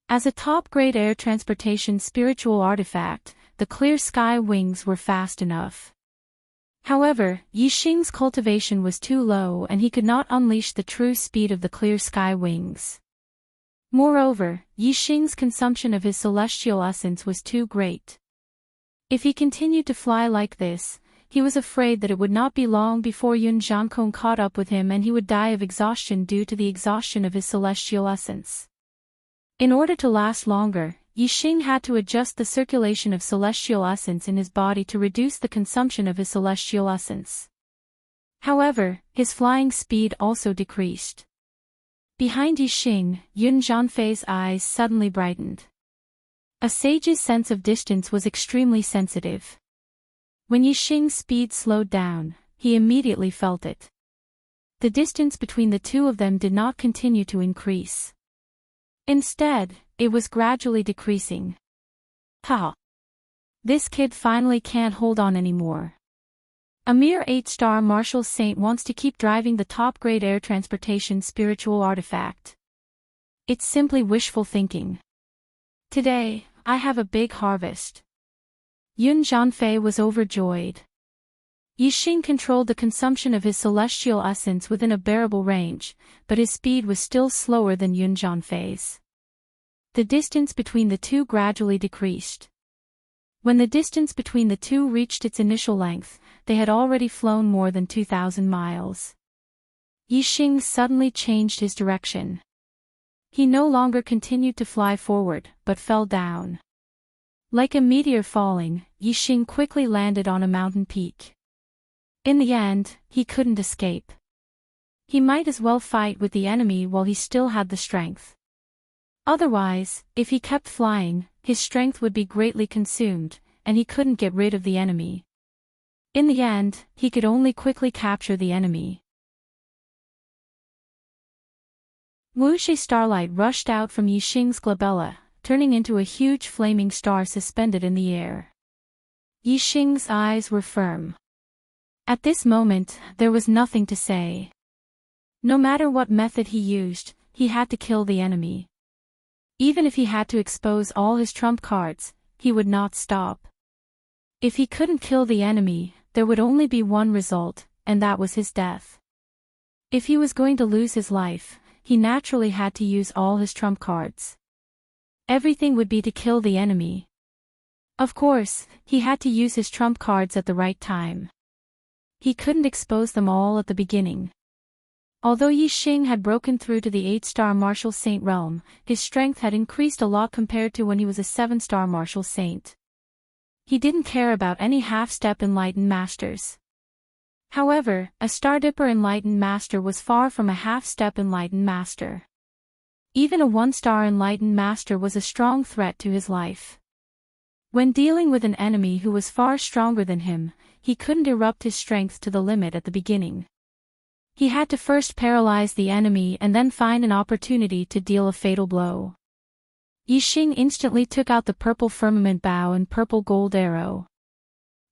As a top-grade air transportation spiritual artifact, the clear sky wings were fast enough. However, Yixing's cultivation was too low and he could not unleash the true speed of the clear sky wings. Moreover, Yixing's consumption of his celestial essence was too great. If he continued to fly like this, he was afraid that it would not be long before Yun Zhankong caught up with him and he would die of exhaustion due to the exhaustion of his celestial essence. In order to last longer, Yixing had to adjust the circulation of celestial essence in his body to reduce the consumption of his celestial essence. However, his flying speed also decreased. Behind Yixing, Yun Zhanfei's eyes suddenly brightened. A sage's sense of distance was extremely sensitive. When Yixing's speed slowed down, he immediately felt it. The distance between the two of them did not continue to increase. Instead, it was gradually decreasing. Ha! This kid finally can't hold on anymore. A mere 8-star martial saint wants to keep driving the top-grade air transportation spiritual artifact. It's simply wishful thinking. Today, I have a big harvest. Yun Zhanfei was overjoyed. Yixing controlled the consumption of his celestial essence within a bearable range, but his speed was still slower than Yun Zhanfei's. The distance between the two gradually decreased. When the distance between the two reached its initial length, they had already flown more than 2,000 miles. Yixing suddenly changed his direction. He no longer continued to fly forward, but fell down. Like a meteor falling, Yixing quickly landed on a mountain peak. In the end, he couldn't escape. He might as well fight with the enemy while he still had the strength. Otherwise, if he kept flying, his strength would be greatly consumed, and he couldn't get rid of the enemy. In the end, he could only quickly capture the enemy. Wuxi starlight rushed out from Yixing's glabella, turning into a huge flaming star suspended in the air. Yixing's eyes were firm. At this moment, there was nothing to say. No matter what method he used, he had to kill the enemy. Even if he had to expose all his trump cards, he would not stop. If he couldn't kill the enemy, there would only be one result, and that was his death. If he was going to lose his life, he naturally had to use all his trump cards. Everything would be to kill the enemy. Of course, he had to use his trump cards at the right time. He couldn't expose them all at the beginning. Although Yixing had broken through to the 8-star martial saint realm, his strength had increased a lot compared to when he was a 7-star martial saint. He didn't care about any half-step enlightened masters. However, a Stardipper enlightened master was far from a half-step enlightened master. Even a 1-star enlightened master was a strong threat to his life. When dealing with an enemy who was far stronger than him, he couldn't erupt his strength to the limit at the beginning. He had to first paralyze the enemy and then find an opportunity to deal a fatal blow. Yixing instantly took out the purple firmament bow and purple gold arrow.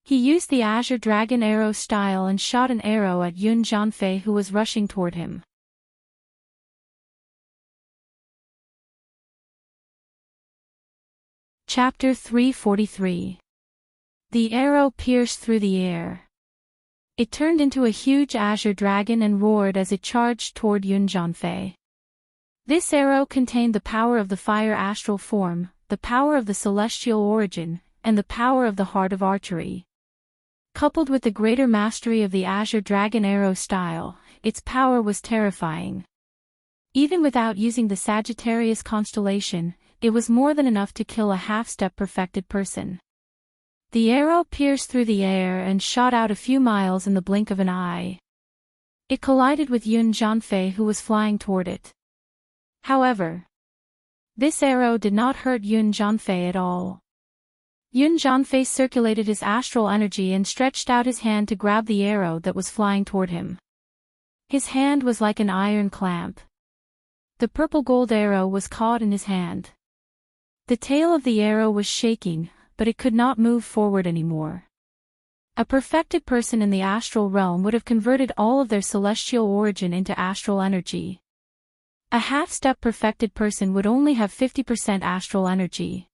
He used the azure dragon arrow style and shot an arrow at Yun Zhanfei who was rushing toward him. Chapter 343. The arrow pierced through the air. It turned into a huge azure dragon and roared as it charged toward Yun Zhanfei. This arrow contained the power of the fire astral form, the power of the celestial origin, and the power of the heart of archery. Coupled with the greater mastery of the azure dragon arrow style, its power was terrifying. Even without using the Sagittarius constellation, it was more than enough to kill a half-step perfected person. The arrow pierced through the air and shot out a few miles in the blink of an eye. It collided with Yun Zhanfei who was flying toward it. However, this arrow did not hurt Yun Zhanfei at all. Yun Zhanfei circulated his astral energy and stretched out his hand to grab the arrow that was flying toward him. His hand was like an iron clamp. The purple gold arrow was caught in his hand. The tail of the arrow was shaking, but it could not move forward anymore. A perfected person in the astral realm would have converted all of their celestial origin into astral energy. A half-step perfected person would only have 50% astral energy.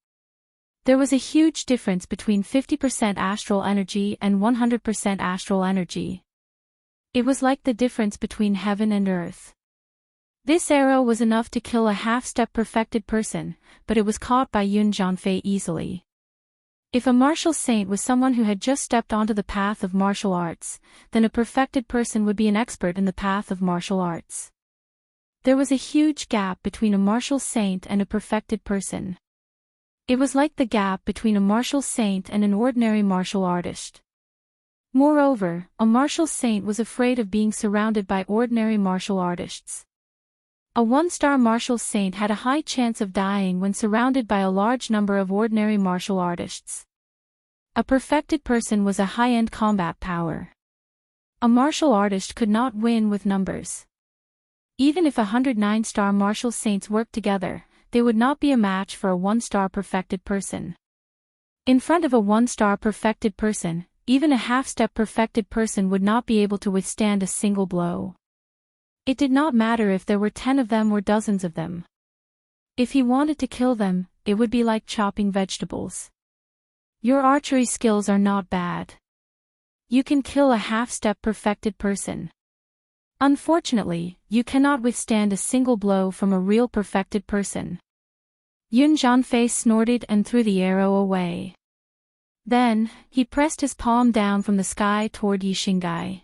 There was a huge difference between 50% astral energy and 100% astral energy. It was like the difference between heaven and earth. This arrow was enough to kill a half-step perfected person, but it was caught by Yun Zhanfei easily. If a martial saint was someone who had just stepped onto the path of martial arts, then a perfected person would be an expert in the path of martial arts. There was a huge gap between a martial saint and a perfected person. It was like the gap between a martial saint and an ordinary martial artist. Moreover, a martial saint was afraid of being surrounded by ordinary martial artists. A one-star martial saint had a high chance of dying when surrounded by a large number of ordinary martial artists. A perfected person was a high-end combat power. A martial artist could not win with numbers. Even if 109-star martial saints worked together, they would not be a match for a one-star perfected person. In front of a one-star perfected person, even a half-step perfected person would not be able to withstand a single blow. It did not matter if there were 10 of them or dozens of them. If he wanted to kill them, it would be like chopping vegetables. Your archery skills are not bad. You can kill a half-step perfected person. Unfortunately, you cannot withstand a single blow from a real perfected person. Yun Jianfei snorted and threw the arrow away. Then, he pressed his palm down from the sky toward Yixing.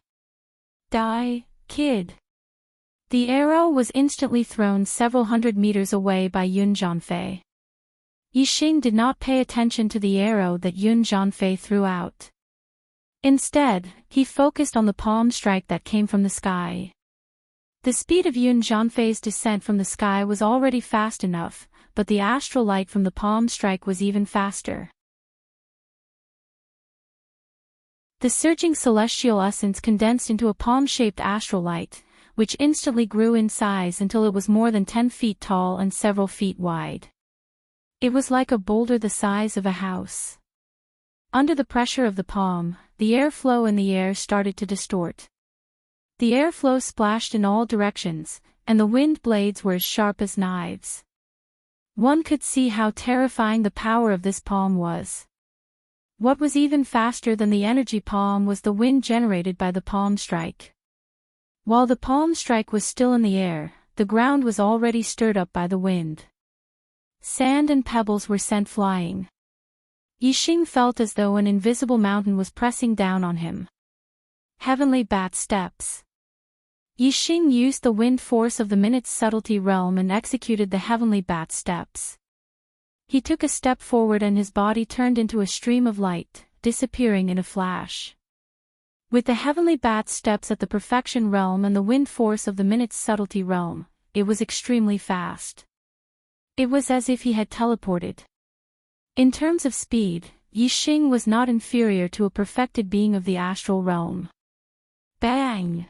Die, kid. The arrow was instantly thrown several hundred meters away by Yun Jianfei. Yixing did not pay attention to the arrow that Yun Jianfei threw out. Instead, he focused on the palm strike that came from the sky. The speed of Yun Jianfei's descent from the sky was already fast enough, but the astral light from the palm strike was even faster. The surging celestial essence condensed into a palm-shaped astral light, which instantly grew in size until it was more than 10 feet tall and several feet wide. It was like a boulder the size of a house. Under the pressure of the palm, the airflow in the air started to distort. The airflow splashed in all directions, and the wind blades were as sharp as knives. One could see how terrifying the power of this palm was. What was even faster than the energy palm was the wind generated by the palm strike. While the palm strike was still in the air, the ground was already stirred up by the wind. Sand and pebbles were sent flying. Yixing felt as though an invisible mountain was pressing down on him. Heavenly Bat Steps. Yixing used the wind force of the minute's subtlety realm and executed the Heavenly Bat Steps. He took a step forward and his body turned into a stream of light, disappearing in a flash. With the Heavenly Bat Steps at the perfection realm and the wind force of the minute's subtlety realm, it was extremely fast. It was as if he had teleported. In terms of speed, Yixing was not inferior to a perfected being of the astral realm. Bang!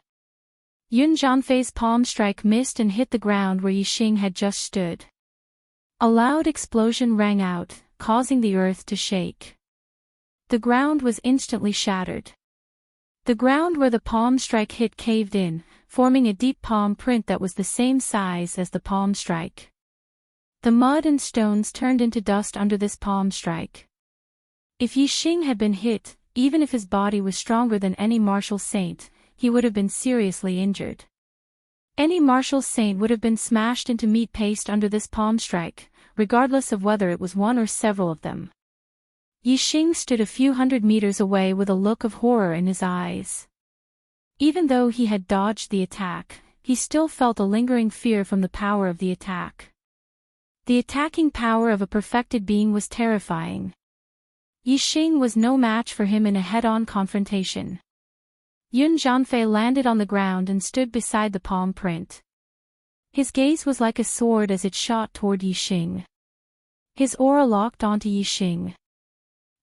Yun Jianfei's palm strike missed and hit the ground where Yixing had just stood. A loud explosion rang out, causing the earth to shake. The ground was instantly shattered. The ground where the palm strike hit caved in, forming a deep palm print that was the same size as the palm strike. The mud and stones turned into dust under this palm strike. If Yixing had been hit, even if his body was stronger than any martial saint, he would have been seriously injured. Any martial saint would have been smashed into meat paste under this palm strike, regardless of whether it was one or several of them. Yixing stood a few hundred meters away with a look of horror in his eyes. Even though he had dodged the attack, he still felt a lingering fear from the power of the attack. The attacking power of a perfected being was terrifying. Yixing was no match for him in a head-on confrontation. Yun Jianfei landed on the ground and stood beside the palm print. His gaze was like a sword as it shot toward Yixing. His aura locked onto Yixing.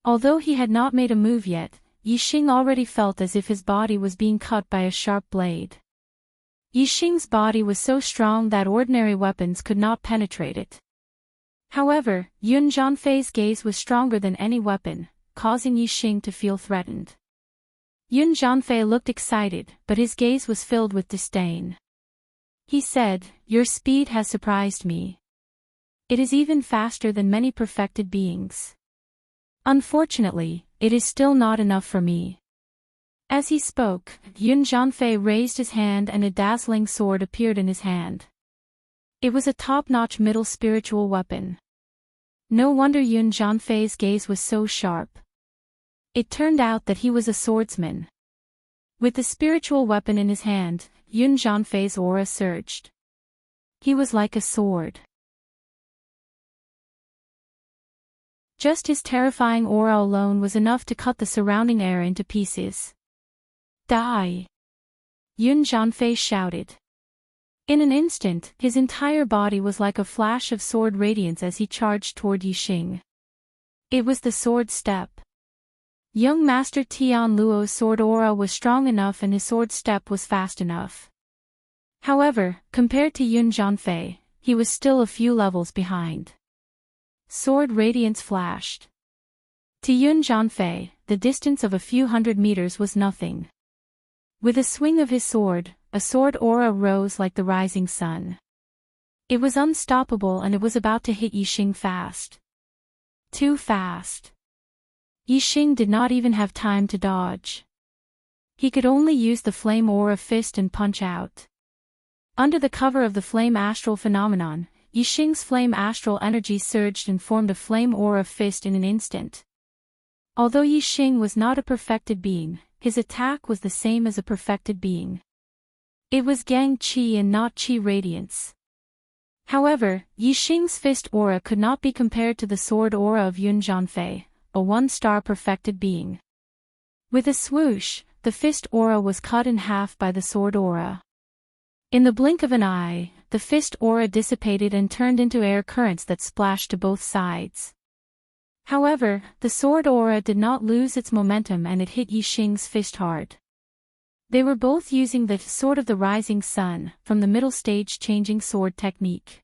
Although he had not made a move yet, Yixing already felt as if his body was being cut by a sharp blade. Yixing's body was so strong that ordinary weapons could not penetrate it. However, Yun Jianfei's gaze was stronger than any weapon, causing Yixing to feel threatened. Yun Jianfei looked excited, but his gaze was filled with disdain. He said, "Your speed has surprised me. It is even faster than many perfected beings. Unfortunately, it is still not enough for me." As he spoke, Yun Jianfei raised his hand and a dazzling sword appeared in his hand. It was a top-notch middle spiritual weapon. No wonder Yun Jianfei's gaze was so sharp. It turned out that he was a swordsman. With the spiritual weapon in his hand, Yun Jianfei's aura surged. He was like a sword. Just his terrifying aura alone was enough to cut the surrounding air into pieces. Die! Yun Jianfei shouted. In an instant, his entire body was like a flash of sword radiance as he charged toward Yixing. It was the sword step. Young Master Tian Luo's sword aura was strong enough and his sword step was fast enough. However, compared to Yun Jianfei, he was still a few levels behind. Sword radiance flashed. To Yun Jianfei, the distance of a few hundred meters was nothing. With a swing of his sword, a sword aura rose like the rising sun. It was unstoppable and it was about to hit Yixing fast. Too fast. Yixing did not even have time to dodge. He could only use the flame aura fist and punch out. Under the cover of the flame astral phenomenon, Yixing's flame astral energy surged and formed a flame aura fist in an instant. Although Yixing was not a perfected being, his attack was the same as a perfected being. It was Gang Qi and not Qi radiance. However, Yixing's fist aura could not be compared to the sword aura of Yun Jianfei, a one-star perfected being. With a swoosh, the fist aura was cut in half by the sword aura. In the blink of an eye, the fist aura dissipated and turned into air currents that splashed to both sides. However, the sword aura did not lose its momentum and it hit Yixing's fist hard. They were both using the Sword of the Rising Sun, from the middle stage changing sword technique.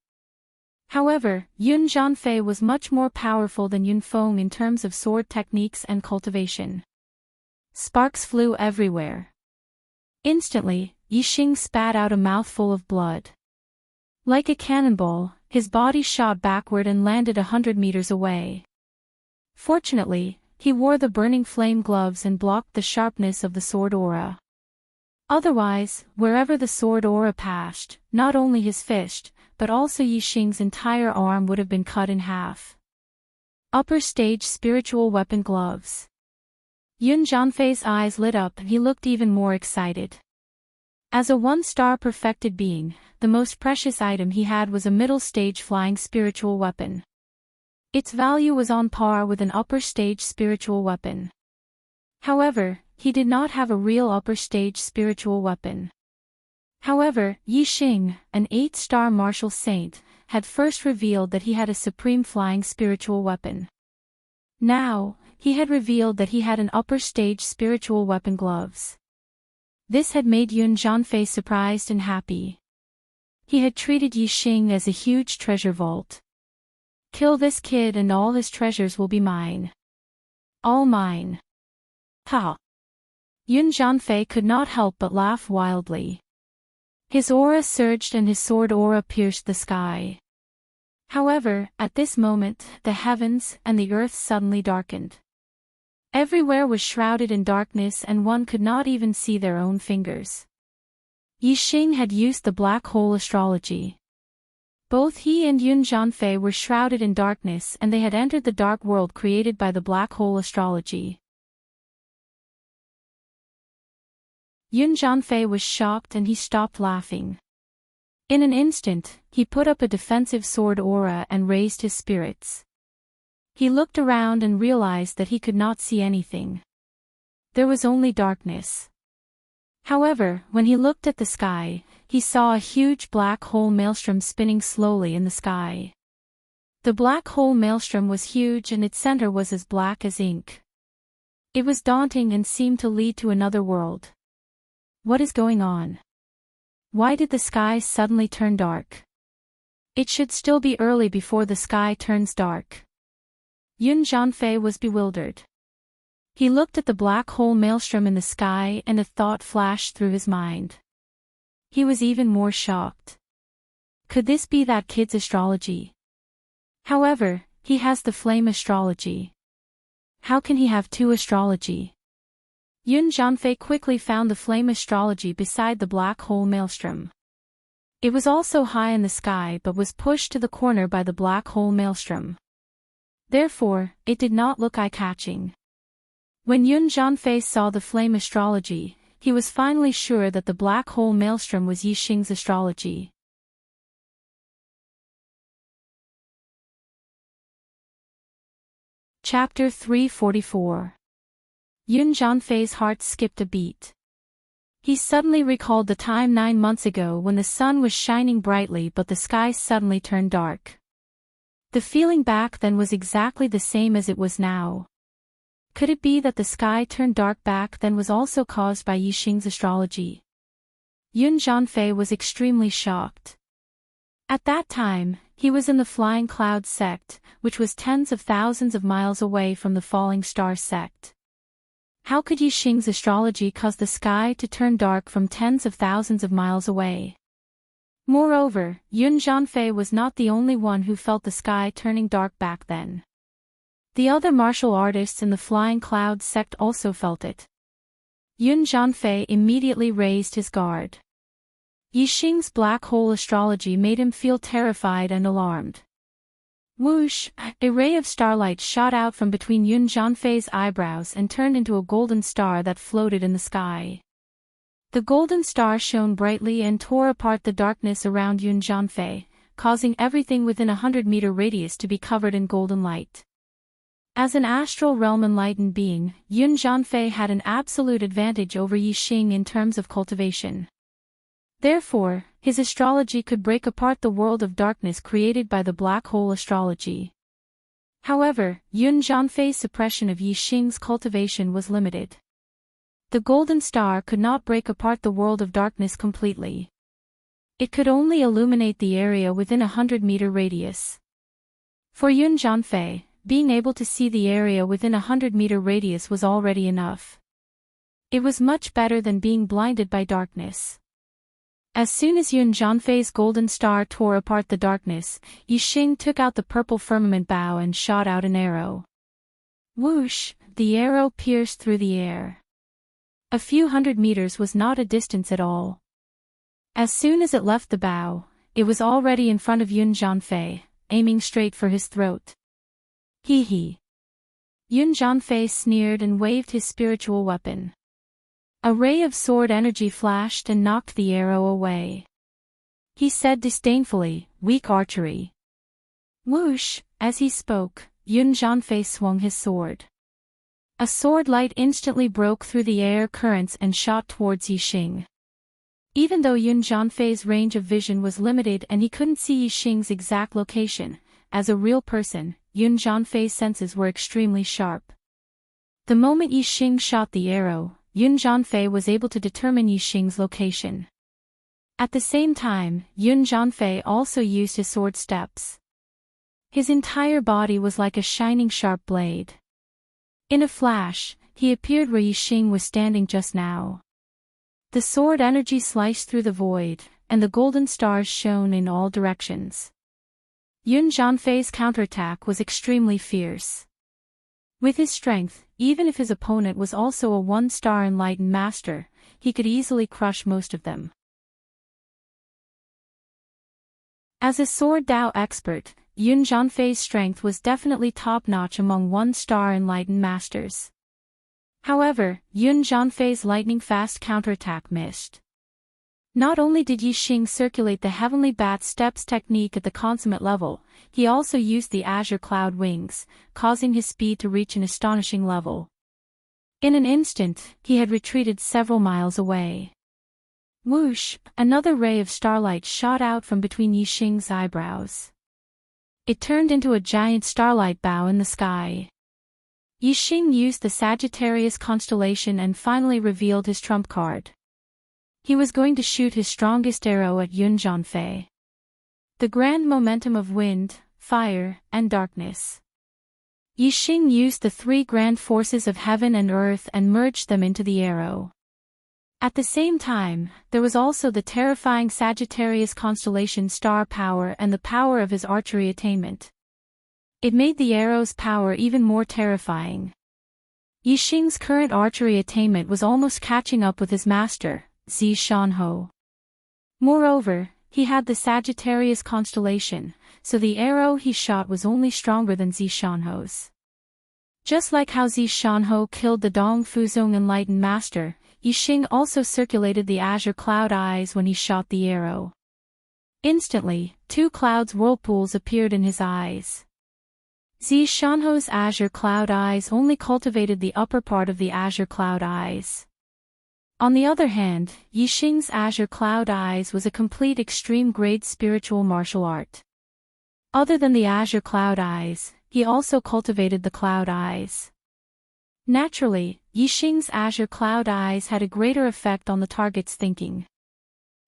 However, Yun Jianfei was much more powerful than Yun Feng in terms of sword techniques and cultivation. Sparks flew everywhere. Instantly, Yixing spat out a mouthful of blood. Like a cannonball, his body shot backward and landed 100 meters away. Fortunately, he wore the burning flame gloves and blocked the sharpness of the sword aura. Otherwise, wherever the sword aura passed, not only his fist, but also Yixing's entire arm would have been cut in half. Upper stage spiritual weapon gloves. Yun Jianfei's eyes lit up and he looked even more excited. As a one-star perfected being, the most precious item he had was a middle-stage flying spiritual weapon. Its value was on par with an upper-stage spiritual weapon. However, he did not have a real upper-stage spiritual weapon. However, Yixing, an 8-star martial saint, had first revealed that he had a supreme flying spiritual weapon. Now, he had revealed that he had an upper-stage spiritual weapon gloves. This had made Yun Jianfei surprised and happy. He had treated Yixing as a huge treasure vault. Kill this kid and all his treasures will be mine. All mine. Ha! Yun Jianfei could not help but laugh wildly. His aura surged and his sword aura pierced the sky. However, at this moment, the heavens and the earth suddenly darkened. Everywhere was shrouded in darkness and one could not even see their own fingers. Yixing had used the black hole astrology. Both he and Yun Jianfei were shrouded in darkness and they had entered the dark world created by the black hole astrology. Yun Jianfei was shocked and he stopped laughing. In an instant, he put up a defensive sword aura and raised his spirits. He looked around and realized that he could not see anything. There was only darkness. However, when he looked at the sky, he saw a huge black hole maelstrom spinning slowly in the sky. The black hole maelstrom was huge and its center was as black as ink. It was daunting and seemed to lead to another world. What is going on? Why did the sky suddenly turn dark? It should still be early before the sky turns dark. Yun Jianfei was bewildered. He looked at the black hole maelstrom in the sky and a thought flashed through his mind. He was even more shocked. Could this be that kid's astrology? However, he has the flame astrology. How can he have two astrology? Yun Jianfei quickly found the flame astrology beside the black hole maelstrom. It was also high in the sky but was pushed to the corner by the black hole maelstrom. Therefore, it did not look eye-catching. When Yun Jianfei saw the flame astrology, he was finally sure that the black hole maelstrom was Yixing's astrology. Chapter 344. Yun Jianfei's heart skipped a beat. He suddenly recalled the time 9 months ago when the sun was shining brightly but the sky suddenly turned dark. The feeling back then was exactly the same as it was now. Could it be that the sky turned dark back then was also caused by Yixing's astrology? Yun Zhanfei was extremely shocked. At that time, he was in the Flying Cloud sect, which was tens of thousands of miles away from the Falling Star sect. How could Yixing's astrology cause the sky to turn dark from tens of thousands of miles away? Moreover, Yun Zhanfei was not the only one who felt the sky turning dark back then. The other martial artists in the Flying Cloud sect also felt it. Yun Zhanfei immediately raised his guard. Yixing's black hole astrology made him feel terrified and alarmed. Whoosh! A ray of starlight shot out from between Yun Zhanfei's eyebrows and turned into a golden star that floated in the sky. The golden star shone brightly and tore apart the darkness around Yun Zhanfei, causing everything within a 100-meter radius to be covered in golden light. As an astral realm enlightened being, Yun Zhanfei had an absolute advantage over Yixing in terms of cultivation. Therefore, his astrology could break apart the world of darkness created by the black hole astrology. However, Yun Zhanfei's suppression of Yixing's cultivation was limited. The golden star could not break apart the world of darkness completely. It could only illuminate the area within a 100-meter radius. For Yun Zhanfei, being able to see the area within a 100-meter radius was already enough. It was much better than being blinded by darkness. As soon as Yun Zhanfei's golden star tore apart the darkness, Yixing took out the purple firmament bow and shot out an arrow. Whoosh! The arrow pierced through the air. A few 100 meters was not a distance at all. As soon as it left the bow, it was already in front of Yun Zhanfei, aiming straight for his throat. Hee hee. Yun Zhanfei sneered and waved his spiritual weapon. A ray of sword energy flashed and knocked the arrow away. He said disdainfully, "Weak archery." Whoosh! As he spoke, Yun Zhanfei swung his sword. A sword light instantly broke through the air currents and shot towards Yixing. Even though Yun Zhanfei's range of vision was limited and he couldn't see Yixing's exact location, as a real person, Yun Zhanfei's senses were extremely sharp. The moment Yixing shot the arrow, Yun Zhanfei was able to determine Yixing's location. At the same time, Yun Zhanfei also used his sword steps. His entire body was like a shining sharp blade. In a flash, he appeared where Yixing was standing just now. The sword energy sliced through the void, and the golden stars shone in all directions. Yun Zhanfei's counterattack was extremely fierce. With his strength, even if his opponent was also a one-star enlightened master, he could easily crush most of them. As a sword Dao expert, Yun Zhanfei's strength was definitely top-notch among one-star enlightened masters. However, Yun Zhanfei's lightning-fast counterattack missed. Not only did Yixing circulate the Heavenly Bat Steps technique at the consummate level, he also used the Azure Cloud Wings, causing his speed to reach an astonishing level. In an instant, he had retreated several miles away. Whoosh! Another ray of starlight shot out from between Yixing's eyebrows. It turned into a giant starlight bow in the sky. Yixing used the Sagittarius constellation and finally revealed his trump card. He was going to shoot his strongest arrow at Yun Zhanfei. The grand momentum of wind, fire, and darkness. Yixing used the three grand forces of heaven and earth and merged them into the arrow. At the same time, there was also the terrifying Sagittarius constellation star power and the power of his archery attainment. It made the arrow's power even more terrifying. Yixing's current archery attainment was almost catching up with his master, Zi Shanhou. Moreover, he had the Sagittarius constellation, so the arrow he shot was only stronger than Zi Shanhou's. Just like how Zi Shanhou killed the Dong Fuzong enlightened master, Yixing also circulated the azure cloud eyes when he shot the arrow. Instantly, two clouds whirlpools appeared in his eyes. Zi Shanhou's azure cloud eyes only cultivated the upper part of the azure cloud eyes. On the other hand, Yixing's Azure Cloud Eyes was a complete extreme-grade spiritual martial art. Other than the Azure Cloud Eyes, he also cultivated the Cloud Eyes. Naturally, Yixing's Azure Cloud Eyes had a greater effect on the target's thinking.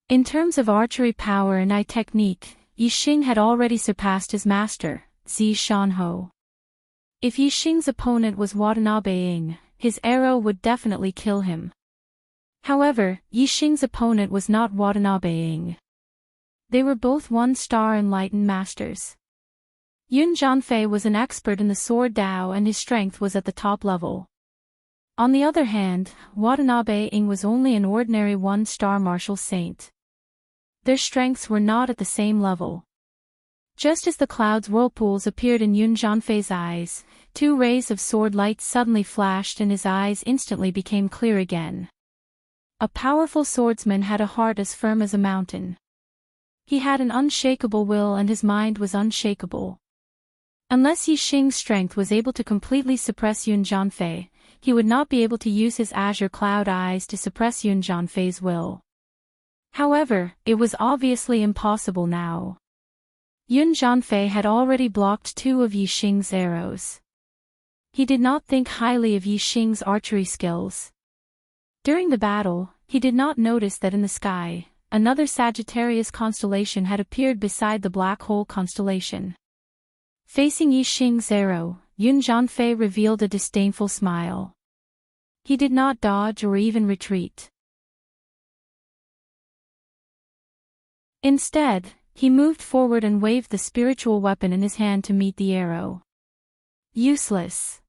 In terms of archery power and eye technique, Yixing had already surpassed his master, Zi Shanhou. If Yixing's opponent was Watanabe-ing, his arrow would definitely kill him. However, Yixing's opponent was not Watanabe-ing. They were both one-star enlightened masters. Yun Zhanfei was an expert in the sword Dao and his strength was at the top level. On the other hand, Watanabe-ing was only an ordinary one-star martial saint. Their strengths were not at the same level. Just as the cloud's whirlpools appeared in Yun Zhanfei's eyes, two rays of sword light suddenly flashed and his eyes instantly became clear again. A powerful swordsman had a heart as firm as a mountain. He had an unshakable will and his mind was unshakable. Unless Yixing's strength was able to completely suppress Yun Zhanfei, he would not be able to use his Azure Cloud Eyes to suppress Yun Zhanfei's will. However, it was obviously impossible now. Yun Zhanfei had already blocked two of Yixing's arrows. He did not think highly of Yixing's archery skills. During the battle, he did not notice that in the sky, another Sagittarius constellation had appeared beside the Black Hole constellation. Facing Yixing's arrow, Yun Zhanfei revealed a disdainful smile. He did not dodge or even retreat. Instead, he moved forward and waved the spiritual weapon in his hand to meet the arrow. Useless.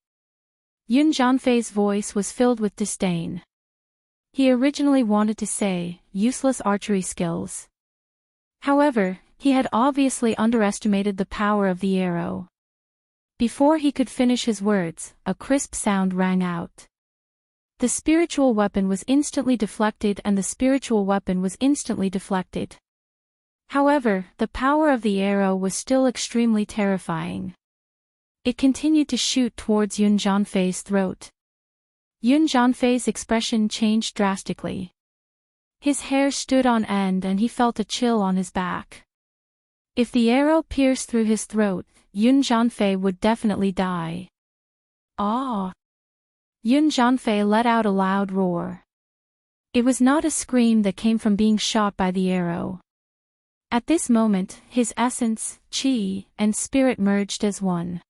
Yun Zhanfei's voice was filled with disdain. He originally wanted to say, useless archery skills. However, he had obviously underestimated the power of the arrow. Before he could finish his words, a crisp sound rang out. The spiritual weapon was instantly deflected and the spiritual weapon was instantly deflected. However, the power of the arrow was still extremely terrifying. It continued to shoot towards Yun Zhanfei's throat. Yun Zhanfei's expression changed drastically. His hair stood on end and he felt a chill on his back. If the arrow pierced through his throat, Yun Zhanfei would definitely die. Ah! Yun Zhanfei let out a loud roar. It was not a scream that came from being shot by the arrow. At this moment, his essence, qi, and spirit merged as one.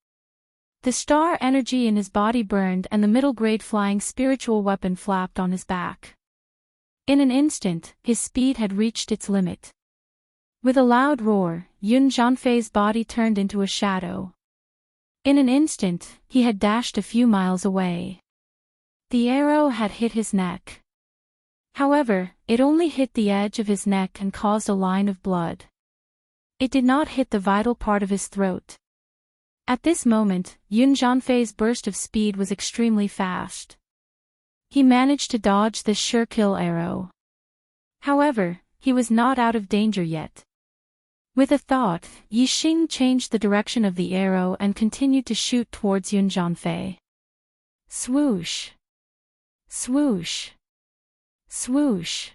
The star energy in his body burned and the middle-grade flying spiritual weapon flapped on his back. In an instant, his speed had reached its limit. With a loud roar, Yun Zhanfei's body turned into a shadow. In an instant, he had dashed a few miles away. The arrow had hit his neck. However, it only hit the edge of his neck and caused a line of blood. It did not hit the vital part of his throat. At this moment, Yun Zhanfei's burst of speed was extremely fast. He managed to dodge this sure-kill arrow. However, he was not out of danger yet. With a thought, Yixing changed the direction of the arrow and continued to shoot towards Yun Zhanfei. Swoosh! Swoosh! Swoosh!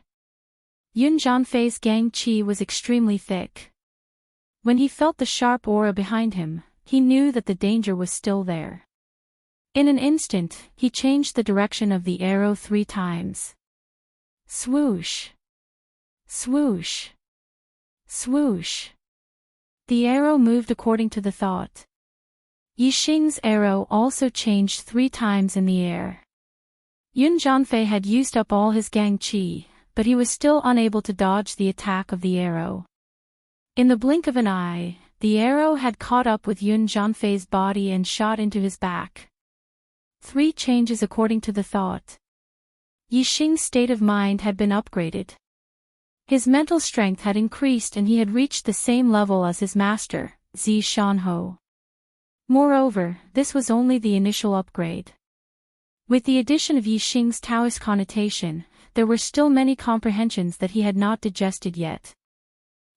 Yun Zhanfei's gang qi was extremely thick. When he felt the sharp aura behind him, he knew that the danger was still there. In an instant, he changed the direction of the arrow 3 times. Swoosh! Swoosh! Swoosh! The arrow moved according to the thought. Yixing's arrow also changed 3 times in the air. Yun Zhanfei had used up all his gang qi, but he was still unable to dodge the attack of the arrow. In the blink of an eye, the arrow had caught up with Yun Zhanfei's body and shot into his back. 3 changes according to the thought. Yixing's state of mind had been upgraded. His mental strength had increased and he had reached the same level as his master, Zi Shanhou. Moreover, this was only the initial upgrade. With the addition of Yixing's Taoist connotation, there were still many comprehensions that he had not digested yet.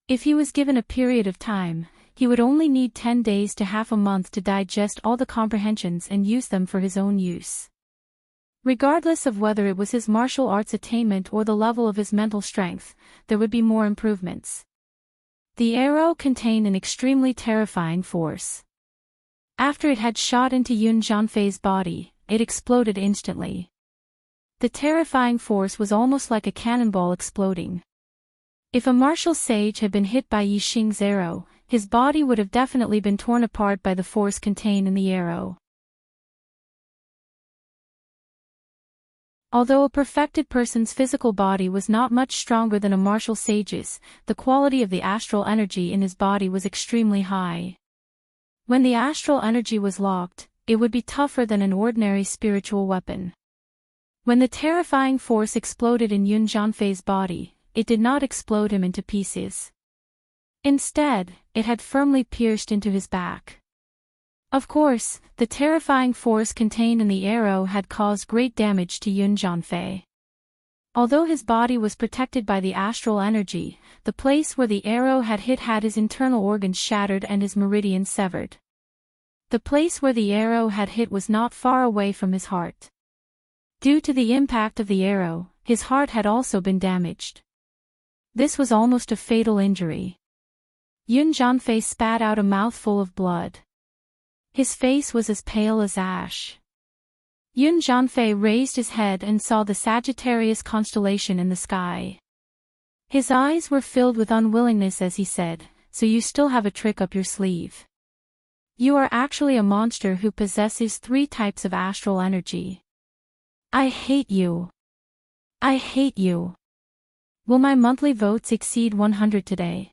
If he was given a period of time, he would only need 10 days to half a month to digest all the comprehensions and use them for his own use. Regardless of whether it was his martial arts attainment or the level of his mental strength, there would be more improvements. The arrow contained an extremely terrifying force. After it had shot into Yun Jianfei's body, it exploded instantly. The terrifying force was almost like a cannonball exploding. If a martial sage had been hit by Yixing's arrow, his body would have definitely been torn apart by the force contained in the arrow. Although a perfected person's physical body was not much stronger than a martial sage's, the quality of the astral energy in his body was extremely high. When the astral energy was locked, it would be tougher than an ordinary spiritual weapon. When the terrifying force exploded in Yun Jianfei's body, it did not explode him into pieces. Instead, it had firmly pierced into his back. Of course, the terrifying force contained in the arrow had caused great damage to Yun Jianfei. Although his body was protected by the astral energy, the place where the arrow had hit had his internal organs shattered and his meridians severed. The place where the arrow had hit was not far away from his heart. Due to the impact of the arrow, his heart had also been damaged. This was almost a fatal injury. Yun Jianfei spat out a mouthful of blood. His face was as pale as ash. Yun Jianfei raised his head and saw the Sagittarius constellation in the sky. His eyes were filled with unwillingness as he said, "So you still have a trick up your sleeve. You are actually a monster who possesses 3 types of astral energy. I hate you. I hate you. Will my monthly votes exceed 100 today?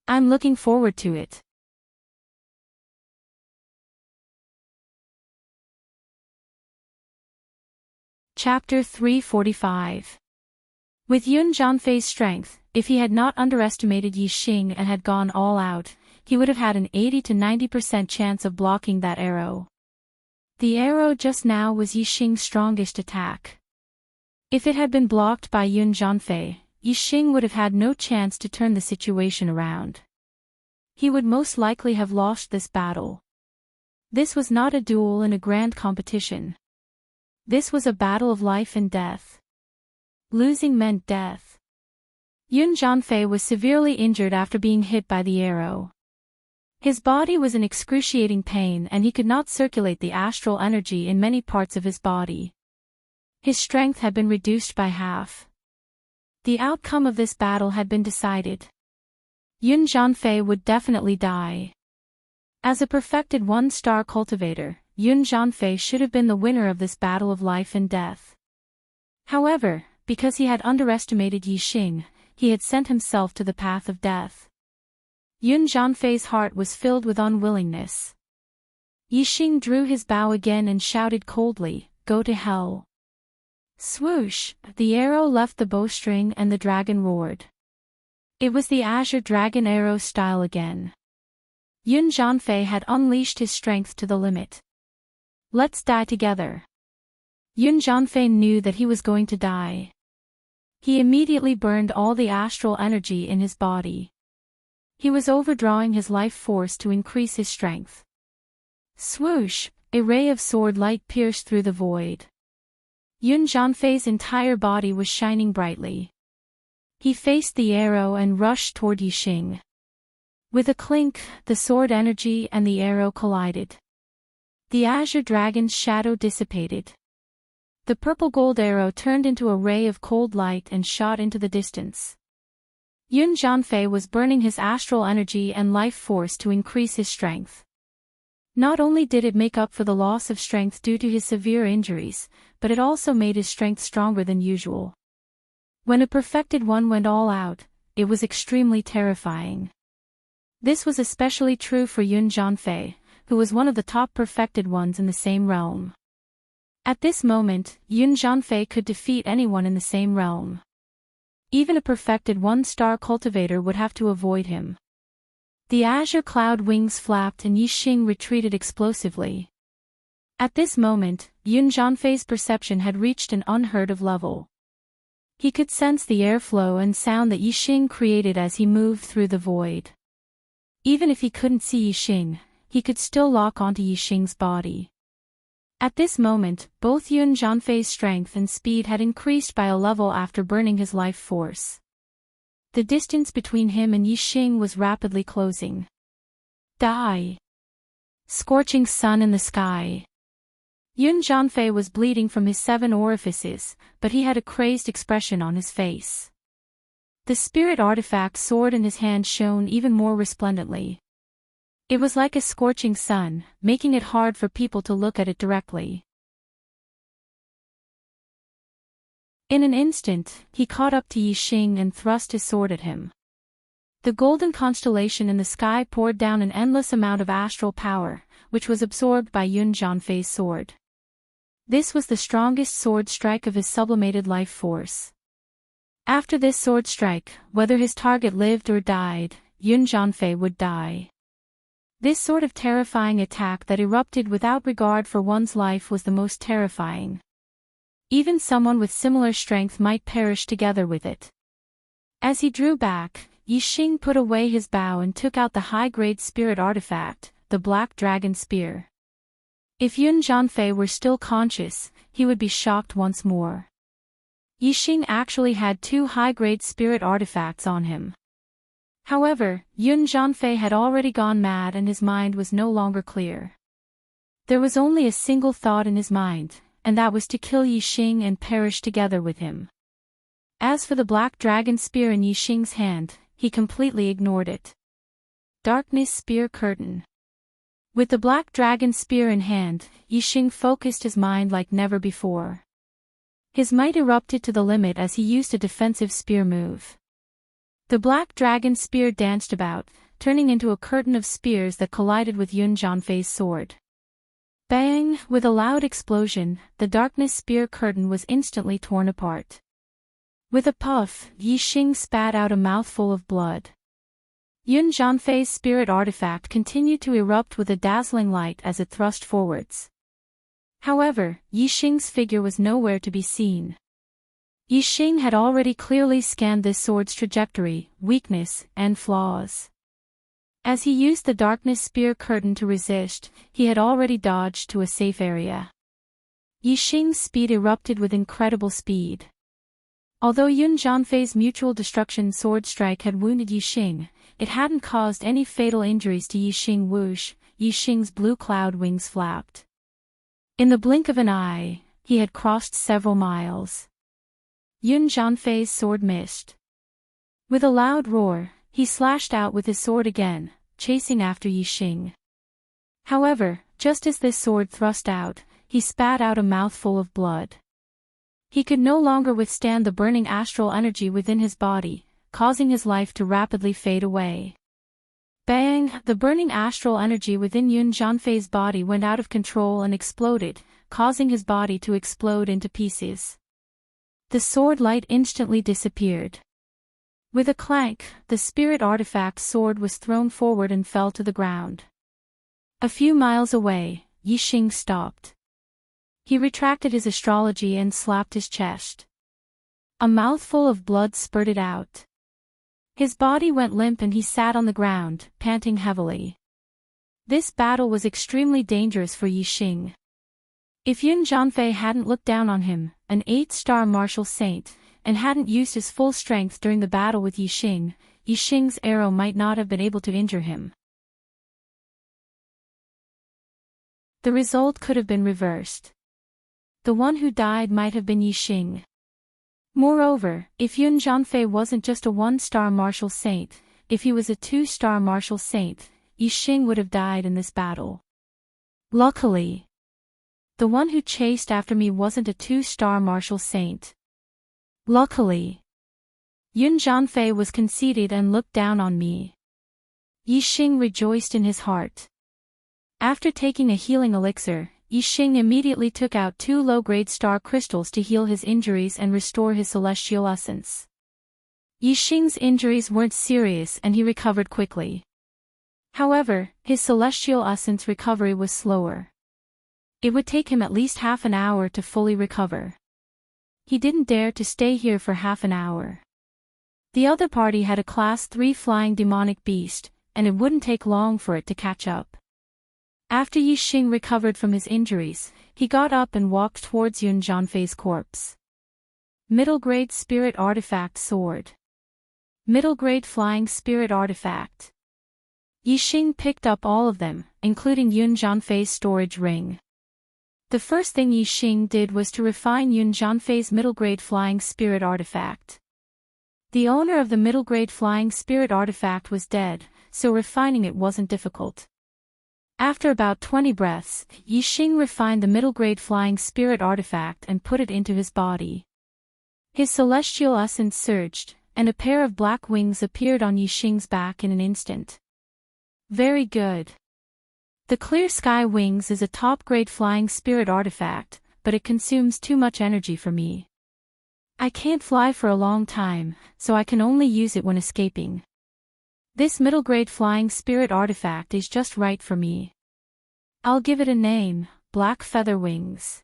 I'm looking forward to it." Chapter 345. With Yun Jianfei's strength, if he had not underestimated Yixing and had gone all out, he would have had an 80 to 90% chance of blocking that arrow. The arrow just now was Yixing's strongest attack. If it had been blocked by Yun Jianfei, Yixing would have had no chance to turn the situation around. He would most likely have lost this battle. This was not a duel in a grand competition. This was a battle of life and death. Losing meant death. Yun Jianfei was severely injured after being hit by the arrow. His body was in excruciating pain and he could not circulate the astral energy in many parts of his body. His strength had been reduced by half. The outcome of this battle had been decided. Yun Jianfei would definitely die. As a perfected 1-star cultivator, Yun Jianfei should have been the winner of this battle of life and death. However, because he had underestimated Yixing, he had sent himself to the path of death. Yun Jianfei's heart was filled with unwillingness. Yixing drew his bow again and shouted coldly, "Go to hell." Swoosh, the arrow left the bowstring and the dragon roared. It was the azure dragon arrow style again. Yun Jianfei had unleashed his strength to the limit. "Let's die together." Yun Jianfei knew that he was going to die. He immediately burned all the astral energy in his body. He was overdrawing his life force to increase his strength. Swoosh, a ray of sword light pierced through the void. Yun Jianfei's entire body was shining brightly. He faced the arrow and rushed toward Yixing. With a clink, the sword energy and the arrow collided. The azure dragon's shadow dissipated. The purple gold arrow turned into a ray of cold light and shot into the distance. Yun Jianfei was burning his astral energy and life force to increase his strength. Not only did it make up for the loss of strength due to his severe injuries, but it also made his strength stronger than usual. When a perfected one went all out, it was extremely terrifying. This was especially true for Yun Jianfei, who was one of the top perfected ones in the same realm. At this moment, Yun Jianfei could defeat anyone in the same realm. Even a perfected 1-star cultivator would have to avoid him. The azure cloud wings flapped and Yixing retreated explosively. At this moment, Yun Jianfei's perception had reached an unheard of level. He could sense the airflow and sound that Yixing created as he moved through the void. Even if he couldn't see Yixing, he could still lock onto Yixing's body. At this moment, both Yun Jianfei's strength and speed had increased by a level after burning his life force. The distance between him and Yixing was rapidly closing. Die! Scorching sun in the sky. Yun Jianfei was bleeding from his 7 orifices, but he had a crazed expression on his face. The spirit artifact sword in his hand shone even more resplendently. It was like a scorching sun, making it hard for people to look at it directly. In an instant, he caught up to Yixing and thrust his sword at him. The golden constellation in the sky poured down an endless amount of astral power, which was absorbed by Yun Jianfei's sword. This was the strongest sword strike of his sublimated life force. After this sword strike, whether his target lived or died, Yun Jianfei would die. This sort of terrifying attack that erupted without regard for one's life was the most terrifying. Even someone with similar strength might perish together with it. As he drew back, Yixing put away his bow and took out the high-grade spirit artifact, the Black Dragon Spear. If Yun Jianfei were still conscious, he would be shocked once more. Yixing actually had 2 high-grade spirit artifacts on him. However, Yun Jianfei had already gone mad and his mind was no longer clear. There was only a single thought in his mind, and that was to kill Yixing and perish together with him. As for the Black Dragon Spear in Yixing's hand, he completely ignored it. Darkness Spear Curtain. With the Black Dragon Spear in hand, Yixing focused his mind like never before. His might erupted to the limit as he used a defensive spear move. The Black Dragon Spear danced about, turning into a curtain of spears that collided with Yun Jianfei's sword. Bang! With a loud explosion, the Darkness Spear Curtain was instantly torn apart. With a puff, Yixing spat out a mouthful of blood. Yun Jianfei's spirit artifact continued to erupt with a dazzling light as it thrust forwards. However, Yixing's figure was nowhere to be seen. Yixing had already clearly scanned this sword's trajectory, weakness, and flaws. As he used the Darkness Spear Curtain to resist, he had already dodged to a safe area. Yixing's speed erupted with incredible speed. Although Yun Jianfei's mutual destruction sword strike had wounded Yixing, it hadn't caused any fatal injuries to Yixing. Whoosh, Yixing's blue cloud wings flapped. In the blink of an eye, he had crossed several miles. Yun Jianfei's sword missed. With a loud roar, he slashed out with his sword again, chasing after Yixing. However, just as this sword thrust out, he spat out a mouthful of blood. He could no longer withstand the burning astral energy within his body, causing his life to rapidly fade away. Bang! The burning astral energy within Yun Jianfei's body went out of control and exploded, causing his body to explode into pieces. The sword light instantly disappeared. With a clank, the spirit artifact sword was thrown forward and fell to the ground. A few miles away, Yixing stopped. He retracted his astrology and slapped his chest. A mouthful of blood spurted out. His body went limp and he sat on the ground, panting heavily. This battle was extremely dangerous for Yixing. If Yun Jianfei hadn't looked down on him, an 8-star martial saint, and hadn't used his full strength during the battle with Yixing, Yixing's arrow might not have been able to injure him. The result could have been reversed. The one who died might have been Yixing. Moreover, if Yun Jianfei wasn't just a 1-star martial saint, if he was a 2-star martial saint, Yixing would have died in this battle. Luckily, the one who chased after me wasn't a 2-star martial saint. Luckily, Yun Jianfei was conceited and looked down on me. Yixing rejoiced in his heart. After taking a healing elixir, Yixing immediately took out 2 low-grade star crystals to heal his injuries and restore his celestial essence. Yixing's injuries weren't serious and he recovered quickly. However, his celestial essence recovery was slower. It would take him at least half an hour to fully recover. He didn't dare to stay here for half an hour. The other party had a Class 3 flying demonic beast, and it wouldn't take long for it to catch up. After Yixing recovered from his injuries, he got up and walked towards Yun Jianfei's corpse. Middle grade spirit artifact sword. Middle grade flying spirit artifact. Yixing picked up all of them, including Yun Jianfei's storage ring. The first thing Yixing did was to refine Yun Jianfei's middle grade flying spirit artifact. The owner of the middle grade flying spirit artifact was dead, so refining it wasn't difficult. After about 20 breaths, Yixing refined the middle grade flying spirit artifact and put it into his body. His celestial essence surged, and a pair of black wings appeared on Yixing's back in an instant. Very good. The Clear Sky Wings is a top-grade flying spirit artifact, but it consumes too much energy for me. I can't fly for a long time, so I can only use it when escaping. This middle-grade flying spirit artifact is just right for me. I'll give it a name, Black Feather Wings.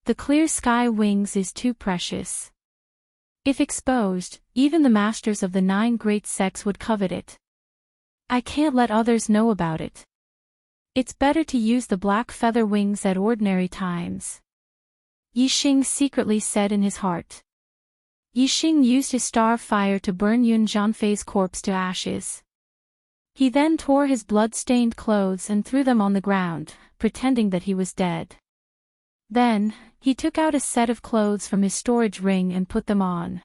The Clear Sky Wings is too precious. If exposed, even the masters of the 9 great sects would covet it. I can't let others know about it. It's better to use the black feather wings at ordinary times. Yixing secretly said in his heart. Yixing used his star fire to burn Yun Jianfei's corpse to ashes. He then tore his blood-stained clothes and threw them on the ground, pretending that he was dead. Then, he took out a set of clothes from his storage ring and put them on.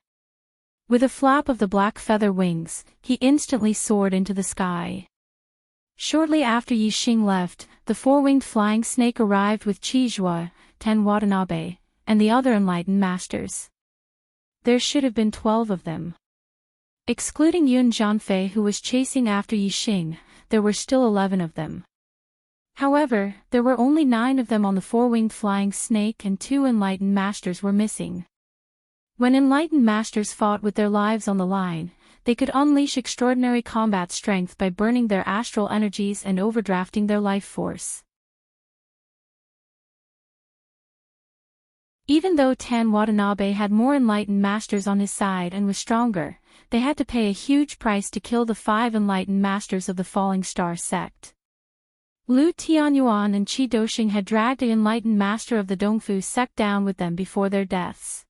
With a flap of the black feather wings, he instantly soared into the sky. Shortly after Yixing left, the four-winged flying snake arrived with Chizhua, Ten Watanabe, and the other enlightened masters. There should have been 12 of them. Excluding Yun Jianfei, who was chasing after Yixing, there were still 11 of them. However, there were only 9 of them on the four-winged flying snake and 2 enlightened masters were missing. When enlightened masters fought with their lives on the line, they could unleash extraordinary combat strength by burning their astral energies and overdrafting their life force. Even though Tan Watanabe had more enlightened masters on his side and was stronger, they had to pay a huge price to kill the 5 enlightened masters of the Falling Star sect. Lu Tianyuan and Qi Doxing had dragged the enlightened master of the Dongfu sect down with them before their deaths.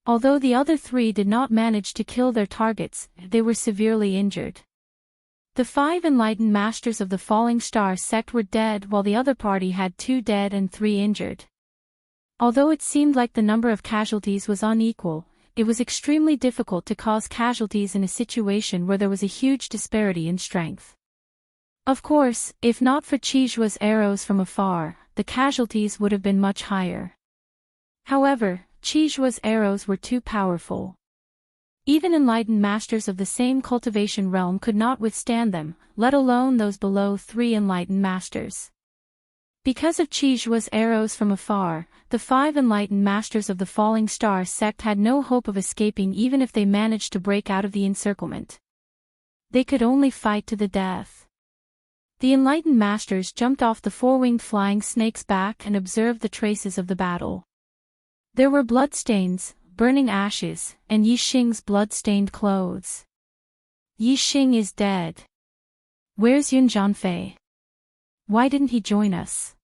Although the other 3 did not manage to kill their targets, they were severely injured. The 5 enlightened masters of the Falling Star sect were dead while the other party had 2 dead and 3 injured. Although it seemed like the number of casualties was unequal, it was extremely difficult to cause casualties in a situation where there was a huge disparity in strength. Of course, if not for Chizhua's arrows from afar, the casualties would have been much higher. However, Chizhua's arrows were too powerful. Even enlightened masters of the same cultivation realm could not withstand them, let alone those below 3 enlightened masters. Because of Chizhua's arrows from afar, the 5 enlightened masters of the Falling Star sect had no hope of escaping even if they managed to break out of the encirclement. They could only fight to the death. The enlightened masters jumped off the four-winged flying snake's back and observed the traces of the battle. There were bloodstains, burning ashes, and Yixing's blood-stained clothes. Yixing is dead. Where's Yun Jianfei? Why didn't he join us?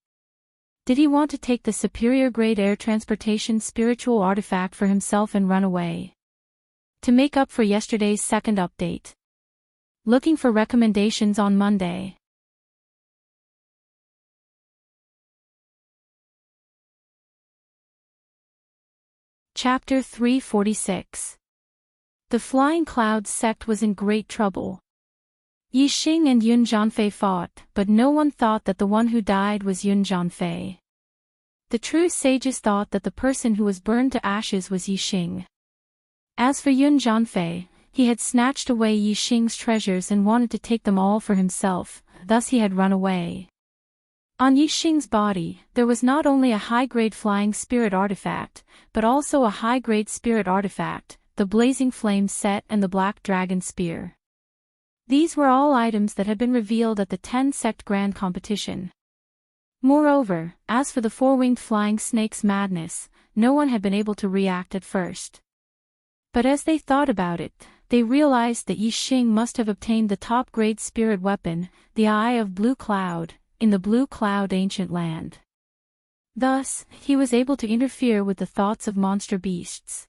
Did he want to take the superior grade air transportation spiritual artifact for himself and run away? To make up for yesterday's second update. Looking for recommendations on Monday. Chapter 346. The Flying Clouds sect was in great trouble. Yixing and Yun Jianfei fought, but no one thought that the one who died was Yun Jianfei. The true sages thought that the person who was burned to ashes was Yixing. As for Yun Jianfei, he had snatched away Yixing's treasures and wanted to take them all for himself, thus he had run away. On Yixing's body, there was not only a high-grade flying spirit artifact, but also a high-grade spirit artifact, the Blazing Flame set and the Black Dragon Spear. These were all items that had been revealed at the 10-sect grand competition. Moreover, as for the four-winged flying snake's madness, no one had been able to react at first. But as they thought about it, they realized that Yixing must have obtained the top-grade spirit weapon, the Eye of Blue Cloud, in the Blue Cloud Ancient Land. Thus, he was able to interfere with the thoughts of monster beasts.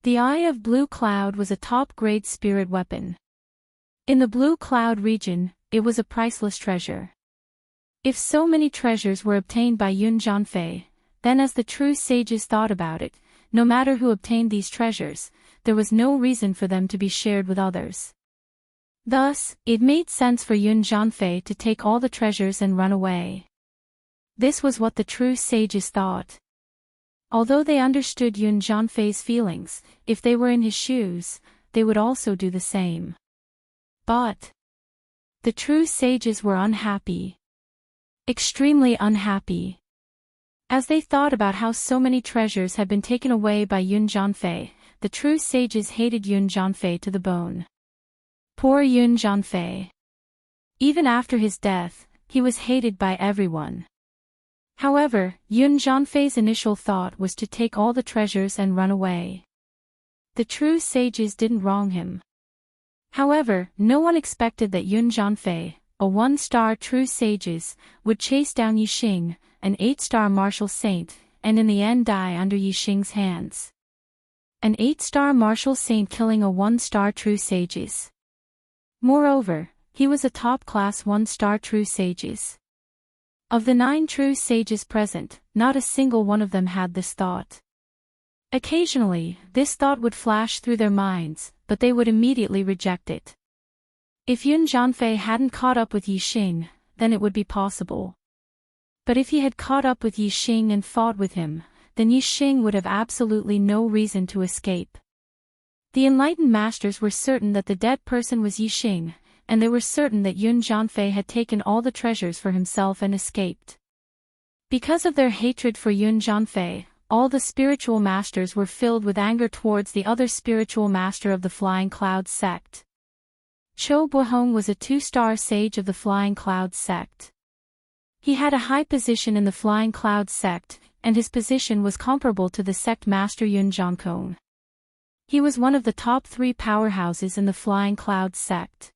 The Eye of Blue Cloud was a top-grade spirit weapon. In the Blue Cloud region, it was a priceless treasure. If so many treasures were obtained by Yun Jianfei, then as the true sages thought about it, no matter who obtained these treasures, there was no reason for them to be shared with others. Thus, it made sense for Yun Jianfei to take all the treasures and run away. This was what the true sages thought. Although they understood Yun Jianfei's feelings, if they were in his shoes, they would also do the same. But the true sages were unhappy. Extremely unhappy. As they thought about how so many treasures had been taken away by Yun Jianfei, the true sages hated Yun Jianfei to the bone. Poor Yun Jianfei. Even after his death, he was hated by everyone. However, Yun Jianfei's initial thought was to take all the treasures and run away. The true sages didn't wrong him. However, no one expected that Yun Jianfei, a 1-star true sages, would chase down Yixing, an 8-star martial saint, and in the end die under Yixing's hands. An 8-star martial saint killing a 1-star true sages. Moreover, he was a top-class 1-star true sages. Of the 9 true sages present, not a single one of them had this thought. Occasionally, this thought would flash through their minds, but they would immediately reject it. If Yun Jianfei hadn't caught up with Yixing, then it would be possible. But if he had caught up with Yixing and fought with him, then Yixing would have absolutely no reason to escape. The enlightened masters were certain that the dead person was Yixing, and they were certain that Yun Jianfei had taken all the treasures for himself and escaped. Because of their hatred for Yun Jianfei, all the spiritual masters were filled with anger towards the other spiritual master of the Flying Cloud sect. Chou Buhong was a 2-star sage of the Flying Cloud sect. He had a high position in the Flying Cloud sect, and his position was comparable to the sect master Yun Jiankong. He was one of the top 3 powerhouses in the Flying Cloud sect.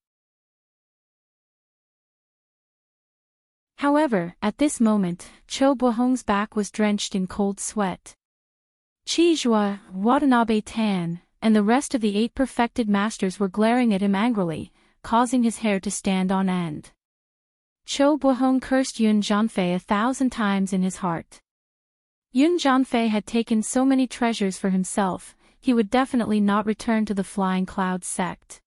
However, at this moment, Chou Buhong's back was drenched in cold sweat. Qi Zhua, Watanabe Tan, and the rest of the 8 perfected masters were glaring at him angrily, causing his hair to stand on end. Chou Buhong cursed Yun Jianfei 1,000 times in his heart. Yun Jianfei had taken so many treasures for himself, he would definitely not return to the Flying Cloud sect.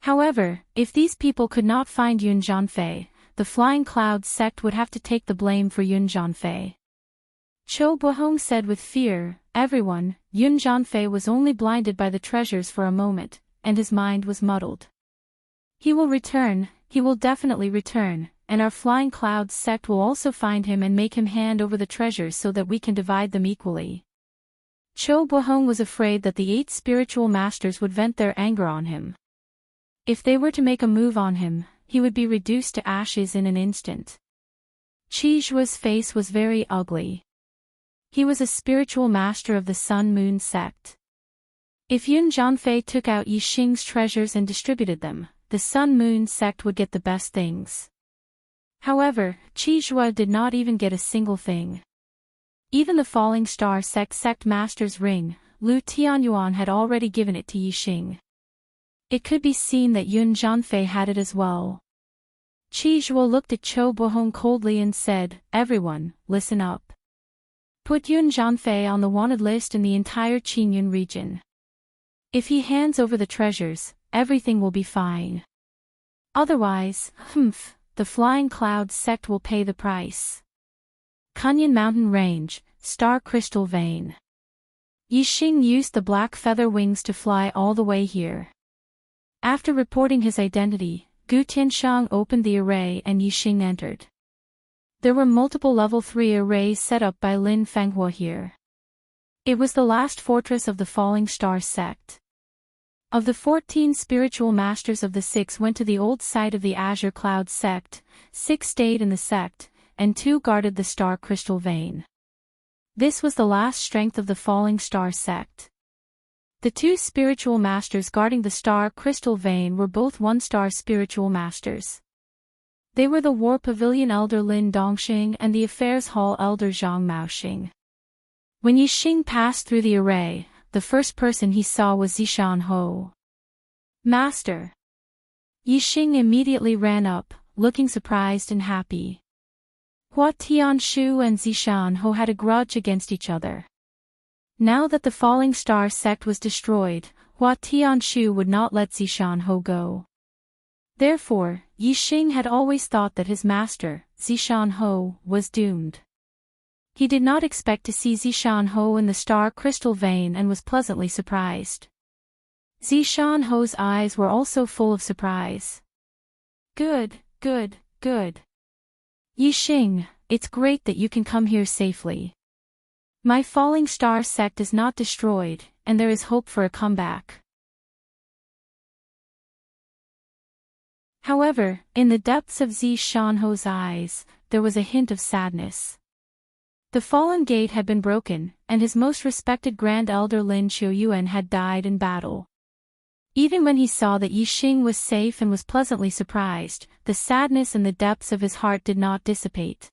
However, if these people could not find Yun Jianfei, the Flying Cloud sect would have to take the blame for Yun Jianfei. Chou Buhong said with fear, "Everyone, Yun Jianfei was only blinded by the treasures for a moment, and his mind was muddled. He will return, he will definitely return, and our Flying Cloud sect will also find him and make him hand over the treasures so that we can divide them equally." Chou Buhong was afraid that the 8 spiritual masters would vent their anger on him. If they were to make a move on him, he would be reduced to ashes in an instant. Qi Zhua's face was very ugly. He was a spiritual master of the Sun Moon sect. If Yun Jianfei took out Yixing's treasures and distributed them, the Sun Moon sect would get the best things. However, Qi Zhua did not even get a single thing. Even the Falling Star sect master's ring, Lu Tianyuan had already given it to Yixing. It could be seen that Yun Jianfei had it as well. Qi Zhua looked at Chou Buhong coldly and said, "Everyone, listen up. Put Yun Jianfei on the wanted list in the entire Qingyun region. If he hands over the treasures, everything will be fine. Otherwise, the Flying Cloud sect will pay the price." Kunyan Mountain Range, Star Crystal Vein. Yixing used the black feather wings to fly all the way here. After reporting his identity, Gu Tianshang opened the array and Yixing entered. There were multiple level 3 arrays set up by Lin Fenghua here. It was the last fortress of the Falling Star sect. Of the 14 spiritual masters of the 6 went to the old site of the Azure Cloud sect, 6 stayed in the sect, and 2 guarded the Star Crystal Vein. This was the last strength of the Falling Star sect. The 2 spiritual masters guarding the Star Crystal Vein were both 1-star spiritual masters. They were the War Pavilion Elder Lin Dongxing and the Affairs Hall Elder Zhang Maoxing. When Yixing passed through the array, the first person he saw was Zishan Ho. Master. Yixing immediately ran up, looking surprised and happy. Hua Tianshu and Zishan Ho had a grudge against each other. Now that the Falling Star sect was destroyed, Hua Tianshu would not let Zishan Ho go. Therefore, Yixing had always thought that his master, Zishan Ho, was doomed. He did not expect to see Zishan Ho in the star crystal vein and was pleasantly surprised. Zishan Ho's eyes were also full of surprise. Good, good, good. Yixing, it's great that you can come here safely. My Falling Star sect is not destroyed, and there is hope for a comeback. However, in the depths of Zishan Ho's eyes, there was a hint of sadness. The fallen gate had been broken, and his most respected Grand Elder Lin Qiuyuan had died in battle. Even when he saw that Yixing was safe and was pleasantly surprised, the sadness in the depths of his heart did not dissipate.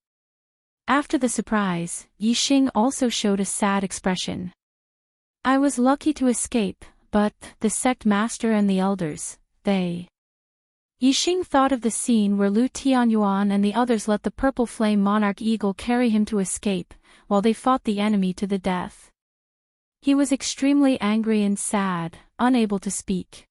After the surprise, Yixing also showed a sad expression. I was lucky to escape, but the sect master and the elders, they... Yixing thought of the scene where Lu Tianyuan and the others let the purple flame monarch eagle carry him to escape, while they fought the enemy to the death. He was extremely angry and sad, unable to speak.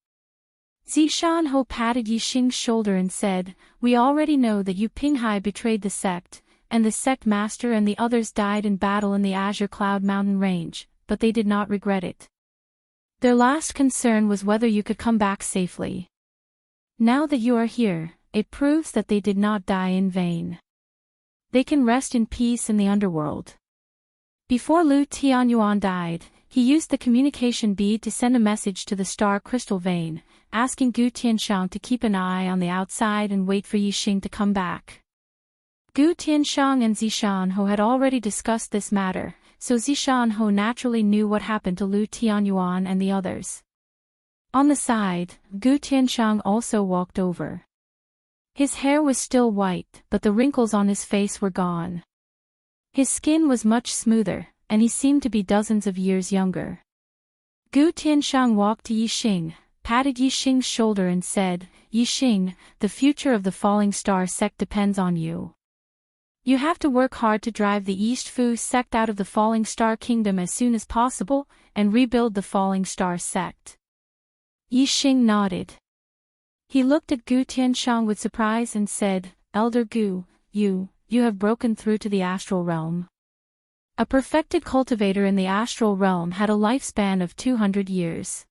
Zishan Ho patted Yixing's shoulder and said, We already know that Yu Pinghai betrayed the sect, and the sect master and the others died in battle in the Azure Cloud Mountain Range, but they did not regret it. Their last concern was whether you could come back safely. Now that you are here, it proves that they did not die in vain. They can rest in peace in the underworld. Before Lu Tianyuan died, he used the communication bead to send a message to the star crystal vein, asking Gu Tianshang to keep an eye on the outside and wait for Yixing to come back. Gu Tianshang and Zishan Ho had already discussed this matter, so Zishan Ho naturally knew what happened to Lu Tianyuan and the others. On the side, Gu Tianshang also walked over. His hair was still white, but the wrinkles on his face were gone. His skin was much smoother, and he seemed to be dozens of years younger. Gu Tianshang walked to Yixing, patted Yixing's shoulder and said, Yixing, the future of the Falling Star sect depends on you. You have to work hard to drive the East Fu sect out of the Falling Star Kingdom as soon as possible, and rebuild the Falling Star sect. Yixing nodded. He looked at Gu Tianshang with surprise and said, Elder Gu, you have broken through to the astral realm. A perfected cultivator in the astral realm had a lifespan of 200 years.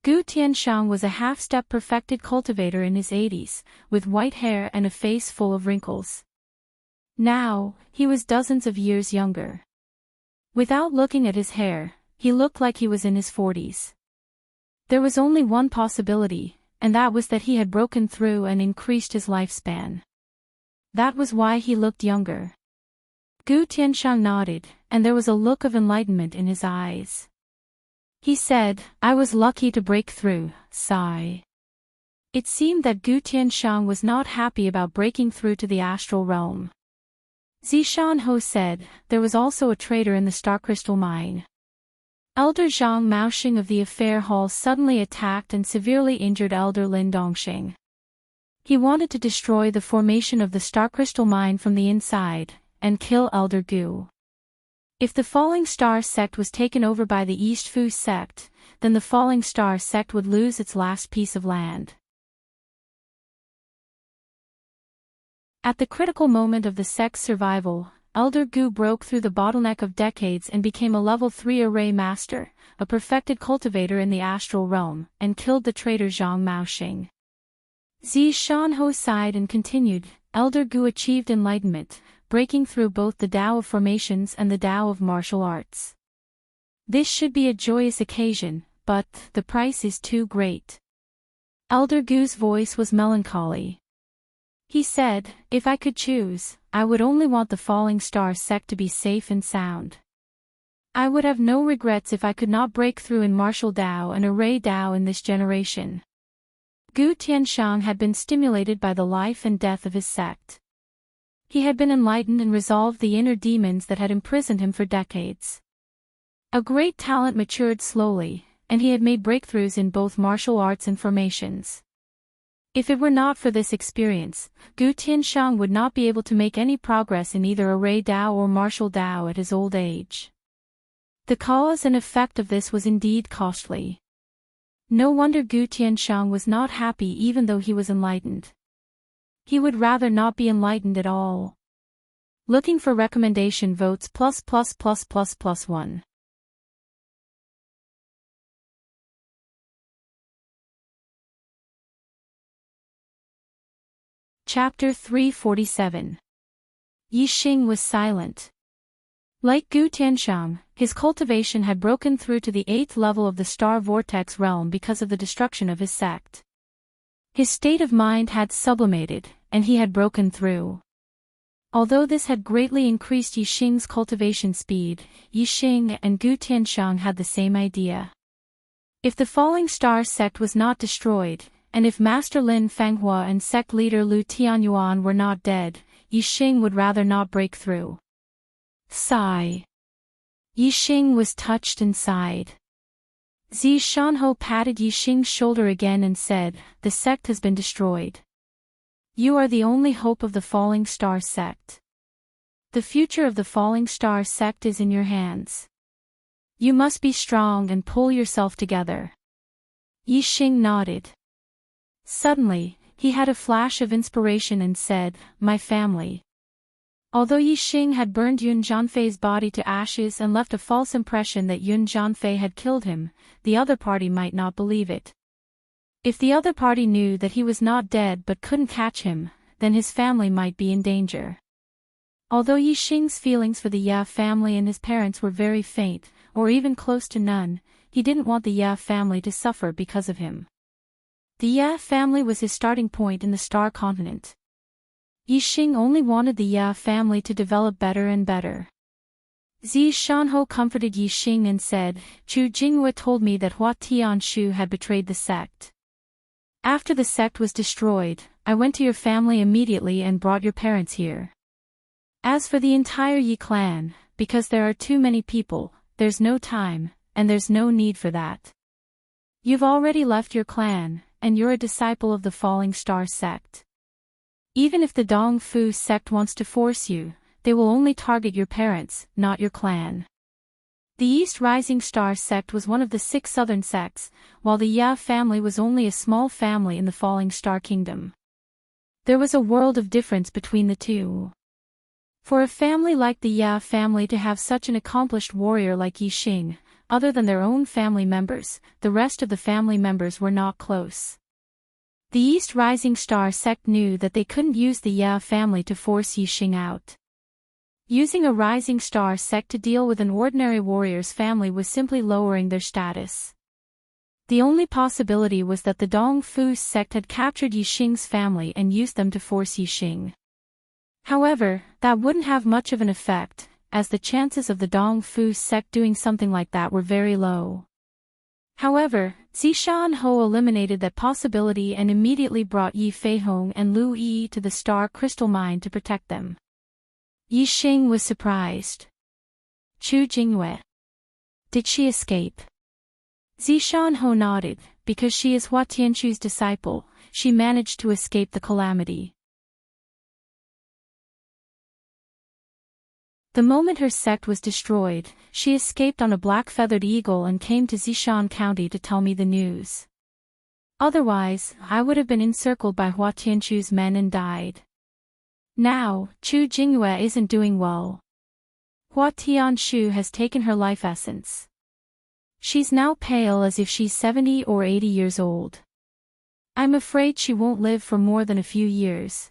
Gu Tianshang was a half-step perfected cultivator in his 80s, with white hair and a face full of wrinkles. Now, he was dozens of years younger. Without looking at his hair, he looked like he was in his 40s. There was only one possibility, and that was that he had broken through and increased his lifespan. That was why he looked younger. Gu Tianshang nodded, and there was a look of enlightenment in his eyes. He said, I was lucky to break through, sigh. It seemed that Gu Tianshang was not happy about breaking through to the astral realm. Zishan Ho said, there was also a traitor in the star crystal mine. Elder Zhang Maoxing of the Affair Hall suddenly attacked and severely injured Elder Lin Dongxing. He wanted to destroy the formation of the star crystal mine from the inside, and kill Elder Gu. If the Falling Star sect was taken over by the East Fu sect, then the Falling Star sect would lose its last piece of land. At the critical moment of the sect's survival, Elder Gu broke through the bottleneck of decades and became a level 3 array master, a perfected cultivator in the astral realm, and killed the traitor Zhang Maoxing. Zishan Ho sighed and continued, Elder Gu achieved enlightenment, breaking through both the Tao of Formations and the Tao of Martial Arts. This should be a joyous occasion, but the price is too great. Elder Gu's voice was melancholy. He said, if I could choose, I would only want the Falling Star sect to be safe and sound. I would have no regrets if I could not break through in Martial Tao and Array Tao in this generation. Gu Tianshang had been stimulated by the life and death of his sect. He had been enlightened and resolved the inner demons that had imprisoned him for decades. A great talent matured slowly, and he had made breakthroughs in both martial arts and formations. If it were not for this experience, Gu Tianshang would not be able to make any progress in either array Dao or martial Dao at his old age. The cause and effect of this was indeed costly. No wonder Gu Tianshang was not happy even though he was enlightened. He would rather not be enlightened at all. Looking for recommendation votes ++++++1. Chapter 347. Yixing was silent. Like Gu Tianshang, his cultivation had broken through to the 8th level of the star vortex realm because of the destruction of his sect. His state of mind had sublimated, and he had broken through. Although this had greatly increased Yixing's cultivation speed, Yixing and Gu Tianshang had the same idea. If the falling star sect was not destroyed, and if Master Lin Fanghua and sect leader Lu Tianyuan were not dead, Yixing would rather not break through. Sigh. Yixing was touched and sighed. Zi Shanho patted Yixing's shoulder again and said, "The sect has been destroyed. You are the only hope of the falling star sect. The future of the falling star sect is in your hands. You must be strong and pull yourself together." Yixing nodded. Suddenly, he had a flash of inspiration and said, "My family." Although Yixing had burned Yun Zhanfei's body to ashes and left a false impression that Yun Zhanfei had killed him, the other party might not believe it. If the other party knew that he was not dead but couldn't catch him, then his family might be in danger. Although Yixing's feelings for the Ya family and his parents were very faint, or even close to none, he didn't want the Ya family to suffer because of him. The Ya family was his starting point in the Star Continent. Yixing only wanted the Ya family to develop better and better. Zi Shanho comforted Yixing and said, "Chu Jinghua told me that Hua Tianshu had betrayed the sect. After the sect was destroyed, I went to your family immediately and brought your parents here. As for the entire Yi clan, because there are too many people, there's no time, and there's no need for that. You've already left your clan, and you're a disciple of the Falling Star sect. Even if the Dong Fu sect wants to force you, they will only target your parents, not your clan." The East Rising Star sect was one of the 6 southern sects, while the Ya family was only a small family in the Falling Star Kingdom. There was a world of difference between the two. For a family like the Ya family to have such an accomplished warrior like Yixing, other than their own family members, the rest of the family members were not close. The East Rising Star sect knew that they couldn't use the Ya family to force Yixing out. Using a Rising Star sect to deal with an ordinary warrior's family was simply lowering their status. The only possibility was that the Dong Fu sect had captured Yixing's family and used them to force Yixing. However, that wouldn't have much of an effect, as the chances of the Dong Fu sect doing something like that were very low. However, Zishan Ho eliminated that possibility and immediately brought Yi Feihong and Lu Yi to the Star Crystal Mine to protect them. Yixing was surprised. Chu Jinghua. Did she escape? Zishan Ho nodded. Because she is Hua Tianchu's disciple, she managed to escape the calamity. The moment her sect was destroyed, she escaped on a black-feathered eagle and came to Zishan County to tell me the news. Otherwise, I would have been encircled by Hua Tianchu's men and died. Now, Chu Jinghua isn't doing well. Hua Tianshu has taken her life essence. She's now pale as if she's 70 or 80 years old. I'm afraid she won't live for more than a few years.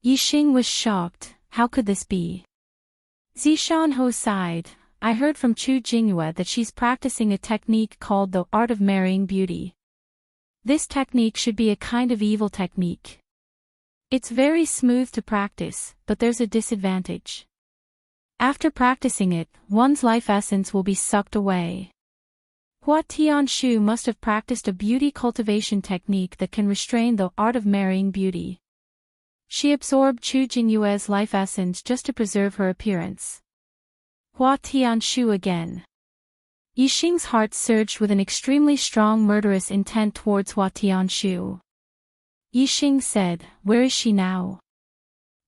Yixing was shocked. How could this be? Zishan Ho sighed. I heard from Chu Jinghua that she's practicing a technique called the art of marrying beauty. This technique should be a kind of evil technique. It's very smooth to practice, but there's a disadvantage. After practicing it, one's life essence will be sucked away. Hua Tianshu must have practiced a beauty cultivation technique that can restrain the art of marrying beauty. She absorbed Chu Jingyue's life essence just to preserve her appearance. Hua Tianshu again. Yixing's heart surged with an extremely strong murderous intent towards Hua Tianshu. Yixing said, "Where is she now?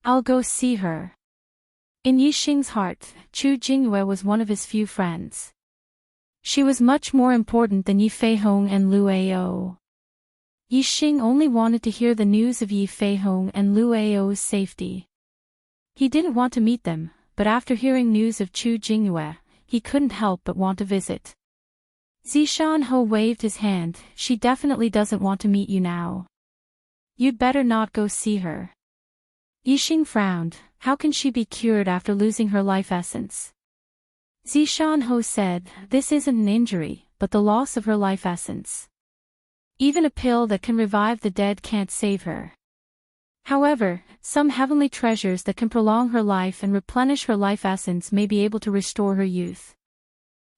I'll go see her." In Yixing's heart, Chu Jingyue was one of his few friends. She was much more important than Yi Feihong and Lu Ao. Yixing only wanted to hear the news of Yi Feihong and Lu Ao's safety. He didn't want to meet them, but after hearing news of Chu Jingyue, he couldn't help but want to visit. Zishan Ho waved his hand. "She definitely doesn't want to meet you now. You'd better not go see her." Yixing frowned. How can she be cured after losing her life essence? Zishan Ho said, "This isn't an injury, but the loss of her life essence. Even a pill that can revive the dead can't save her. However, some heavenly treasures that can prolong her life and replenish her life essence may be able to restore her youth.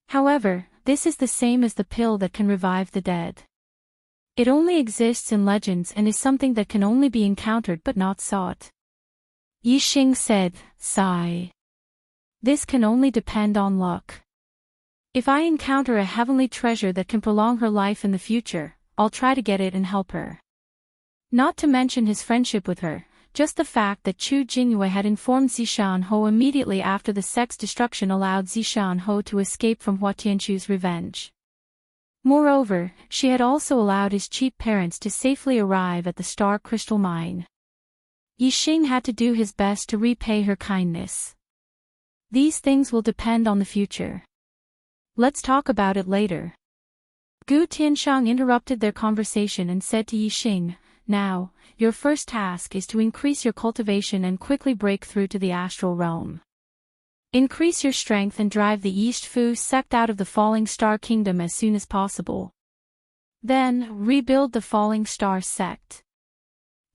However, this is the same as the pill that can revive the dead. It only exists in legends and is something that can only be encountered but not sought." Yixing said, sigh. "This can only depend on luck. If I encounter a heavenly treasure that can prolong her life in the future, I'll try to get it and help her." Not to mention his friendship with her, just the fact that Chu Jingyue had informed Zishan Ho immediately after the sex destruction allowed Zishan Ho to escape from Hua Tianshu's revenge. Moreover, she had also allowed his cheap parents to safely arrive at the Star Crystal Mine. Yixing had to do his best to repay her kindness. These things will depend on the future. Let's talk about it later. Gu Tianshang interrupted their conversation and said to Yixing, "Now, your first task is to increase your cultivation and quickly break through to the astral realm. Increase your strength and drive the East Fu sect out of the Falling Star Kingdom as soon as possible. Then, rebuild the Falling Star sect."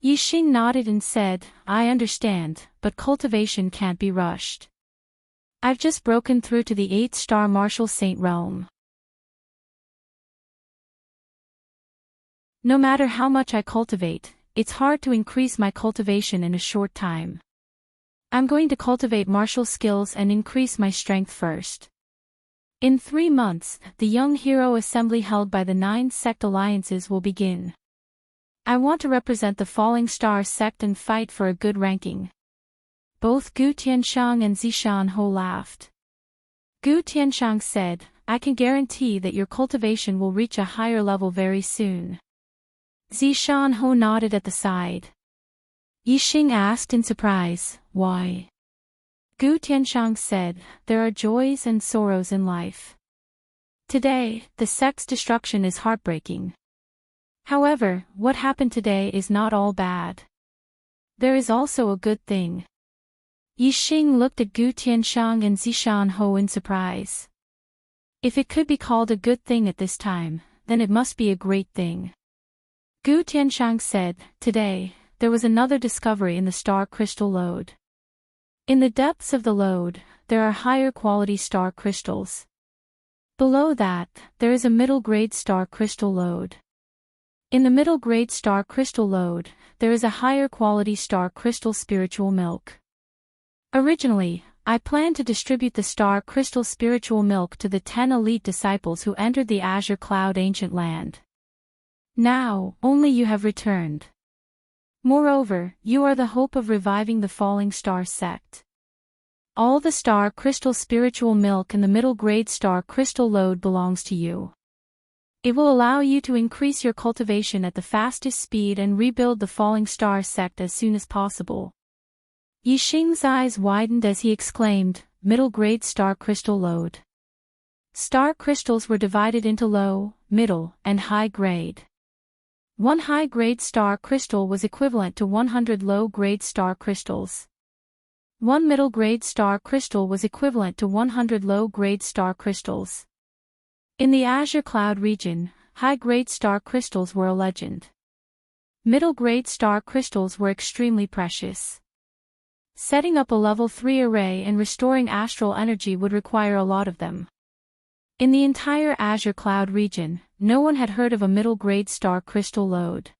Yixing nodded and said, "I understand, but cultivation can't be rushed. I've just broken through to the 8-star Martial Saint realm. No matter how much I cultivate, it's hard to increase my cultivation in a short time. I'm going to cultivate martial skills and increase my strength first. In 3 months, the Young Hero Assembly held by the 9 sect alliances will begin. I want to represent the Falling Star sect and fight for a good ranking." Both Gu Tianshang and Zishan Ho laughed. Gu Tianshang said, "I can guarantee that your cultivation will reach a higher level very soon." Zishan Ho nodded at the side. Yixing asked in surprise, "Why?" Gu Tianshang said, "There are joys and sorrows in life. Today, the sect's destruction is heartbreaking. However, what happened today is not all bad. There is also a good thing." Yixing looked at Gu Tianshang and Zishan Ho in surprise. If it could be called a good thing at this time, then it must be a great thing. Gu Tianshang said, "Today, there was another discovery in the Star Crystal Lode. In the depths of the lode, there are higher quality star crystals. Below that, there is a middle-grade star crystal lode. In the middle-grade star crystal lode, there is a higher quality star crystal spiritual milk. Originally, I planned to distribute the star crystal spiritual milk to the 10 elite disciples who entered the Azure Cloud Ancient Land. Now, only you have returned. Moreover, you are the hope of reviving the Falling Star sect. All the star crystal spiritual milk in the middle-grade star crystal lode belongs to you. It will allow you to increase your cultivation at the fastest speed and rebuild the Falling Star sect as soon as possible." Yixing's eyes widened as he exclaimed, "Middle-grade star crystal lode." Star crystals were divided into low, middle, and high grade. One high-grade star crystal was equivalent to 100 low-grade star crystals. One middle-grade star crystal was equivalent to 100 low-grade star crystals. In the Azure Cloud region, high-grade star crystals were a legend. Middle-grade star crystals were extremely precious. Setting up a level 3 array and restoring astral energy would require a lot of them. In the entire Azure Cloud region, no one had heard of a middle-grade star crystal lode.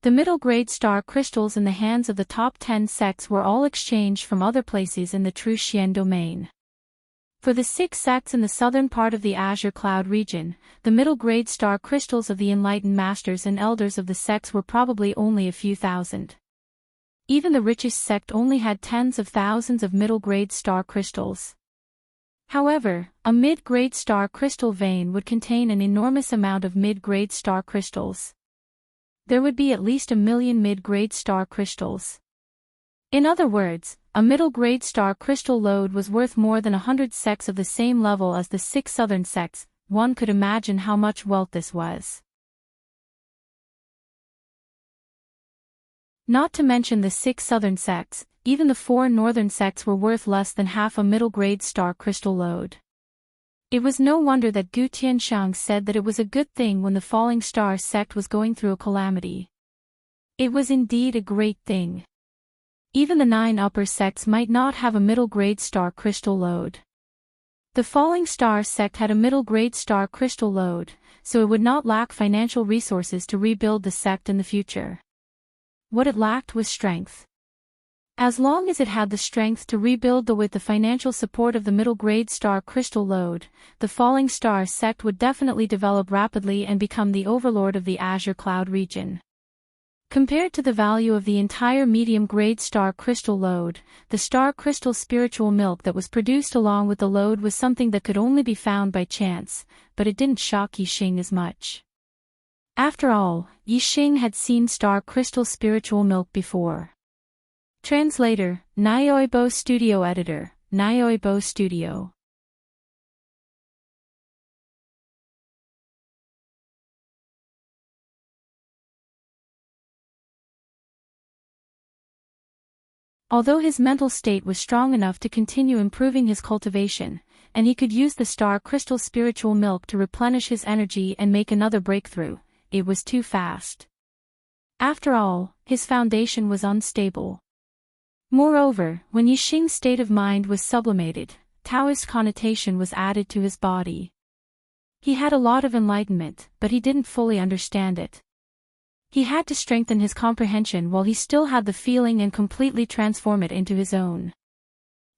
The middle-grade star crystals in the hands of the top 10 sects were all exchanged from other places in the True Xian domain. For the 6 sects in the southern part of the Azure Cloud region, the middle-grade star crystals of the enlightened masters and elders of the sects were probably only a few thousand. Even the richest sect only had tens of thousands of middle-grade star crystals. However, a mid-grade star crystal vein would contain an enormous amount of mid-grade star crystals. There would be at least 1 million mid-grade star crystals. In other words, a middle-grade star crystal lode was worth more than 100 sects of the same level as the 6 southern sects. One could imagine how much wealth this was. Not to mention the 6 southern sects, even the 4 northern sects were worth less than half a middle-grade star crystal lode. It was no wonder that Gu Tianshang said that it was a good thing when the falling star sect was going through a calamity. It was indeed a great thing. Even the 9 upper sects might not have a middle-grade star crystal lode. The falling star sect had a middle-grade star crystal lode, so it would not lack financial resources to rebuild the sect in the future. What it lacked was strength. As long as it had the strength to rebuild with the financial support of the middle-grade star crystal lode, the falling star sect would definitely develop rapidly and become the overlord of the Azure Cloud region. Compared to the value of the entire medium-grade star crystal lode, the star crystal spiritual milk that was produced along with the lode was something that could only be found by chance, but it didn't shock Yixing as much. After all, Yixing had seen star crystal spiritual milk before. Translator, Nyoibo Studio Editor, Nyoibo Studio. Although his mental state was strong enough to continue improving his cultivation, and he could use the star crystal spiritual milk to replenish his energy and make another breakthrough, it was too fast. After all, his foundation was unstable. Moreover, when Yixing's state of mind was sublimated, Taoist connotation was added to his body. He had a lot of enlightenment, but he didn't fully understand it. He had to strengthen his comprehension while he still had the feeling and completely transform it into his own.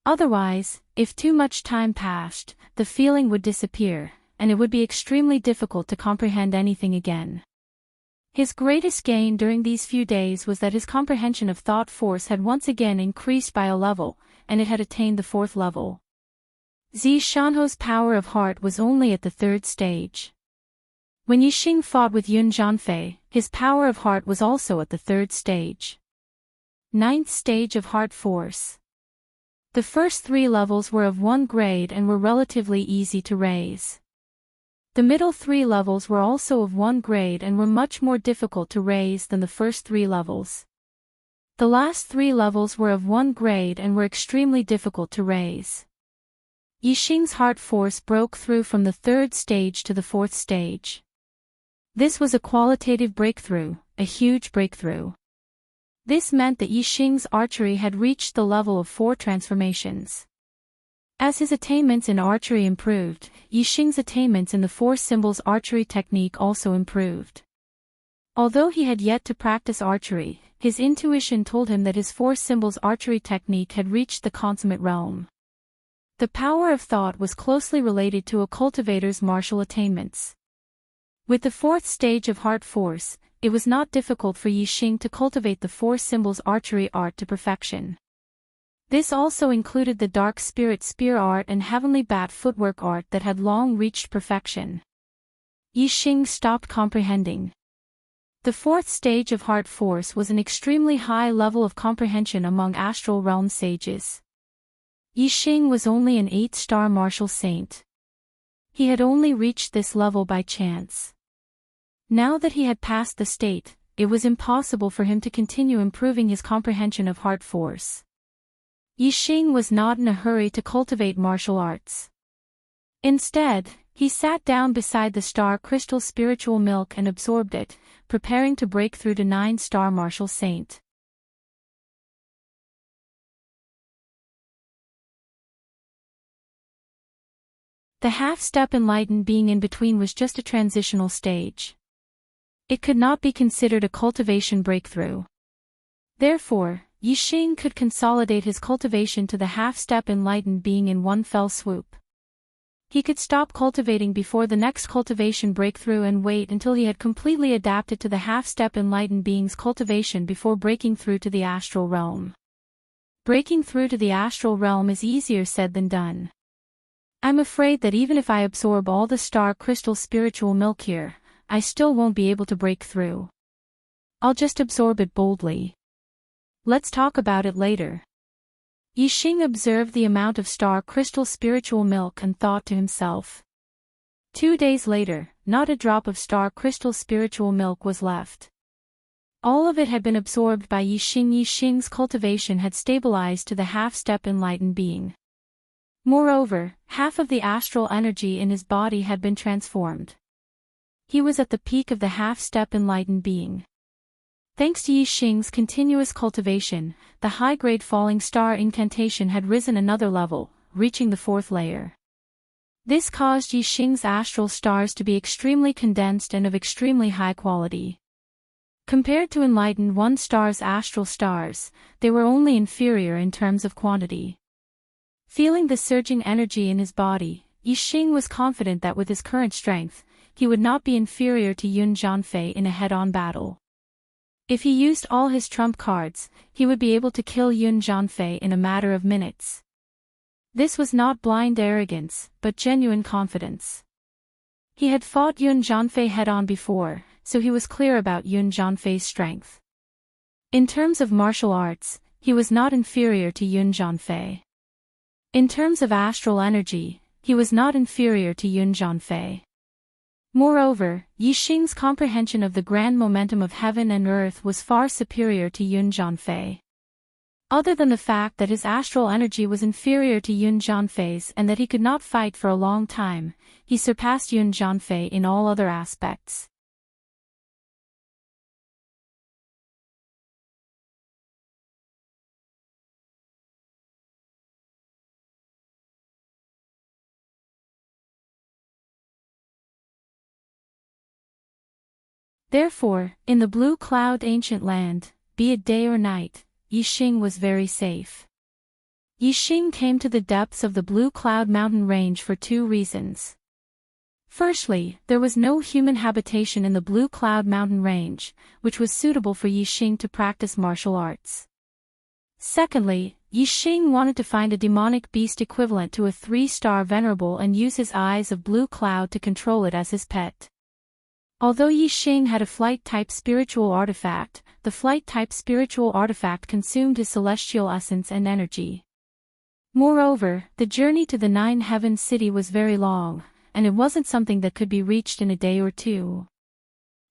Otherwise, if too much time passed, the feeling would disappear, and it would be extremely difficult to comprehend anything again. His greatest gain during these few days was that his comprehension of thought force had once again increased by a level, and it had attained the 4th level. Zi Shanho's power of heart was only at the 3rd stage. When Yixing fought with Yun Zhanfei, his power of heart was also at the 3rd stage. 9th stage of heart force. The first 3 levels were of 1 grade and were relatively easy to raise. The middle 3 levels were also of 1 grade and were much more difficult to raise than the first 3 levels. The last 3 levels were of 1 grade and were extremely difficult to raise. Yixing's heart force broke through from the 3rd stage to the 4th stage. This was a qualitative breakthrough, a huge breakthrough. This meant that Yixing's archery had reached the level of 4 transformations. As his attainments in archery improved, Yixing's attainments in the 4 symbols archery technique also improved. Although he had yet to practice archery, his intuition told him that his 4 symbols archery technique had reached the consummate realm. The power of thought was closely related to a cultivator's martial attainments. With the 4th stage of heart force, it was not difficult for Yixing to cultivate the 4 symbols archery art to perfection. This also included the dark spirit spear art and heavenly bat footwork art that had long reached perfection. Yixing stopped comprehending. The 4th stage of heart force was an extremely high level of comprehension among astral realm sages. Yixing was only an 8-star martial saint. He had only reached this level by chance. Now that he had passed the state, it was impossible for him to continue improving his comprehension of heart force. Yixing was not in a hurry to cultivate martial arts. Instead, he sat down beside the star crystal spiritual milk and absorbed it, preparing to break through to 9-star martial saint. The half-step enlightened being in between was just a transitional stage. It could not be considered a cultivation breakthrough. Therefore, Yixing could consolidate his cultivation to the half-step enlightened being in one fell swoop. He could stop cultivating before the next cultivation breakthrough and wait until he had completely adapted to the half-step enlightened being's cultivation before breaking through to the astral realm. Breaking through to the astral realm is easier said than done. I'm afraid that even if I absorb all the star crystal spiritual milk here, I still won't be able to break through. I'll just absorb it boldly. Let's talk about it later. Yixing observed the amount of star crystal spiritual milk and thought to himself. 2 days later, not a drop of star crystal spiritual milk was left. All of it had been absorbed by Yixing. Yixing's cultivation had stabilized to the half-step enlightened being. Moreover, half of the astral energy in his body had been transformed. He was at the peak of the half-step enlightened being. Thanks to Yixing's continuous cultivation, the high-grade falling star incantation had risen another level, reaching the 4th layer. This caused Yixing's astral stars to be extremely condensed and of extremely high quality. Compared to enlightened 1 star's astral stars, they were only inferior in terms of quantity. Feeling the surging energy in his body, Yixing was confident that with his current strength, he would not be inferior to Yun Jianfei in a head-on battle. If he used all his trump cards, he would be able to kill Yun Jianfei in a matter of minutes. This was not blind arrogance, but genuine confidence. He had fought Yun Jianfei head-on before, so he was clear about Yun Jianfei's strength. In terms of martial arts, he was not inferior to Yun Jianfei. In terms of astral energy, he was not inferior to Yun Jianfei. Moreover, Yixing's comprehension of the grand momentum of heaven and earth was far superior to Yun Jianfei. Other than the fact that his astral energy was inferior to Yun Jianfei's and that he could not fight for a long time, he surpassed Yun Jianfei in all other aspects. Therefore, in the blue cloud ancient land, be it day or night, Yixing was very safe. Yixing came to the depths of the blue cloud mountain range for 2 reasons. Firstly, there was no human habitation in the blue cloud mountain range, which was suitable for Yixing to practice martial arts. Secondly, Yixing wanted to find a demonic beast equivalent to a 3-star venerable and use his eyes of blue cloud to control it as his pet. Although Yixing had a flight-type spiritual artifact, the flight-type spiritual artifact consumed his celestial essence and energy. Moreover, the journey to the 9 Heavens city was very long, and it wasn't something that could be reached in a day or 2.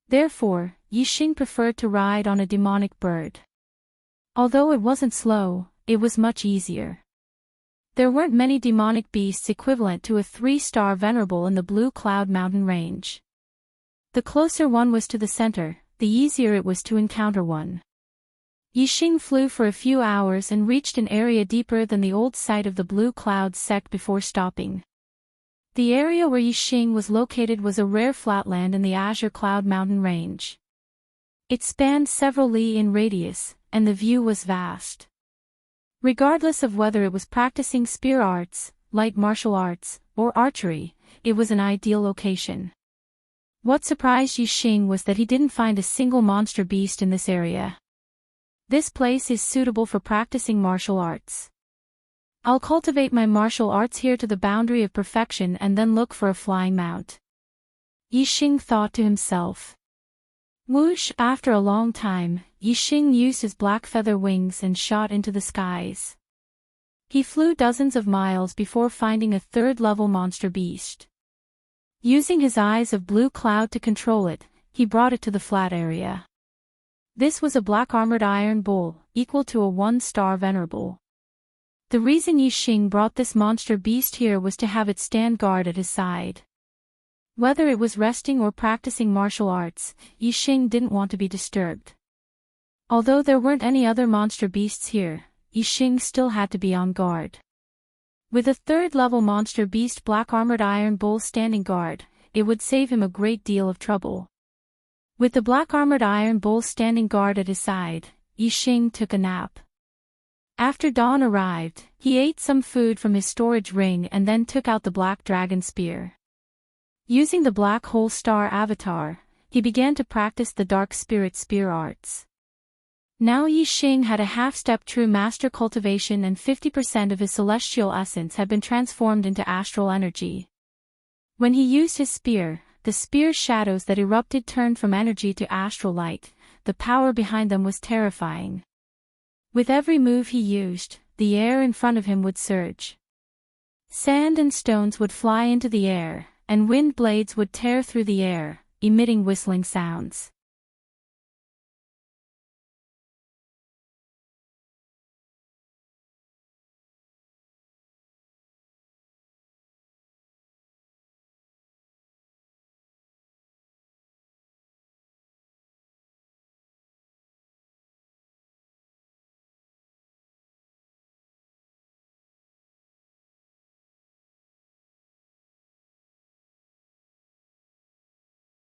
Therefore, Yixing preferred to ride on a demonic bird. Although it wasn't slow, it was much easier. There weren't many demonic beasts equivalent to a 3-star venerable in the blue cloud mountain range. The closer one was to the center, the easier it was to encounter one. Yixing flew for a few hours and reached an area deeper than the old site of the blue cloud sect before stopping. The area where Yixing was located was a rare flatland in the Azure Cloud mountain range. It spanned several li in radius, and the view was vast. Regardless of whether it was practicing spear arts, light martial arts, or archery, it was an ideal location. What surprised Yixing was that he didn't find a single monster beast in this area. This place is suitable for practicing martial arts. I'll cultivate my martial arts here to the boundary of perfection and then look for a flying mount. Yixing thought to himself. Whoosh! After a long time, Yixing used his black feather wings and shot into the skies. He flew dozens of miles before finding a 3rd-level monster beast. Using his eyes of blue cloud to control it, he brought it to the flat area. This was a black armored iron bull, equal to a 1-star venerable. The reason Yixing brought this monster beast here was to have it stand guard at his side. Whether it was resting or practicing martial arts, Yixing didn't want to be disturbed. Although there weren't any other monster beasts here, Yixing still had to be on guard. With a third-level monster beast Black Armored Iron Bull standing guard, it would save him a great deal of trouble. With the Black Armored Iron Bull standing guard at his side, Yixing took a nap. After dawn arrived, he ate some food from his storage ring and then took out the Black Dragon Spear. Using the Black Hole Star avatar, he began to practice the Dark Spirit Spear arts. Now Yixing had a half-step true master cultivation and 50% of his celestial essence had been transformed into astral energy. When he used his spear, the spear's shadows that erupted turned from energy to astral light. The power behind them was terrifying. With every move he used, the air in front of him would surge. Sand and stones would fly into the air, and wind blades would tear through the air, emitting whistling sounds.